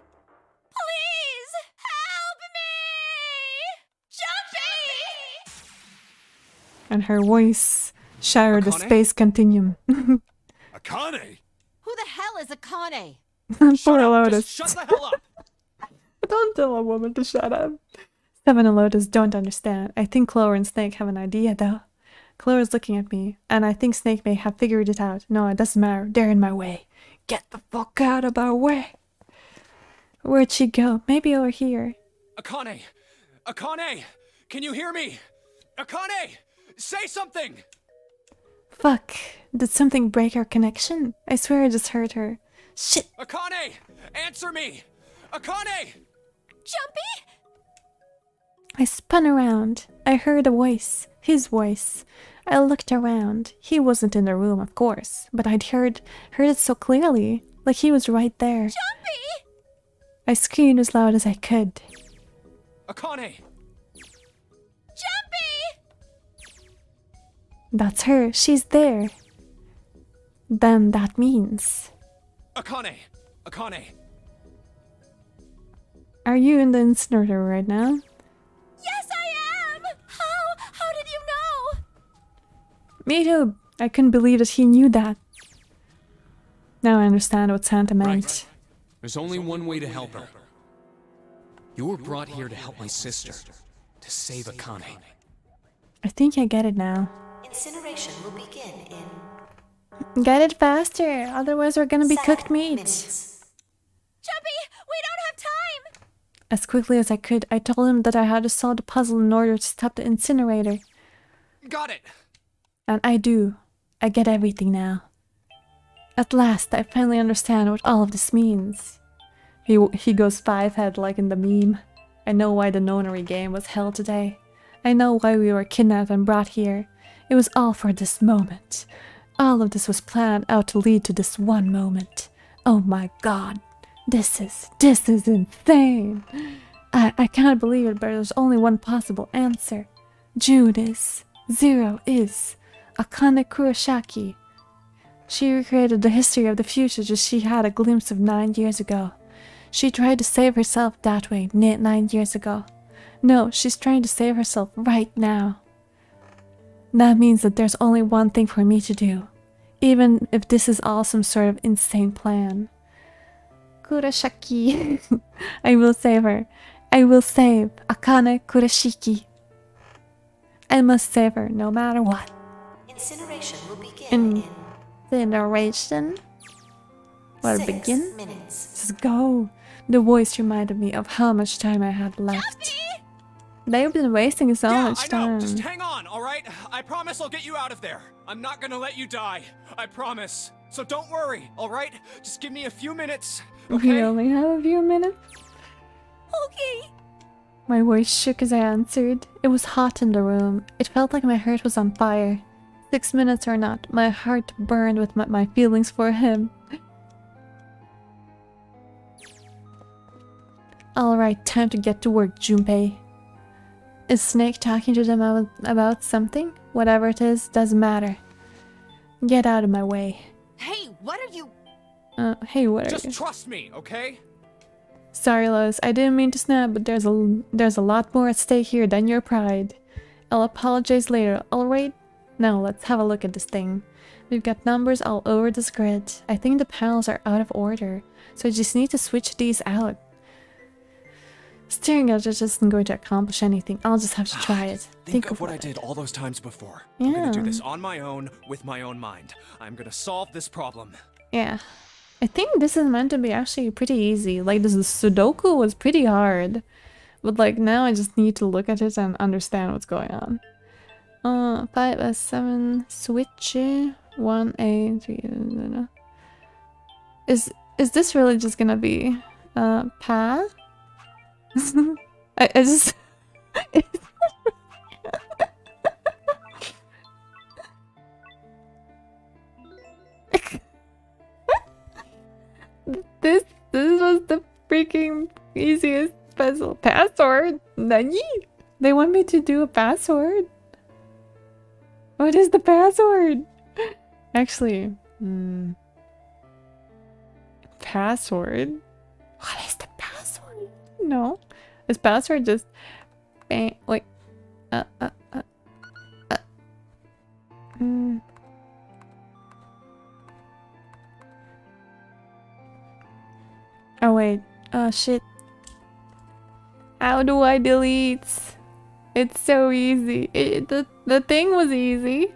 Please! Help me! Jumpy! And her voice shattered the Akane? space continuum. Akane! Who the hell is Akane? Poor Lotus. Shut the hell up! Don't tell a woman to shut up. Seven and Lotus don't understand. I think Clover and Snake have an idea, though. Clover's looking at me, and I think Snake may have figured it out. No, it doesn't matter. They're in my way. Get the fuck out of my way. Where'd she go? Maybe over here. Akane! Akane! Can you hear me? Akane! Say something! Fuck. Did something break our connection? I swear I just heard her. Shit. Akane! Answer me! Akane! Jumpy? I spun around. I heard a voice. His voice. I looked around. He wasn't in the room, of course, but I'd heard it so clearly, like he was right there. Jumpy! I screamed as loud as I could. Akane! Jumpy! That's her. She's there. Then that means... Akane! Akane! Are you in the incinerator right now? Yes, I am! How did you know? Me too. I couldn't believe that he knew that. Now I understand what Santa meant. Right. There's only one way to help her. You were brought here to help my sister, to save Akane. I think I get it now. Incineration will begin in Get it faster, otherwise we're gonna be 7 cooked meat. minutes. Jumpy, we don't have time! As quickly as I could, I told him that I had to solve the puzzle in order to stop the incinerator. Got it! And I do. I get everything now. At last, I finally understand what all of this means. He goes 5-head like in the meme. I know why the Nonary game was held today. I know why we were kidnapped and brought here. It was all for this moment. All of this was planned out to lead to this one moment. Oh my god. This is insane. I can't believe it, but there's only one possible answer. June is. Zero is. Akane Kurosaki. She recreated the history of the future that she had a glimpse of 9 years ago. She tried to save herself that way 9 years ago. No, she's trying to save herself right now. That means that there's only one thing for me to do. Even if this is all some sort of insane plan. Kurashiki. I will save her. I will save Akane Kurashiki. I must save her no matter what. Incineration will begin in Incineration? Will 6 begin? minutes. Let's go. The voice reminded me of how much time I had left. They've been wasting so much time. Just hang on, alright? I promise I'll get you out of there. I'm not gonna let you die. I promise. So don't worry, alright? Just give me a few minutes, okay? We only have a few minutes. Okay. My voice shook as I answered. It was hot in the room. It felt like my heart was on fire. 6 minutes or not, my heart burned with my feelings for him. Alright, time to get to work, Junpei. Is Snake talking to them about something? Whatever it is, doesn't matter. Get out of my way. Hey, what are you? Hey, what are you? Just trust me, okay? Sorry, Lois, I didn't mean to snap, but there's a lot more at stake here than your pride. I'll apologize later, alright? Now, let's have a look at this thing. We've got numbers all over this grid. I think the panels are out of order, so I just need to switch these out. Staring at it just isn't going to accomplish anything. I'll just have to try it. Think of what I did all those times before. Yeah. I'm gonna do this on my own, with my own mind. I'm gonna solve this problem. Yeah. I think this is meant to be actually pretty easy. Like, this Sudoku was pretty hard. But like, now I just need to look at it and understand what's going on. 5S7 switch 1A3. Is this really just gonna be pa? I just this was the freaking easiest puzzle. Password? Nani? They want me to do a password? What is the password? Actually, password? What is the password? No. Is password just bang? Wait. Oh wait. Oh shit. How do I delete? It's so easy. The thing was easy.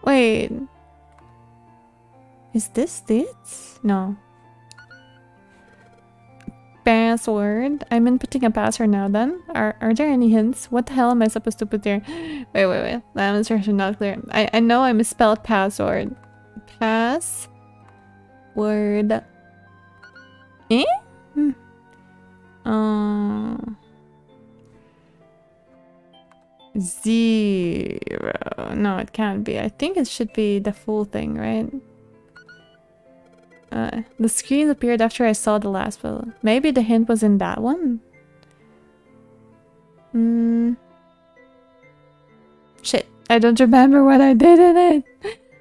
Wait. Is this it? No. Password. I'm inputting a password now then. Are there any hints? What the hell am I supposed to put there? Wait. The answer is not clear. I know I misspelled password. Password. Eh? 0. No, it can't be. I think it should be the full thing, right? The screen appeared after I saw the last puzzle. Maybe the hint was in that one? Shit. I don't remember what I did in it.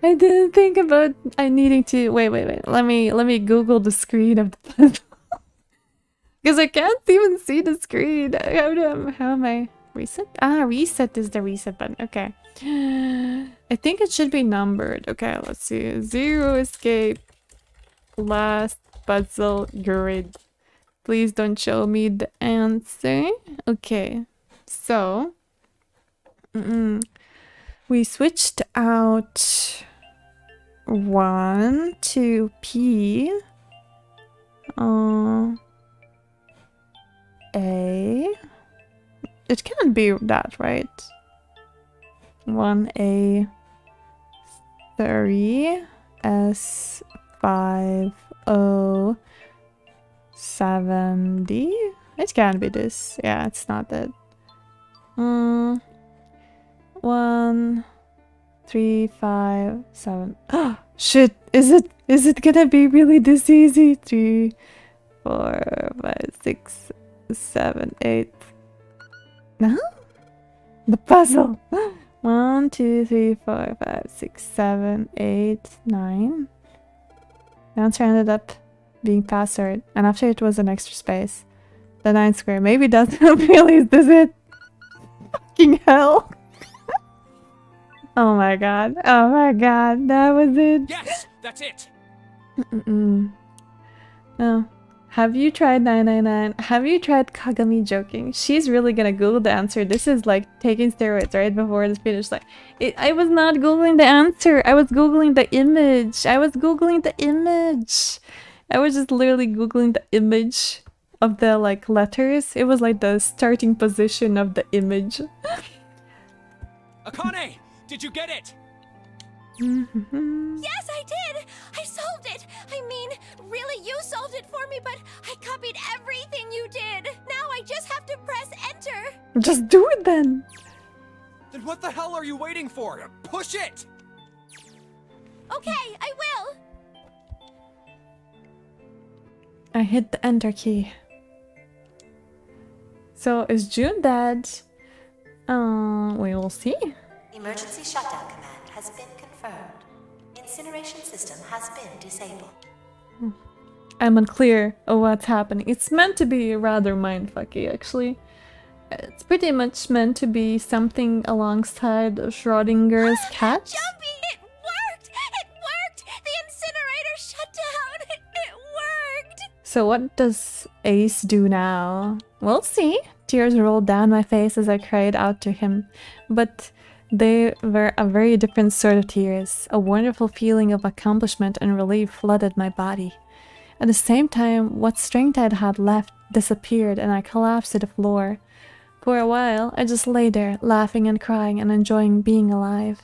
I didn't think about needing to... Wait. Let me Google the screen of the puzzle. Because I can't even see the screen. How am I... Reset? Ah, reset is the reset button. Okay. I think it should be numbered. Okay, let's see. 0 escape. Last puzzle grid. Please don't show me the answer. Okay. So. We switched out 1 to P. A. It can't be that, right? 1A 3 S 5 O 70. It can't be this. Yeah, it's not that. 1 3 5 7. Oh shit! Is it gonna be really this easy? 3 4 5 6 7 8. No? The puzzle. 1 2 3 4 5 6 7 8 9. The answer ended up being password, and after it was an extra space. The 9 square. Maybe that's not really. Is this it? fucking hell. Oh my god. Oh my god. That was it. Yes, that's it. Oh. Have you tried 999? Have you tried Kagami joking? She's really gonna Google the answer. This is like taking steroids right before the finish line. I was not Googling the answer. I was Googling the image. I was Googling the image. I was just literally Googling the image of the like letters. It was like the starting position of the image. Akane, did you get it? Yes, I did! I solved it! I mean, really, you solved it for me, but I copied everything you did! Now I just have to press enter! Just do it then! Then what the hell are you waiting for? Push it! Okay, I will! I hit the enter key. So, is June dead? We will see. Emergency shutdown command has been confirmed. Incineration system has been disabled. I'm unclear of what's happening. It's meant to be rather mindfucky, actually. It's pretty much meant to be something alongside Schrodinger's cat. Jumpy! It worked! It worked! The incinerator shut down! It worked! So what does Ace do now? We'll see. Tears rolled down my face as I cried out to him. But they were a very different sort of tears. A wonderful feeling of accomplishment and relief flooded my body. At the same time, what strength I had left disappeared and I collapsed to the floor. For a while, I just lay there, laughing and crying and enjoying being alive.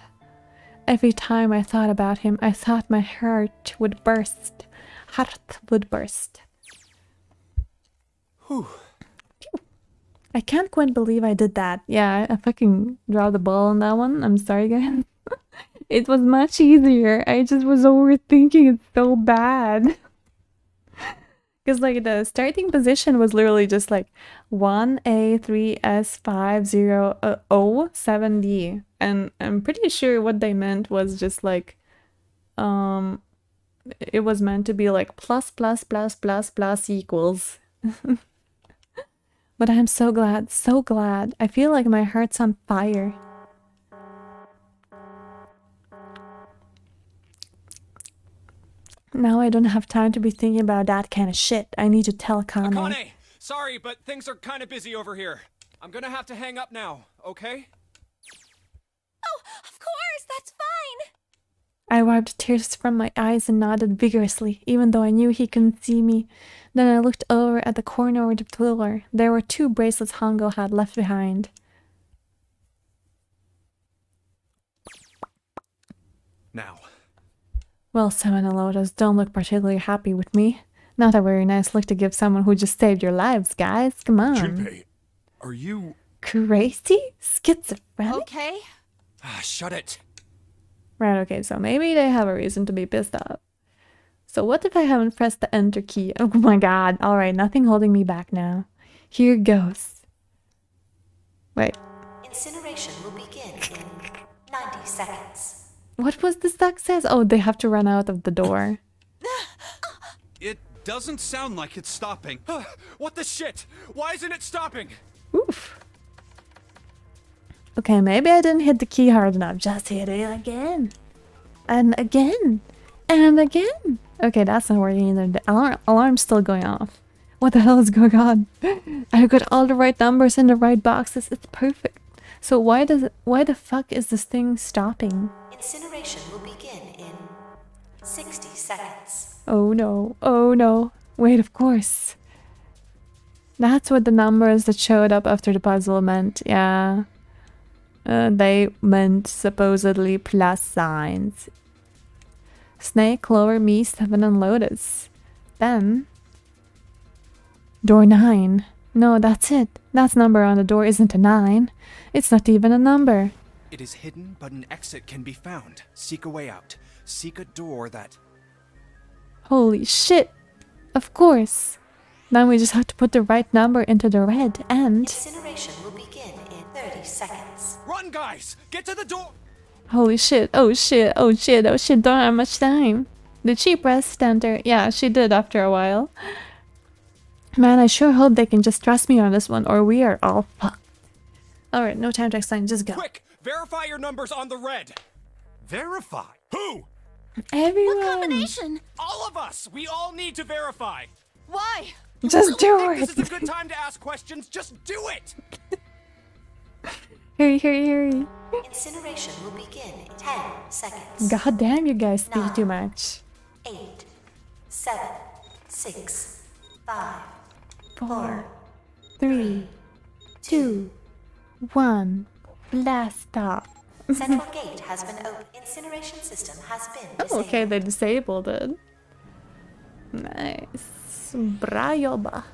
Every time I thought about him, I thought my heart would burst. Heart would burst. Whew. I can't quite believe I did that. Yeah, I fucking dropped the ball on that one. I'm sorry, guys. It was much easier. I just was overthinking it so bad. Because like the starting position was literally just like 1A3S50O7D. And I'm pretty sure what they meant was just like, it was meant to be like plus equals. But I'm so glad, so glad. I feel like my heart's on fire. Now I don't have time to be thinking about that kind of shit. I need to tell Kane. Akane, sorry, but things are kind of busy over here. I'm gonna have to hang up now, okay? Oh, of course, that's fine! I wiped tears from my eyes and nodded vigorously, even though I knew he couldn't see me. Then I looked over at the corner of the floor. There were 2 bracelets Hongo had left behind. Now. Well, Seven and Lotus don't look particularly happy with me. Not a very nice look to give someone who just saved your lives, guys. Come on. Junpei, are you... Crazy? Schizophrenic? Okay. Shut it. Right, okay, so maybe they have a reason to be pissed off. So what if I haven't pressed the enter key? Oh my god. Alright, nothing holding me back now. Here goes. Wait. Incineration will begin in 90 seconds. What was the success? Oh, they have to run out of the door. It doesn't sound like it's stopping. What the shit? Why isn't it stopping? Oof. Okay, maybe I didn't hit the key hard enough. Just hit it again. And again. And again. Okay, that's not working either. The alarm's still going off. What the hell is going on? I got all the right numbers in the right boxes. It's perfect. So why the fuck is this thing stopping? Incineration will begin in 60 seconds. Oh no. Oh no. Wait, of course. That's what the numbers that showed up after the puzzle meant. Yeah. They meant supposedly plus signs. Snake, Clover, me, Seven, and Lotus. Then... Door 9. No, that's it. That number on the door isn't a 9. It's not even a number. It is hidden, but an exit can be found. Seek a way out. Seek a door that... Holy shit. Of course. Then we just have to put the right number into the red and... Incineration will begin in 30 seconds. Run, guys! Get to the door! Holy shit. Oh shit. Oh shit. Oh shit. Don't have much time. Did she press enter? Yeah, she did after a while. Man, I sure hope they can just trust me on this one or we are all fucked. Alright, no time to explain, just go. Quick! Verify your numbers on the red! Verify? Who? Everyone! What combination? All of us! We all need to verify! Why? Just do Think it! this is a good time to ask questions? Just do it! Hurry, hurry, hurry. Incineration will begin in 10 seconds. God damn, you guys speak too much. 8, 7, 6, 5, 4, 3, 2, 1. Blast off. Central gate has been opened. Incineration system has been disabled. Okay, they disabled it. Nice. Brayoba.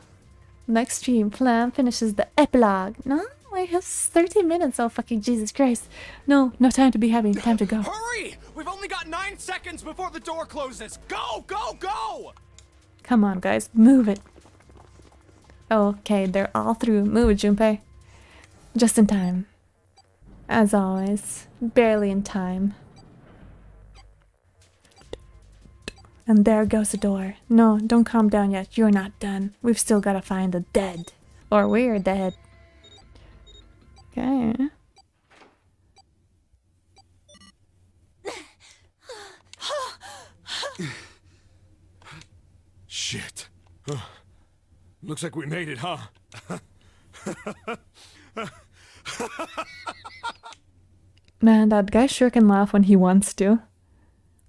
Next stream, Plum finishes the epilogue. No, I have 30 minutes. Oh, fucking Jesus Christ. No time to be happy. Time to go. Hurry! We've only got 9 seconds before the door closes! Go, go, go! Come on, guys. Move it. Okay, they're all through. Move it, Junpei. Just in time. As always. Barely in time. And there goes the door. No, don't calm down yet. You're not done. We've still got to find the dead. Or we're dead. Okay. Shit. Looks like we made it, huh? Man, that guy sure can laugh when he wants to.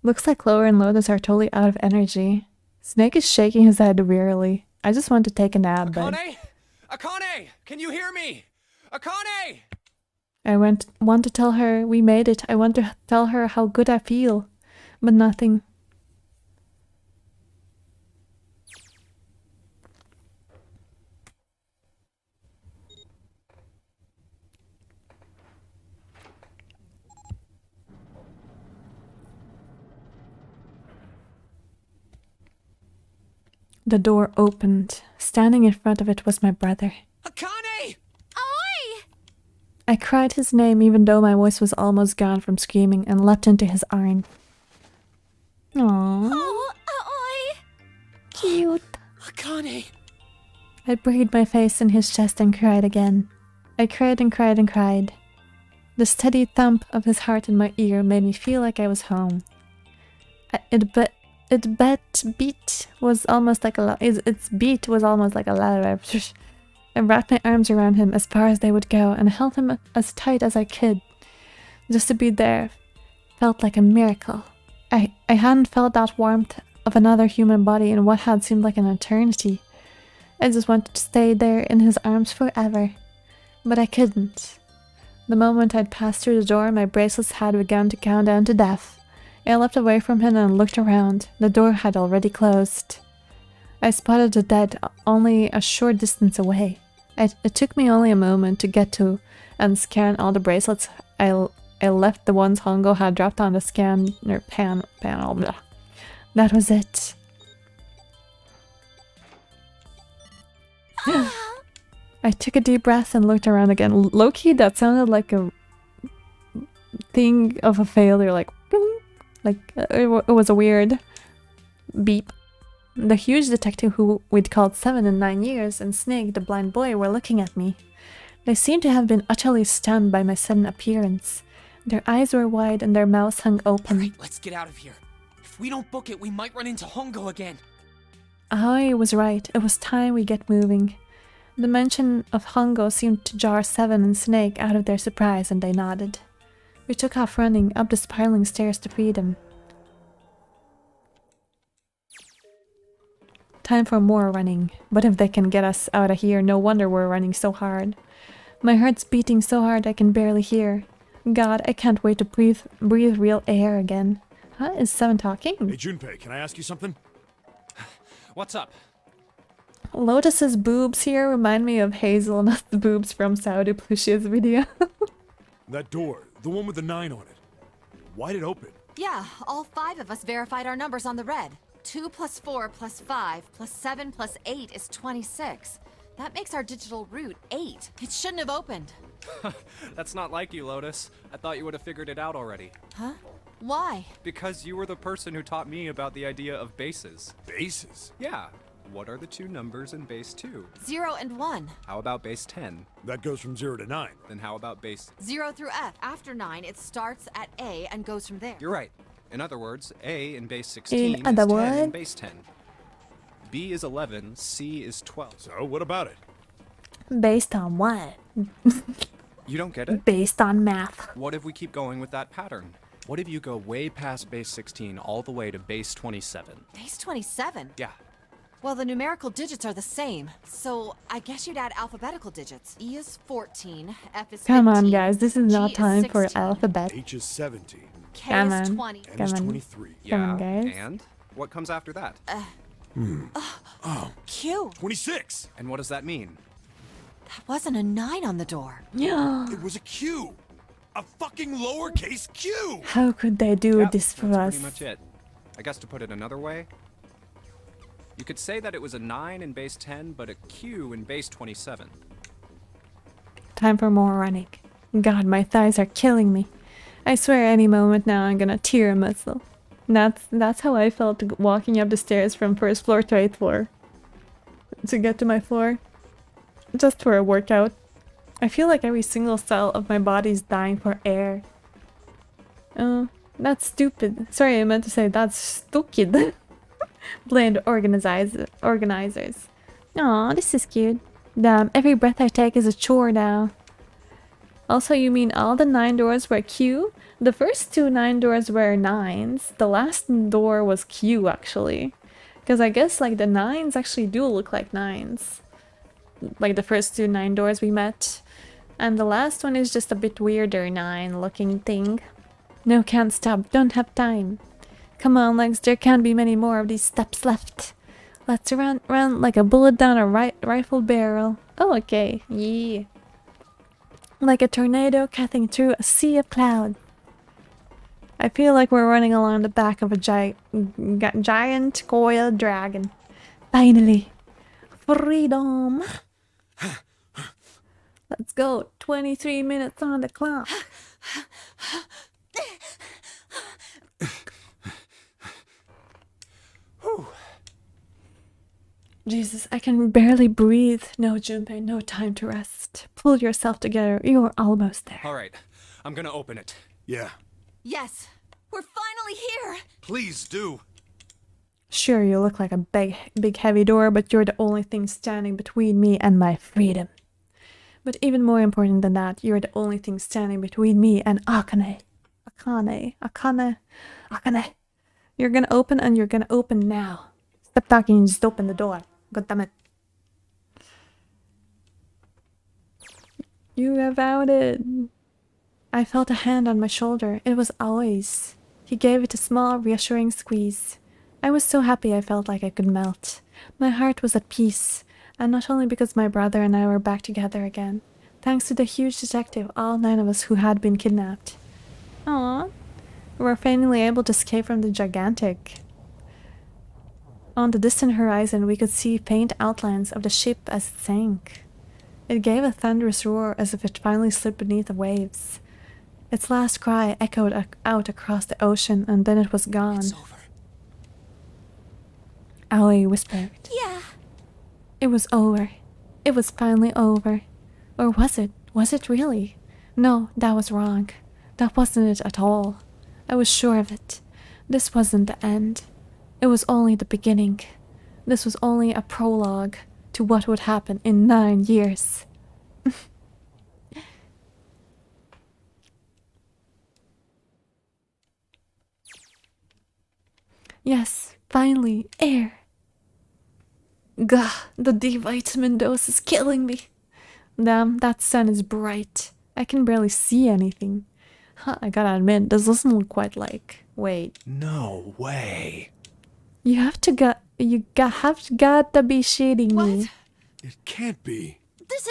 Looks like Clover and Lotus are totally out of energy. Snake is shaking his head wearily. I just want to take a nap, but... Akane? Akane! Can you hear me? Akane! I want to tell her we made it. I want to tell her how good I feel. But nothing. The door opened. Standing in front of it was my brother. Akane! Oi! I cried his name even though my voice was almost gone from screaming and leapt into his arm. Aww. Oh, oi! Cute. Akane! I buried my face in his chest and cried again. I cried and cried and cried. The steady thump of his heart in my ear made me feel like I was home. Its beat was almost like a ladder. I wrapped my arms around him as far as they would go and held him as tight as I could. Just to be there felt like a miracle. I hadn't felt that warmth of another human body in what had seemed like an eternity. I just wanted to stay there in his arms forever. But I couldn't. The moment I'd passed through the door, my bracelets had begun to count down to death. I leapt away from him and looked around. The door had already closed. I spotted the dead only a short distance away. It took me only a moment to get to and scan all the bracelets. I left the ones Hongo had dropped on the scanner panel. Blah. That was it. I took a deep breath and looked around again. Low-key, that sounded like a thing of a failure, like boom. It was a weird beep. The huge detective who we'd called 7 and 9 years and Snake, the blind boy, were looking at me. They seemed to have been utterly stunned by my sudden appearance. Their eyes were wide and their mouths hung open. Alright, let's get out of here. If we don't book it, we might run into Hongo again. Ahoy was right. It was time we get moving. The mention of Hongo seemed to jar 7 and Snake out of their surprise and they nodded. We took off running up the spiraling stairs to freedom. Time for more running, but if they can get us out of here, no wonder we're running so hard. My heart's beating so hard I can barely hear. God, I can't wait to breathe real air again. Huh? Is 7 talking? Hey Junpei, can I ask you something? What's up? Lotus's boobs here remind me of Hazelnut's boobs from Saudi Plushia's video. That door, the one with the 9 on it. Why'd it open? Yeah, all 5 of us verified our numbers on the red. 2 plus 4 plus 5 plus 7 plus 8 is 26. That makes our digital route 8. It shouldn't have opened. That's not like you, Lotus. I thought you would have figured it out already. Huh? Why? Because you were the person who taught me about the idea of bases. Bases? Yeah. What are the two numbers in base 2? 0 and 1. How about base 10? That goes from 0 to 9. Then how about base... 0 through F. After 9, it starts at A and goes from there. You're right. In other words, A in base 16 In other is 10 in words? base 10. B is 11, C is 12. So, what about it? Based on what? You don't get it? Based on math. What if we keep going with that pattern? What if you go way past base 16 all the way to base 27? Base 27? Yeah. Well, the numerical digits are the same, so I guess you'd add alphabetical digits. E is 14, F is 15. Come on, guys. This is G not is time for 16, alphabet. H is 17. K Come is on. 20. N is Come on. 23. Come Yeah, on, guys. and what comes after that? Q. 26! And what does that mean? That wasn't a 9 on the door. Yeah. It was a Q! A fucking lowercase Q! How could they do Yep, this for that's us? pretty much it. I guess to put it another way, you could say that it was a 9 in base 10, but a Q in base 27. Time for more running. God, my thighs are killing me. I swear any moment now I'm gonna tear a muscle. That's how I felt walking up the stairs from first floor to 8th floor. To get to my floor. Just for a workout. I feel like every single cell of my body is dying for air. Oh, that's stupid. Sorry, I meant to say that's stupid. Blame the organizers. Aw, this is cute. Damn, every breath I take is a chore now. Also, you mean all the 9 doors were Q? The first 2 9 doors were 9s. The last door was Q, actually. Because I guess, like, the 9s actually do look like 9s. Like, the first 2 9 doors we met. And the last one is just a bit weirder 9-looking thing. No, can't stop. Don't have time. Come on, Legs. There can't be many more of these steps left. Let's run like a bullet down a rifle barrel. Oh, okay. Yeah. Like a tornado cutting through a sea of cloud. I feel like we're running along the back of a giant coiled dragon. Finally. Freedom. Let's go. 23 minutes on the clock. Jesus, I can barely breathe. No, Junpei, no time to rest. Pull yourself together. You're almost there. All right, I'm gonna open it. Yeah. Yes, we're finally here. Please do. Sure, you look like a big heavy door, but you're the only thing standing between me and my freedom. But even more important than that, you're the only thing standing between me and Akane. Akane. You're gonna open and you're gonna open now. Stop talking and just open the door. God damn it. You have outed. I felt a hand on my shoulder. It was Aoi's. He gave it a small, reassuring squeeze. I was so happy I felt like I could melt. My heart was at peace. And not only because my brother and I were back together again. Thanks to the huge detective, all 9 of us who had been kidnapped. Aww. We were finally able to escape from the gigantic. On the distant horizon, we could see faint outlines of the ship as it sank. It gave a thunderous roar as if it finally slipped beneath the waves. Its last cry echoed out across the ocean, and then it was gone. It's over. Aoi whispered. Yeah. It was over. It was finally over. Or was it? Was it really? No, that was wrong. That wasn't it at all. I was sure of it. This wasn't the end. It was only the beginning. This was only a prologue to what would happen in 9 years. Yes, finally, air. Gah, the D vitamin dose is killing me. Damn, that sun is bright. I can barely see anything. Huh, I gotta admit, this doesn't look quite like... Wait. No way. You have to gotta be shitting me. It can't be. This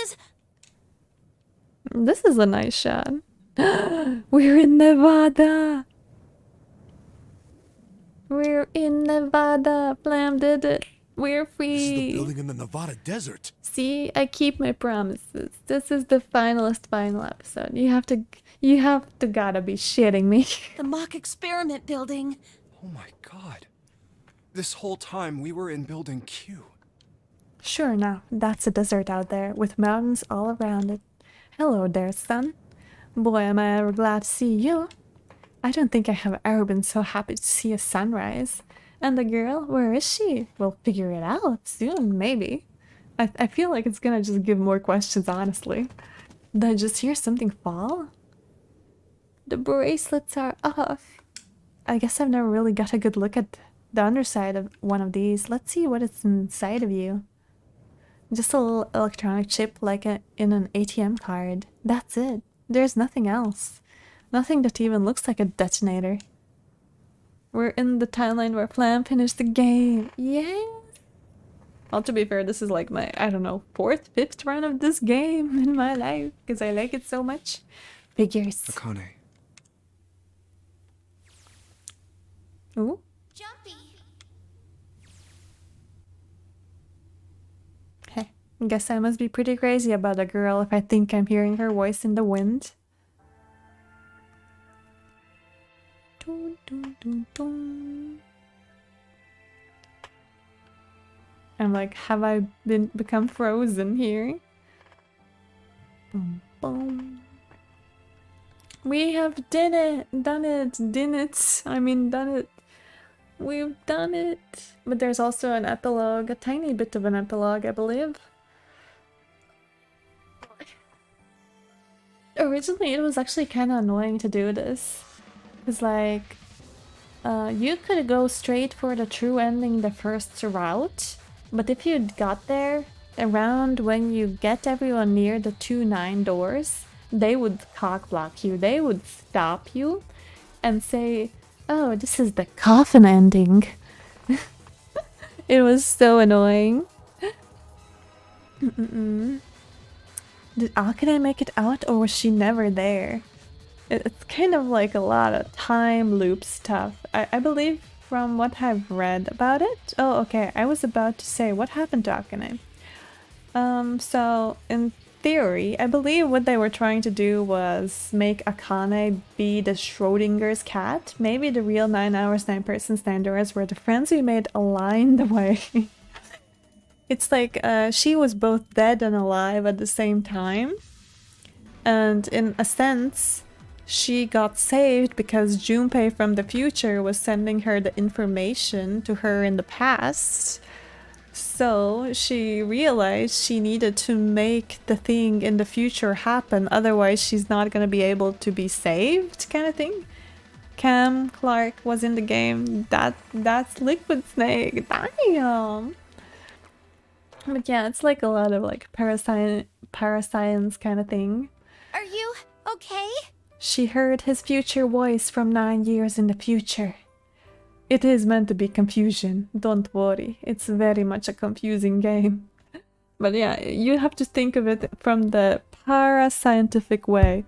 is a nice shot. We're in Nevada. We're in Nevada. Blam did it. We're free. This is the building in the Nevada desert. See, I keep my promises. This is the final episode. You have to gotta be shitting me. The mock experiment building. Oh my god. This whole time we were in building Q. Sure enough, that's a desert out there, with mountains all around it. Hello there, son. Boy, am I ever glad to see you. I don't think I have ever been so happy to see a sunrise. And the girl, where is she? We'll figure it out soon, maybe. I feel like it's gonna just give more questions, honestly. Did I just hear something fall? The bracelets are off. I guess I've never really got a good look at the underside of one of these. Let's see what it's inside of you. Just a little electronic chip like in an ATM card. That's it. There's nothing else. Nothing that even looks like a detonator. We're in the timeline where Plum finished the game. Yes! Well, to be fair, this is like my, I don't know, 4th, 5th run of this game in my life. Because I like it so much. Figures. Akane. Ooh. Jumpy. Hey, guess I must be pretty crazy about a girl if I think I'm hearing her voice in the wind. Dun, dun, dun, dun. I'm like, have I become frozen here? Boom, boom. We have done it. I mean, done it. We've done it. But there's also an epilogue, a tiny bit of an epilogue, I believe. Originally, it was actually kind of annoying to do this. Because, like, you could go straight for the true ending the first route. But if you got there around when you get everyone near the 2-9 doors, they would cock-block you. They would stop you and say, oh, this is the coffin ending. It was so annoying. Did Akane make it out, or was she never there? It's kind of like a lot of time loop stuff. I believe from what I've read about it. Oh, okay, I was about to say, what happened to Akane? So, in theory, I believe what they were trying to do was make Akane be the Schrodinger's cat. Maybe the real 9 hours, 9 persons, 9 doors were the friends we made align the way. It's like she was both dead and alive at the same time. And in a sense, she got saved because Junpei from the future was sending her the information to her in the past. So she realized she needed to make the thing in the future happen, otherwise she's not gonna be able to be saved, kind of thing. Cam Clark was in the game. That's Liquid Snake. Damn. But yeah, it's like a lot of like parascience kind of thing. Are you okay? She heard his future voice from 9 years in the future. It is meant to be confusion, don't worry. It's very much a confusing game. But yeah, you have to think of it from the parascientific way.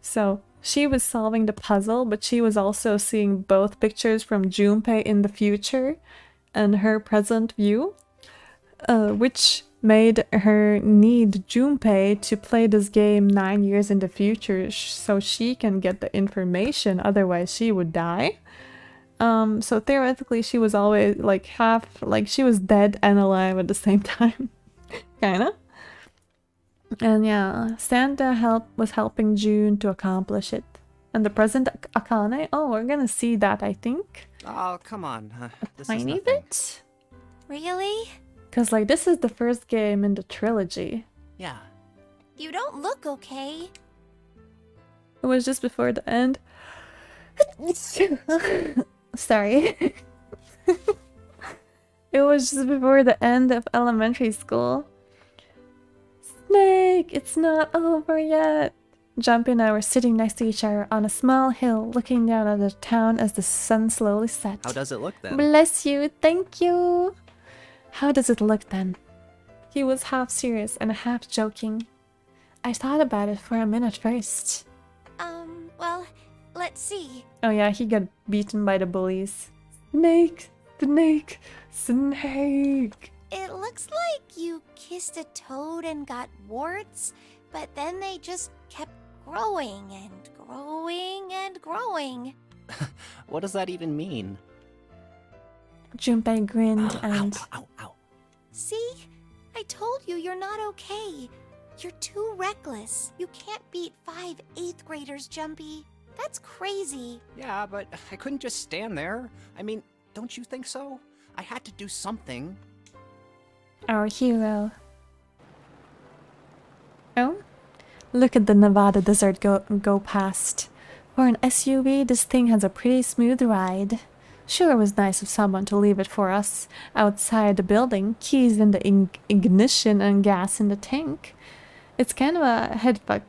So, she was solving the puzzle, but she was also seeing both pictures from Junpei in the future and her present view, which made her need Junpei to play this game 9 years in the future so she can get the information, otherwise she would die. So theoretically she was always like she was dead and alive at the same time. Kinda. And yeah, Santa was helping June to accomplish it. And the present Akane, oh, we're gonna see that, I think. Oh, come on. A tiny bit? Really? Because, like, this is the first game in the trilogy. Yeah. You don't look okay. It was just before the end. Sorry. It was just before the end of elementary school. Snake, it's not over yet. Jumpy and I were sitting next to each other on a small hill, looking down at the town as the sun slowly set. How does it look then? Bless you, thank you. How does it look then? He was half serious and half joking. I thought about it for a minute first. Well, let's see. Oh yeah, he got beaten by the bullies. Snake, snake, snake. It looks like you kissed a toad and got warts, but then they just kept growing and growing and growing. What does that even mean? Junpei grinned and... Ow. See? I I told you you're not okay. You're too reckless. You can't beat 5 8th graders, Jumpy. That's crazy. Yeah, but I couldn't just stand there. I mean, don't you think so? I had to do something. Our hero. Oh? Look at the Nevada desert go past. For an SUV, this thing has a pretty smooth ride. Sure, it was nice of someone to leave it for us outside the building, keys in the ignition and gas in the tank. It's kind of a headfuck.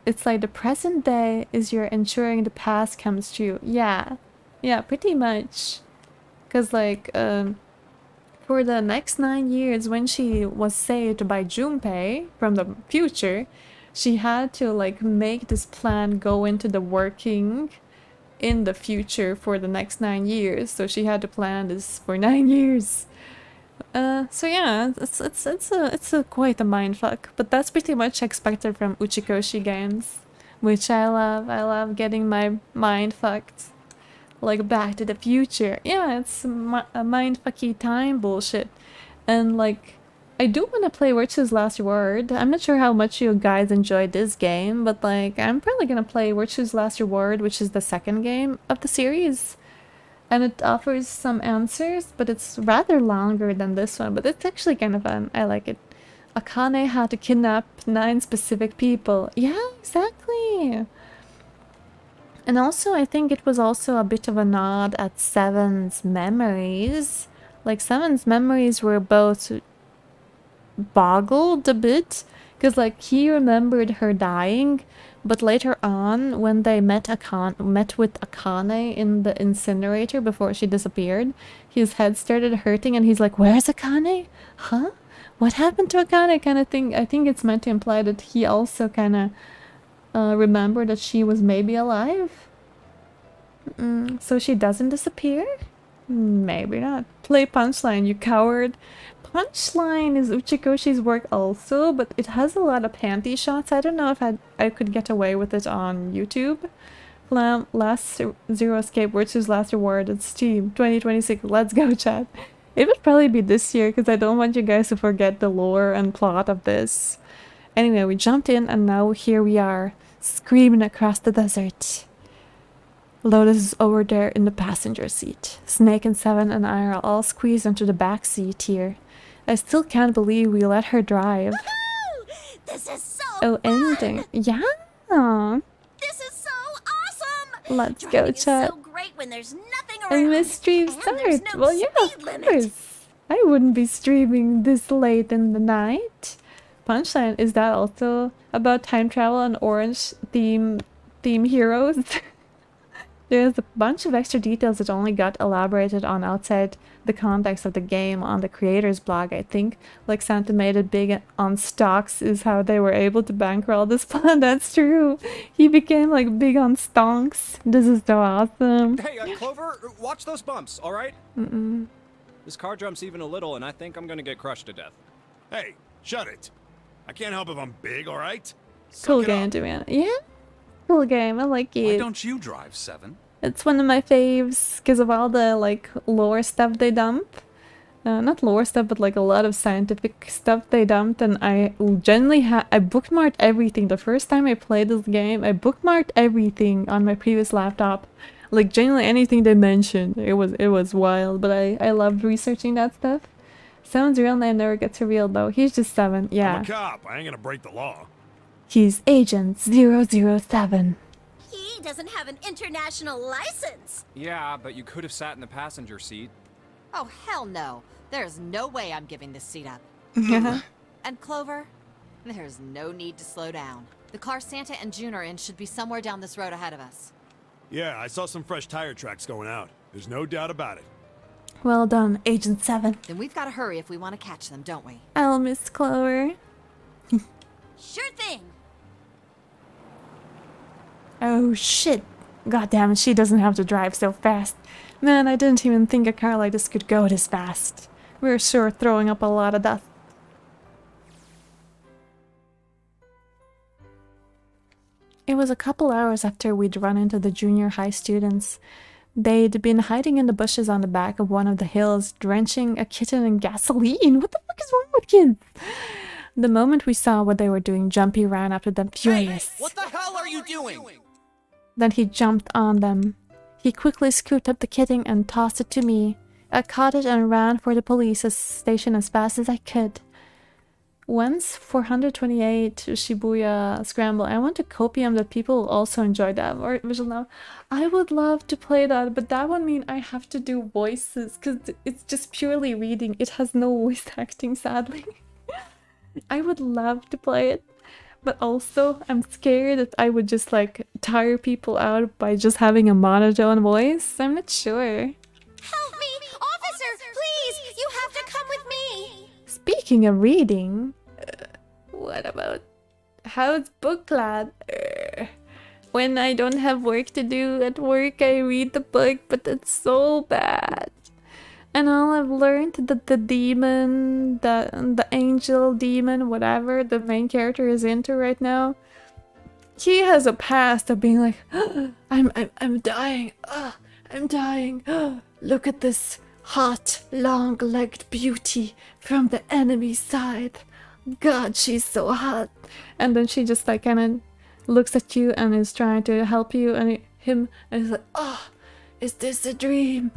It's like the present day is you're ensuring the past comes true. Yeah, pretty much. Cause like, for the next 9 years, when she was saved by Junpei from the future, she had to like make this plan go into the working in the future for the next 9 years. So she had to plan this for 9 years. So yeah, it's a quite a mindfuck, but that's pretty much expected from Uchikoshi games, which I love. I love getting my mind fucked, like Back to the Future. Yeah, it's a mindfucky time bullshit, and like I do want to play Virtue's Last Reward. I'm not sure how much you guys enjoyed this game, but like I'm probably gonna play Virtue's Last Reward, which is the second game of the series. And it offers some answers, but it's rather longer than this one. But it's actually kind of fun. I like it. Akane had to kidnap 9 specific people. Yeah, exactly. And also, I think it was also a bit of a nod at Seven's memories. Like, Seven's memories were both boggled a bit. Because, like, he remembered her dying. But later on, when they met with Akane in the incinerator before she disappeared, his head started hurting and he's like, "Where's Akane? Huh? What happened to Akane?" kind of thing. I think it's meant to imply that he also kind of remembered that she was maybe alive. So she doesn't disappear? Maybe not. Play Punchline, you coward. Punchline is Uchikoshi's work also, but it has a lot of panty shots. I don't know if I could get away with it on YouTube. Plum, Last Zero Escape, Virtue's Last Reward, it's Steam 2026. Let's go, chat. It would probably be this year because I don't want you guys to forget the lore and plot of this. Anyway, we jumped in and now here we are, screaming across the desert. Lotus is over there in the passenger seat. Snake and Seven and I are all squeezed into the back seat here. I still can't believe we let her drive. This is so Oh, fun! ending. Yeah. This is so awesome! Let's Driving go, is chat. so great when there's nothing And around. mystery And start. there's no Well, yeah, speed of limit. course. I wouldn't be streaming this late in the night. Punchline, is that also about time travel and orange theme heroes? There's a bunch of extra details that only got elaborated on outside the context of the game on the creator's blog, I think. Like Santa made it big on stocks is how they were able to bankroll this plan. That's true. He became like big on stonks. This is so awesome. Hey, Clover, watch those bumps, all right? This car jumps even a little, and I think I'm gonna get crushed to death. Hey, shut it. I can't help if I'm big, all right? Cool game, man. Yeah? Cool game. I like it. Why don't you drive, Seven? It's one of my faves because of all the like lore stuff they dump. Not lore stuff, but like a lot of scientific stuff they dumped, and I generally I bookmarked everything. The first time I played this game, I bookmarked everything on my previous laptop. Like generally anything they mentioned. It was wild, but I loved researching that stuff. Seven's real name never gets revealed though. He's just Seven, yeah. I'm a cop. I ain't gonna break the law. He's Agent 007. He doesn't have an international license. Yeah, but you could have sat in the passenger seat. Oh, hell no. There's no way I'm giving this seat up. And Clover, there's no need to slow down. The car Santa and June are in should be somewhere down this road ahead of us. Yeah, I saw some fresh tire tracks going out. There's no doubt about it. Well done, Agent 7. Then we've got to hurry if we want to catch them, don't we? I'll miss Clover. Sure thing. Oh shit. God damn it, she doesn't have to drive so fast. Man, I didn't even think a car like this could go this fast. We're sure throwing up a lot of dust. It was a couple hours after we'd run into the junior high students. They'd been hiding in the bushes on the back of one of the hills, drenching a kitten in gasoline. What the fuck is wrong with kids? The moment we saw what they were doing, Jumpy ran after them furious. Hey, what the hell are you doing? Then he jumped on them. He quickly scooped up the kitten and tossed it to me. I caught it and ran for the police station as fast as I could. Once 428 Shibuya Scramble. I want to copium that people also enjoy that or visual novel. I would love to play that, but that would mean I have to do voices because it's just purely reading. It has no voice acting, sadly. I would love to play it, but also I'm scared that I would just like tire people out by just having a monotone voice. I'm not sure. Help me! Officer, please! You have to come with me! Speaking of reading, what about how's book club? When I don't have work to do at work, I read the book, but it's so bad. And all I've learned that the demon, the angel demon, whatever the main character is into right now, he has a past of being like, I'm dying, I'm dying. Look at this hot, long-legged beauty from the enemy side. God, she's so hot. And then she just like kind of looks at you and is trying to help you, and him and he's like, oh, is this a dream?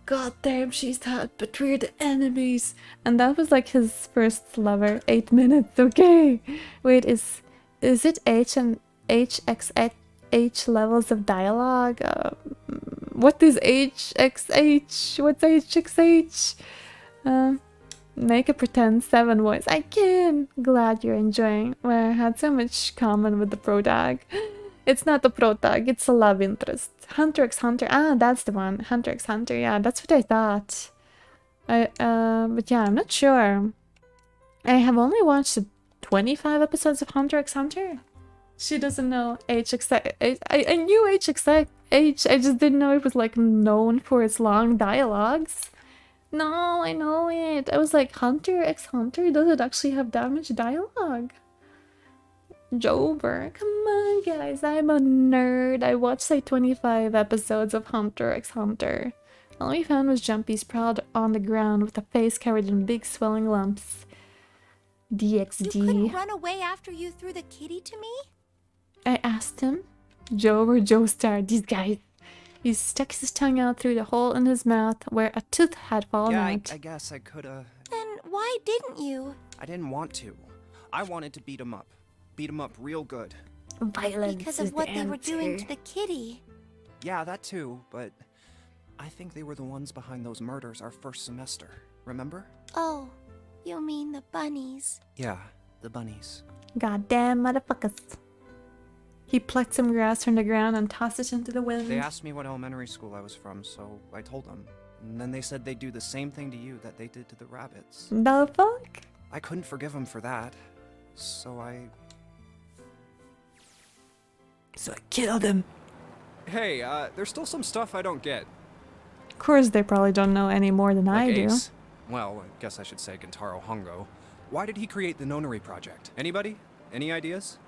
God damn, she's hot, but we're the enemies. And that was like his first lover. 8 minutes, okay. Wait, is it H and HXH levels of dialogue? What is HXH? What's HXH? Make a pretend 7 voice. I can. Glad you're enjoying. Well, I had so much common with the protag. It's not the protag, it's a love interest. Hunter x Hunter. Ah, that's the one. Hunter x Hunter. Yeah, that's what I thought. But yeah, I'm not sure. I have only watched 25 episodes of Hunter x Hunter. She doesn't know HXH. I knew HXH. I just didn't know it was like known for its long dialogues. No, I know it. I was like, Hunter x Hunter? Does it actually have that much dialogue? Jover, come on guys, I'm a nerd. I watched like 25 episodes of Hunter x Hunter. All we found was Jumpy sprawled on the ground with a face covered in big swelling lumps. DXD. You couldn't run away after you threw the kitty to me? I asked him. Jover, Joestar, these guys. He stuck his tongue out through the hole in his mouth where a tooth had fallen out. I guess I coulda... Then why didn't you? I didn't want to. I wanted to beat him up. Beat him up real good. Violence because is of what the they were answer. doing to the kitty. Yeah, that too, but I think they were the ones behind those murders our first semester. Remember? Oh, you mean the bunnies? Yeah, the bunnies. Goddamn motherfuckers. He plucked some grass from the ground and tossed it into the wind. They asked me what elementary school I was from, so I told them. And then they said they'd do the same thing to you that they did to the rabbits. The fuck? I couldn't forgive them for that, so I killed him. Hey, there's still some stuff I don't get. Of course, they probably don't know any more than I do. Ace. Well, I guess I should say Gentaro Hongo. Why did he create the Nonary project? Anybody? Any ideas?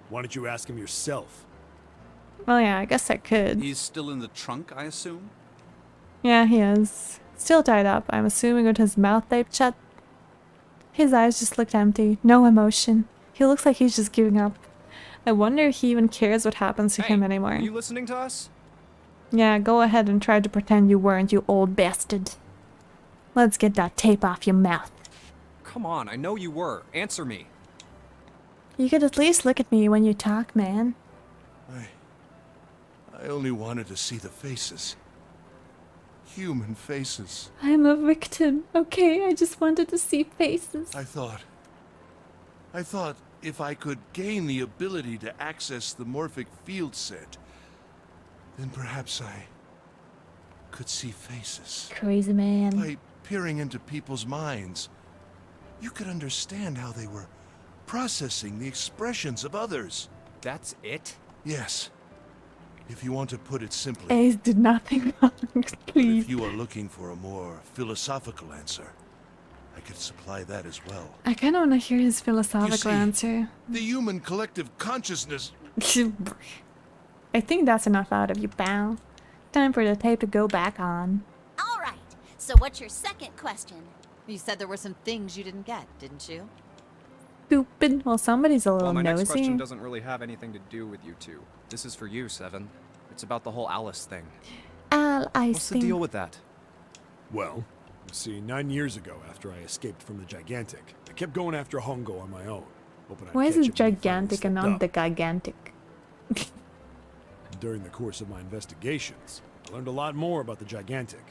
Why don't you ask him yourself? Well, yeah, I guess I could. He's still in the trunk, I assume? Yeah, he is. Still tied up, I'm assuming with his mouth taped shut. His eyes just looked empty. No emotion. He looks like he's just giving up. I wonder if he even cares what happens to him anymore. Are you listening to us? Yeah, go ahead and try to pretend you weren't, you old bastard. Let's get that tape off your mouth. Come on, I know you were. Answer me. You could at least look at me when you talk, man. I only wanted to see the faces. Human faces. I'm a victim, okay? I just wanted to see faces. I thought if I could gain the ability to access the morphic field set, then perhaps I could see faces. Crazy man. By peering into people's minds, you could understand how they were processing the expressions of others. That's it? Yes. If you want to put it simply. Ace did nothing wrong, please. If you are looking for a more philosophical answer, I could supply that as well. I kind of want to hear his philosophical see, answer. The human collective consciousness. I think that's enough out of you, pal. time for the tape to go back on. All right. So what's your second question? You said there were some things you didn't get, didn't you? Stupid. Well, somebody's a little Well, my next nosy. question doesn't really have anything to do with you two. This is for you, Seven. It's about the whole Alice thing. What's the deal with that? Well, you see, 9 years ago, after I escaped from the Gigantic, I kept going after Hongo on my own, hoping I'd Why is catch it him when he finally gigantic and slipped not up. the gigantic? During the course of my investigations, I learned a lot more about the Gigantic.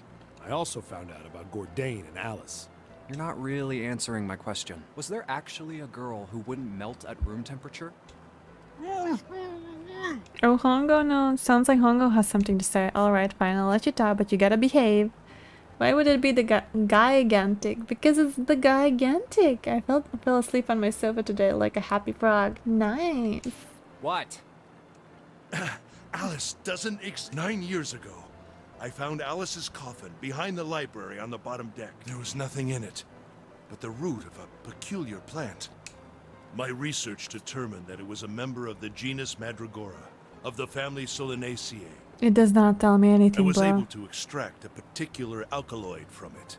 I also found out about Gordain and Alice. You're not really answering my question. Was there actually a girl who wouldn't melt at room temperature? Oh, Hongo, no. Sounds like Hongo has something to say. Alright, fine, I'll let you talk, but you gotta behave. Why would it be the gigantic? Because it's the gigantic. I fell asleep on my sofa today like a happy frog. Nice. What? Alice doesn't 9 years ago, I found Alice's coffin behind the library on the bottom deck. There was nothing in it but the root of a peculiar plant. My research determined that it was a member of the genus Mandragora, of the family Solanaceae. It does not tell me I anything, was bro. able to extract a particular alkaloid from it.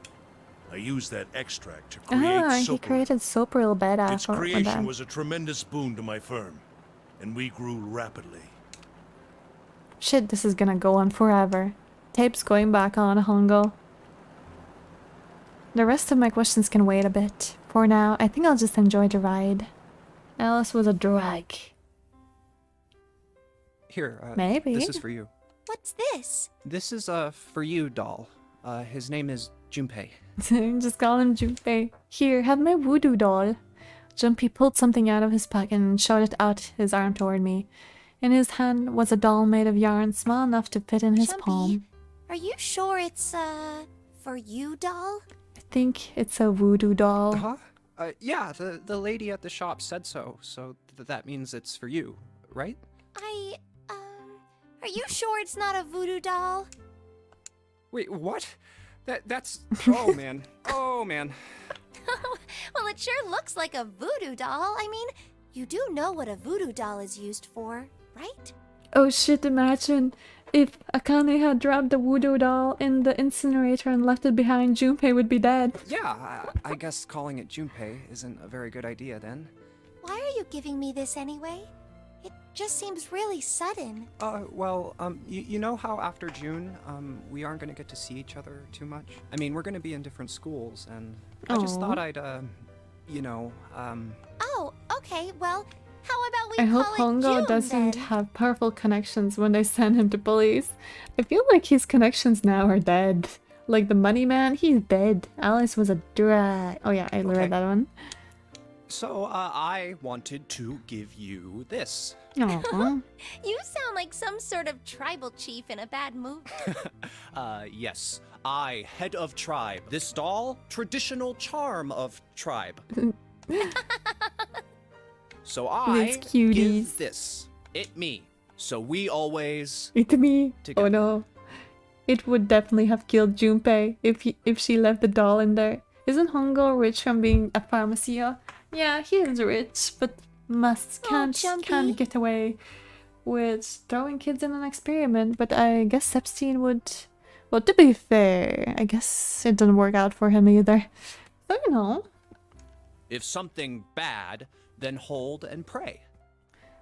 I used that extract to create He soap. created soap real badass. Its creation was a tremendous boon to my firm, and we grew rapidly. Shit, this is gonna go on forever. Tape's going back on, Hongo. The rest of my questions can wait a bit. For now, I think I'll just enjoy the ride. Alice was a drag. Here, Maybe. this is for you. What's this? This is, for you, doll. His name is Junpei. Just call him Junpei. Here, have my voodoo doll. Junpei pulled something out of his pocket and showed it out his arm toward me. In his hand was a doll made of yarn small enough to fit in his palm. Are you sure it's, for you, doll? I think it's a voodoo doll. Huh? Yeah, the lady at the shop said so, so that means it's for you, right? Are you sure it's not a voodoo doll? Wait, what? That's... Oh, man. Oh, man. Well, it sure looks like a voodoo doll. I mean, you do know what a voodoo doll is used for, right? Oh shit, imagine if Akane had dropped the voodoo doll in the incinerator and left it behind, Junpei would be dead. Yeah, I guess calling it Junpei isn't a very good idea then. Why are you giving me this anyway? It just seems really sudden. Well, you know how after June, we aren't gonna get to see each other too much? I mean, we're gonna be in different schools, and I just thought I'd, you know, Oh, okay, well, how about we I hope call it Hongo June, doesn't then? have powerful connections when they send him to police. I feel like his connections now are dead. Like the money man, he's dead. Alice was a drag. Oh yeah, I read that one. So, I wanted to give you this. Aww. You sound like some sort of tribal chief in a bad movie. Yes. I, head of tribe. This doll, traditional charm of tribe. So I These cuties. give this. It me. So we always... It's me. Together. Oh no. It would definitely have killed Junpei if she left the doll in there. Isn't Hongo rich from being a pharmacia? Yeah, he is rich, but can't get away with throwing kids in an experiment. But I guess Epstein would. Well, to be fair, I guess it didn't work out for him either. So you know. If something bad, then hold and pray.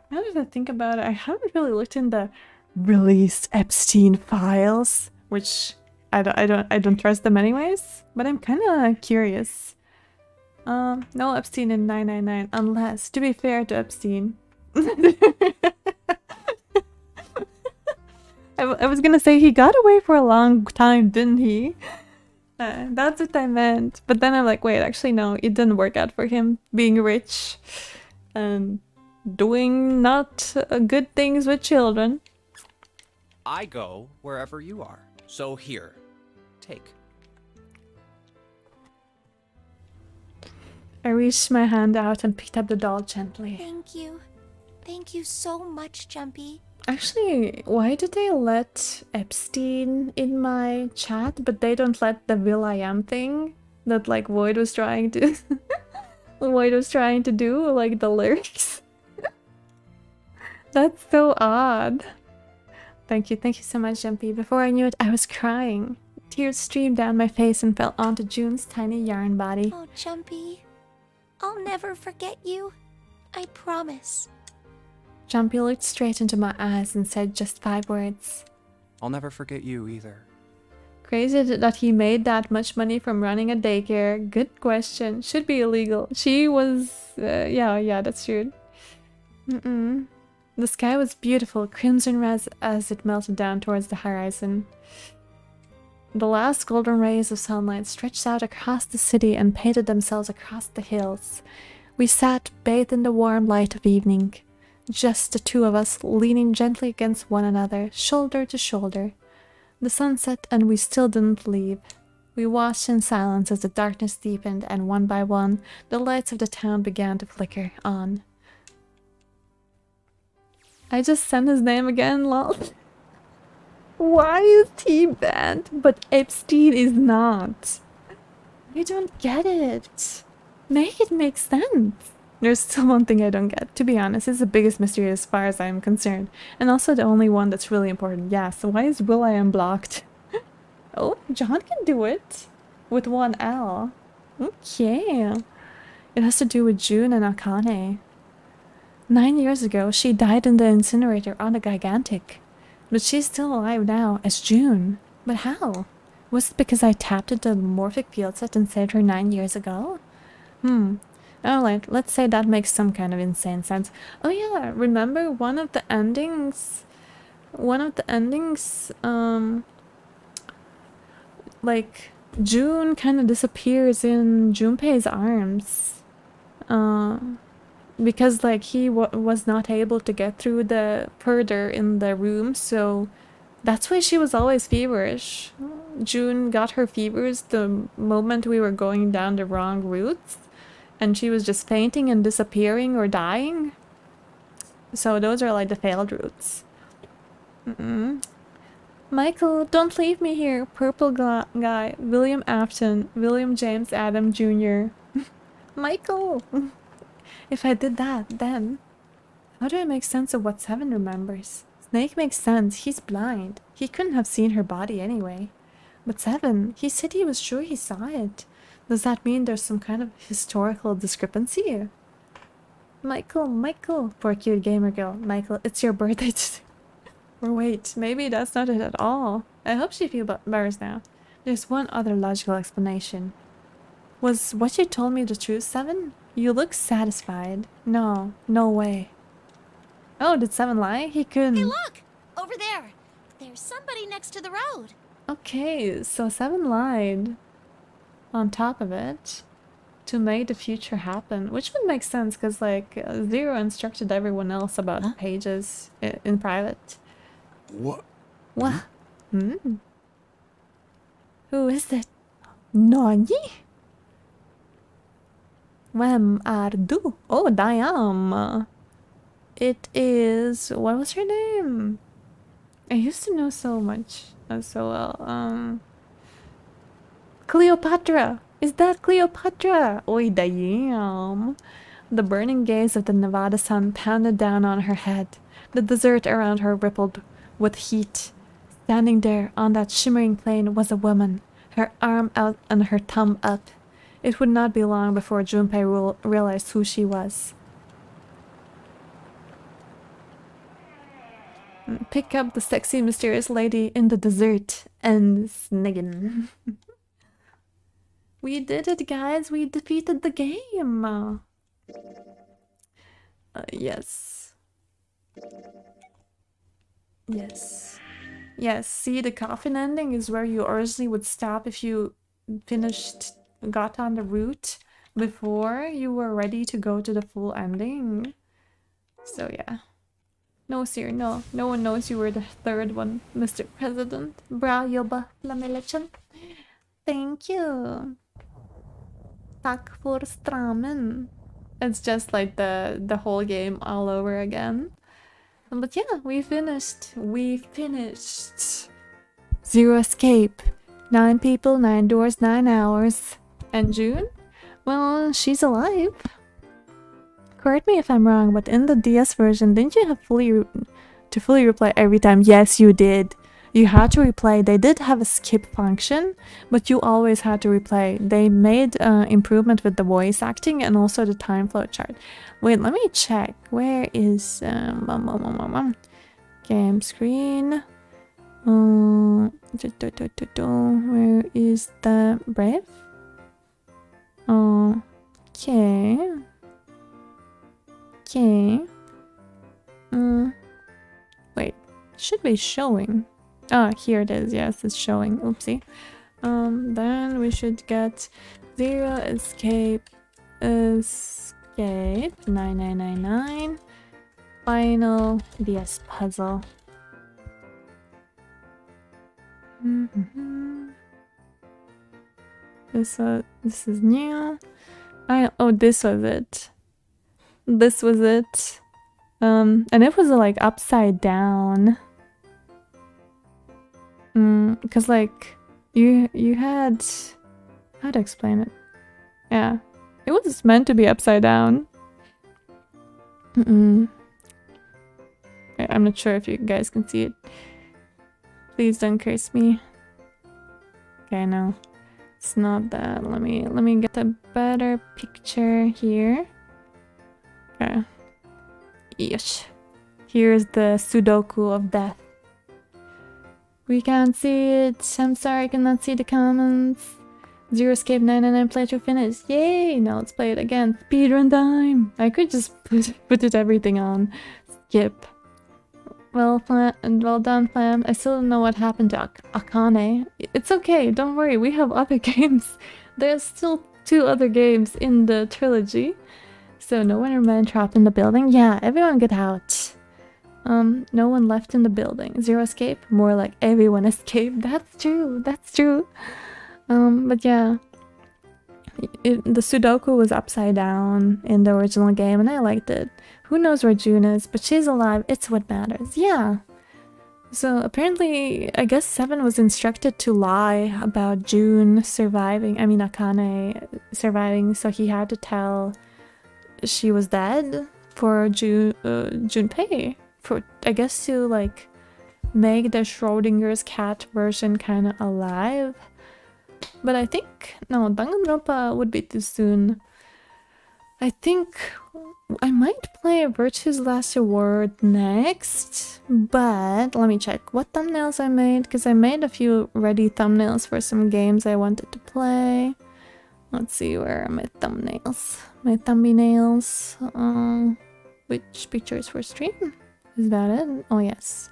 Now that I think about it, I haven't really looked in the released Epstein files, which I don't trust them anyways. But I'm kind of curious. No Epstein in 999, unless, to be fair to Epstein. I was gonna say he got away for a long time, didn't he? That's what I meant. But then I'm like, wait, actually no, it didn't work out for him being rich and doing not good things with children. I go wherever you are. So here, take. I reached my hand out and picked up the doll gently. Thank you. Thank you so much, Jumpy. Actually, why did they let Epstein in my chat, but they don't let the will.i.am thing that like Void was trying to do, like the lyrics? That's so odd. Thank you so much, Jumpy. Before I knew it, I was crying. Tears streamed down my face and fell onto June's tiny yarn body. Oh, Jumpy. I'll never forget you. I promise. Jumpy looked straight into my eyes and said just 5 words. I'll never forget you either. Crazy that he made that much money from running a daycare. Good question. Should be illegal. She was... yeah, that's true. The sky was beautiful, crimson red as it melted down towards the horizon. The last golden rays of sunlight stretched out across the city and painted themselves across the hills. We sat bathed in the warm light of evening, just the two of us leaning gently against one another, shoulder to shoulder. The sun set and we still didn't leave. We watched in silence as the darkness deepened and one by one the lights of the town began to flicker on. I just sent his name again, lol. Why is he banned, but Epstein is not? I don't get it. Make it make sense. There's still one thing I don't get. To be honest, it's the biggest mystery as far as I'm concerned. And also the only one that's really important. Yeah, so why is Will.i.am blocked? Oh, John can do it. With 1 L. Okay. It has to do with June and Akane. 9 years ago, she died in the incinerator on the Gigantic. But she's still alive now, as June. But how? Was it because I tapped into the morphic field set and saved her 9 years ago? Alright, let's say that makes some kind of insane sense. Oh yeah, remember one of the endings, like, June kind of disappears in Junpei's arms. Because, like, he was not able to get through the further in the room, so that's why she was always feverish. June got her fevers the moment we were going down the wrong routes, and she was just fainting and disappearing or dying. So those are like the failed routes. Michael, don't leave me here. Purple guy, William Afton, William James Adam Jr. Michael! If I did that, then... How do I make sense of what Seven remembers? Snake makes sense. He's blind. He couldn't have seen her body anyway. But Seven, he said he was sure he saw it. Does that mean there's some kind of historical discrepancy? Michael, poor cute gamer girl. Michael, it's your birthday today. Or wait, maybe that's not it at all. I hope she feels embarrassed now. There's one other logical explanation. Was what you told me the truth, Seven? You look satisfied. No way. Oh, did Seven lie? He couldn't. Hey, look! Over there! There's somebody next to the road. Okay, so Seven lied. On top of it. To make the future happen. Which would make sense, because, like, Zero instructed everyone else about pages in private. What? What? Who is it? Nonary? Vem är du? Oh, damn. It is... What was her name? I used to know so much. So well. Cleopatra! Is that Cleopatra? Oi, damn. The burning gaze of the Nevada sun pounded down on her head. The desert around her rippled with heat. Standing there on that shimmering plain was a woman, her arm out and her thumb up. It would not be long before Junpei realized who she was. Pick up the sexy, mysterious lady in the desert and sniggin. We did it, guys! We defeated the game! Yes. Yes, see, the coffin ending is where you originally would stop if you got on the route before you were ready to go to the full ending. So yeah. No, sir, no. No one knows you were the third one, Mr. President. Bra jobba, Flamellechan. Thank you. Tack för strammen. It's just like the whole game all over again. But yeah, we finished. Zero escape. 9 people, 9 doors, 9 hours. And June? Well, she's alive. Correct me if I'm wrong, but in the DS version, didn't you have fully to fully replay every time. Yes, you did. You had to replay. They did have a skip function, but you always had to replay. They made improvement with the voice acting and also the time flow chart. Wait, let me check. Where is game screen? Where is the Brave? Okay. Okay. Wait, should be showing. Ah, here it is. Yes, it's showing. Oopsie. Then we should get Zero Escape 9999 Final DS puzzle. This is new. Oh, this was it. This was it. And it was like upside down. Because like you had, how to explain it? Yeah, it was meant to be upside down. I'm not sure if you guys can see it. Please don't curse me. Okay, no, it's not that. Let me get a better picture here. Okay. Yes. Here's the Sudoku of death. We can't see it. I'm sorry, I cannot see the comments. Zero Escape 99 playthrough finished. Yay! Now let's play it again. Speedrun time! I could just put it everything on. Skip. Well done, Flam. I still don't know what happened to Akane. It's okay, don't worry, we have other games. There's still 2 other games in the trilogy. So no one remained trapped in the building. Yeah, everyone get out. No one left in the building. Zero escape? More like everyone escaped. That's true, that's true. But yeah. The Sudoku was upside down in the original game and I liked it. Who knows where June is, but she's alive. It's what matters. Yeah. So apparently, I guess 7 was instructed to lie about June surviving. I mean, Akane surviving, so he had to tell she was dead for Junpei. For, I guess, to like make the Schrodinger's cat version kind of alive. But I think, no, Danganronpa would be too soon. I think I might play Virtue's Last Reward next, but let me check what thumbnails I made, because I made a few ready thumbnails for some games I wanted to play. Let's see, where are my thumbnails? My thumbnails. Which pictures for stream? Is that it? Oh yes.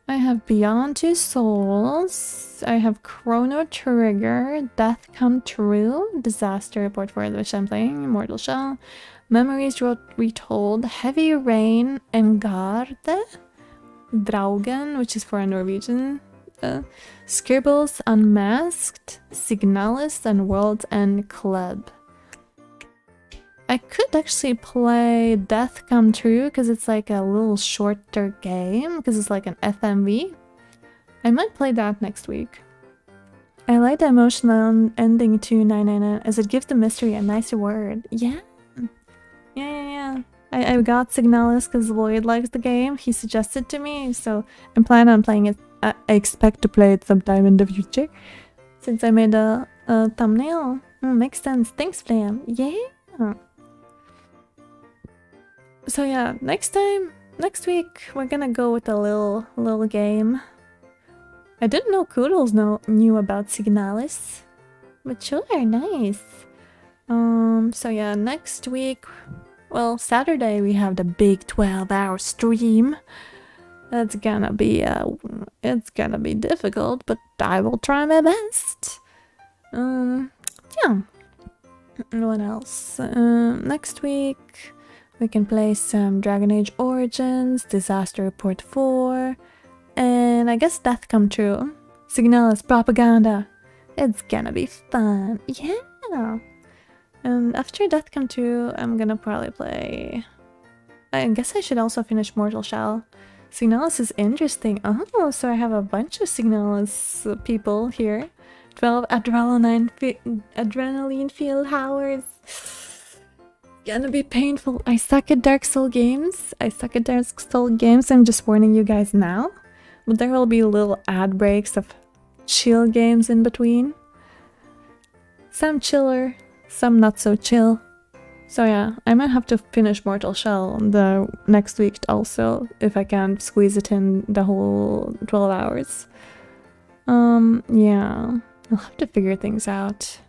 I have Beyond Two Souls, I have Chrono Trigger, Death Come True, Disaster Report 4, which I'm playing, Immortal Shell, Memories Retold, Heavy Rain, Engarde, Draugen, which is for a Norwegian, Scribbles Unmasked, Signalis, and World's End Club. I could actually play Death Come True because it's like a little shorter game because it's like an FMV. I might play that next week. I like the emotional ending to 999 as it gives the mystery a nicer word. Yeah. I got Signalis because Lloyd likes the game. He suggested to me, so I'm planning on playing it. I expect to play it sometime in the future since I made a thumbnail. Makes sense. Thanks, Flam. Yeah. So yeah, next week, we're gonna go with a little game. I didn't know Koodles knew about Signalis, but sure, nice. So yeah, next week, well, Saturday we have the big 12-hour stream. That's gonna be it's gonna be difficult, but I will try my best. Yeah. What else? Next week we can play some Dragon Age Origins, Disaster Report 4, and I guess Death Come True. Signalis Propaganda. It's gonna be fun. Yeah. And after Death Come True, I'm gonna probably play... I guess I should also finish Mortal Shell. Signalis is interesting. Oh, so I have a bunch of Signalis people here. 12 adrenaline field hours. gonna be painful. I suck at Dark Soul games. I'm just warning you guys now. But there will be little ad breaks of chill games in between. Some chiller, some not so chill. So yeah, I might have to finish Mortal Shell the next week also, if I can squeeze it in the whole 12 hours. Yeah, I'll have to figure things out.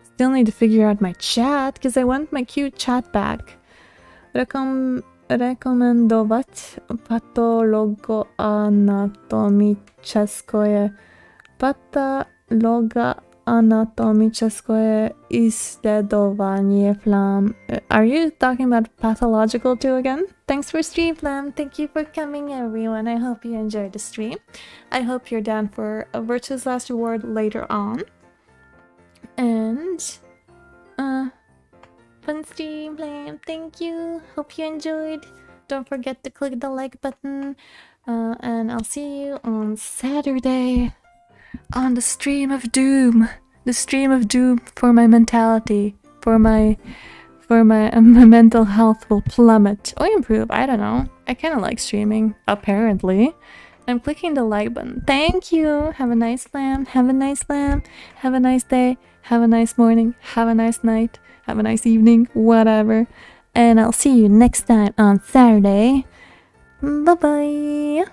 Still need to figure out my chat, because I want my cute chat back. Rekomendować patologo-anatomiczne isledowanie flam. Are you talking about pathological too again? Thanks for stream, Flam. Thank you for coming, everyone. I hope you enjoyed the stream. I hope you're down for a Virtue's Last Reward later on. And fun stream, Flam. Thank you. Hope you enjoyed. Don't forget to click the like button. And I'll see you on Saturday on the stream of doom. The stream of doom for my mentality, for my mental health will plummet or improve. I don't know. I kind of like streaming, apparently. I'm clicking the like button. Thank you. Have a nice Flam. Have a nice Flam. Have a nice day. Have a nice morning. Have a nice night. Have a nice evening. Whatever. And I'll see you next time on Saturday. Bye bye.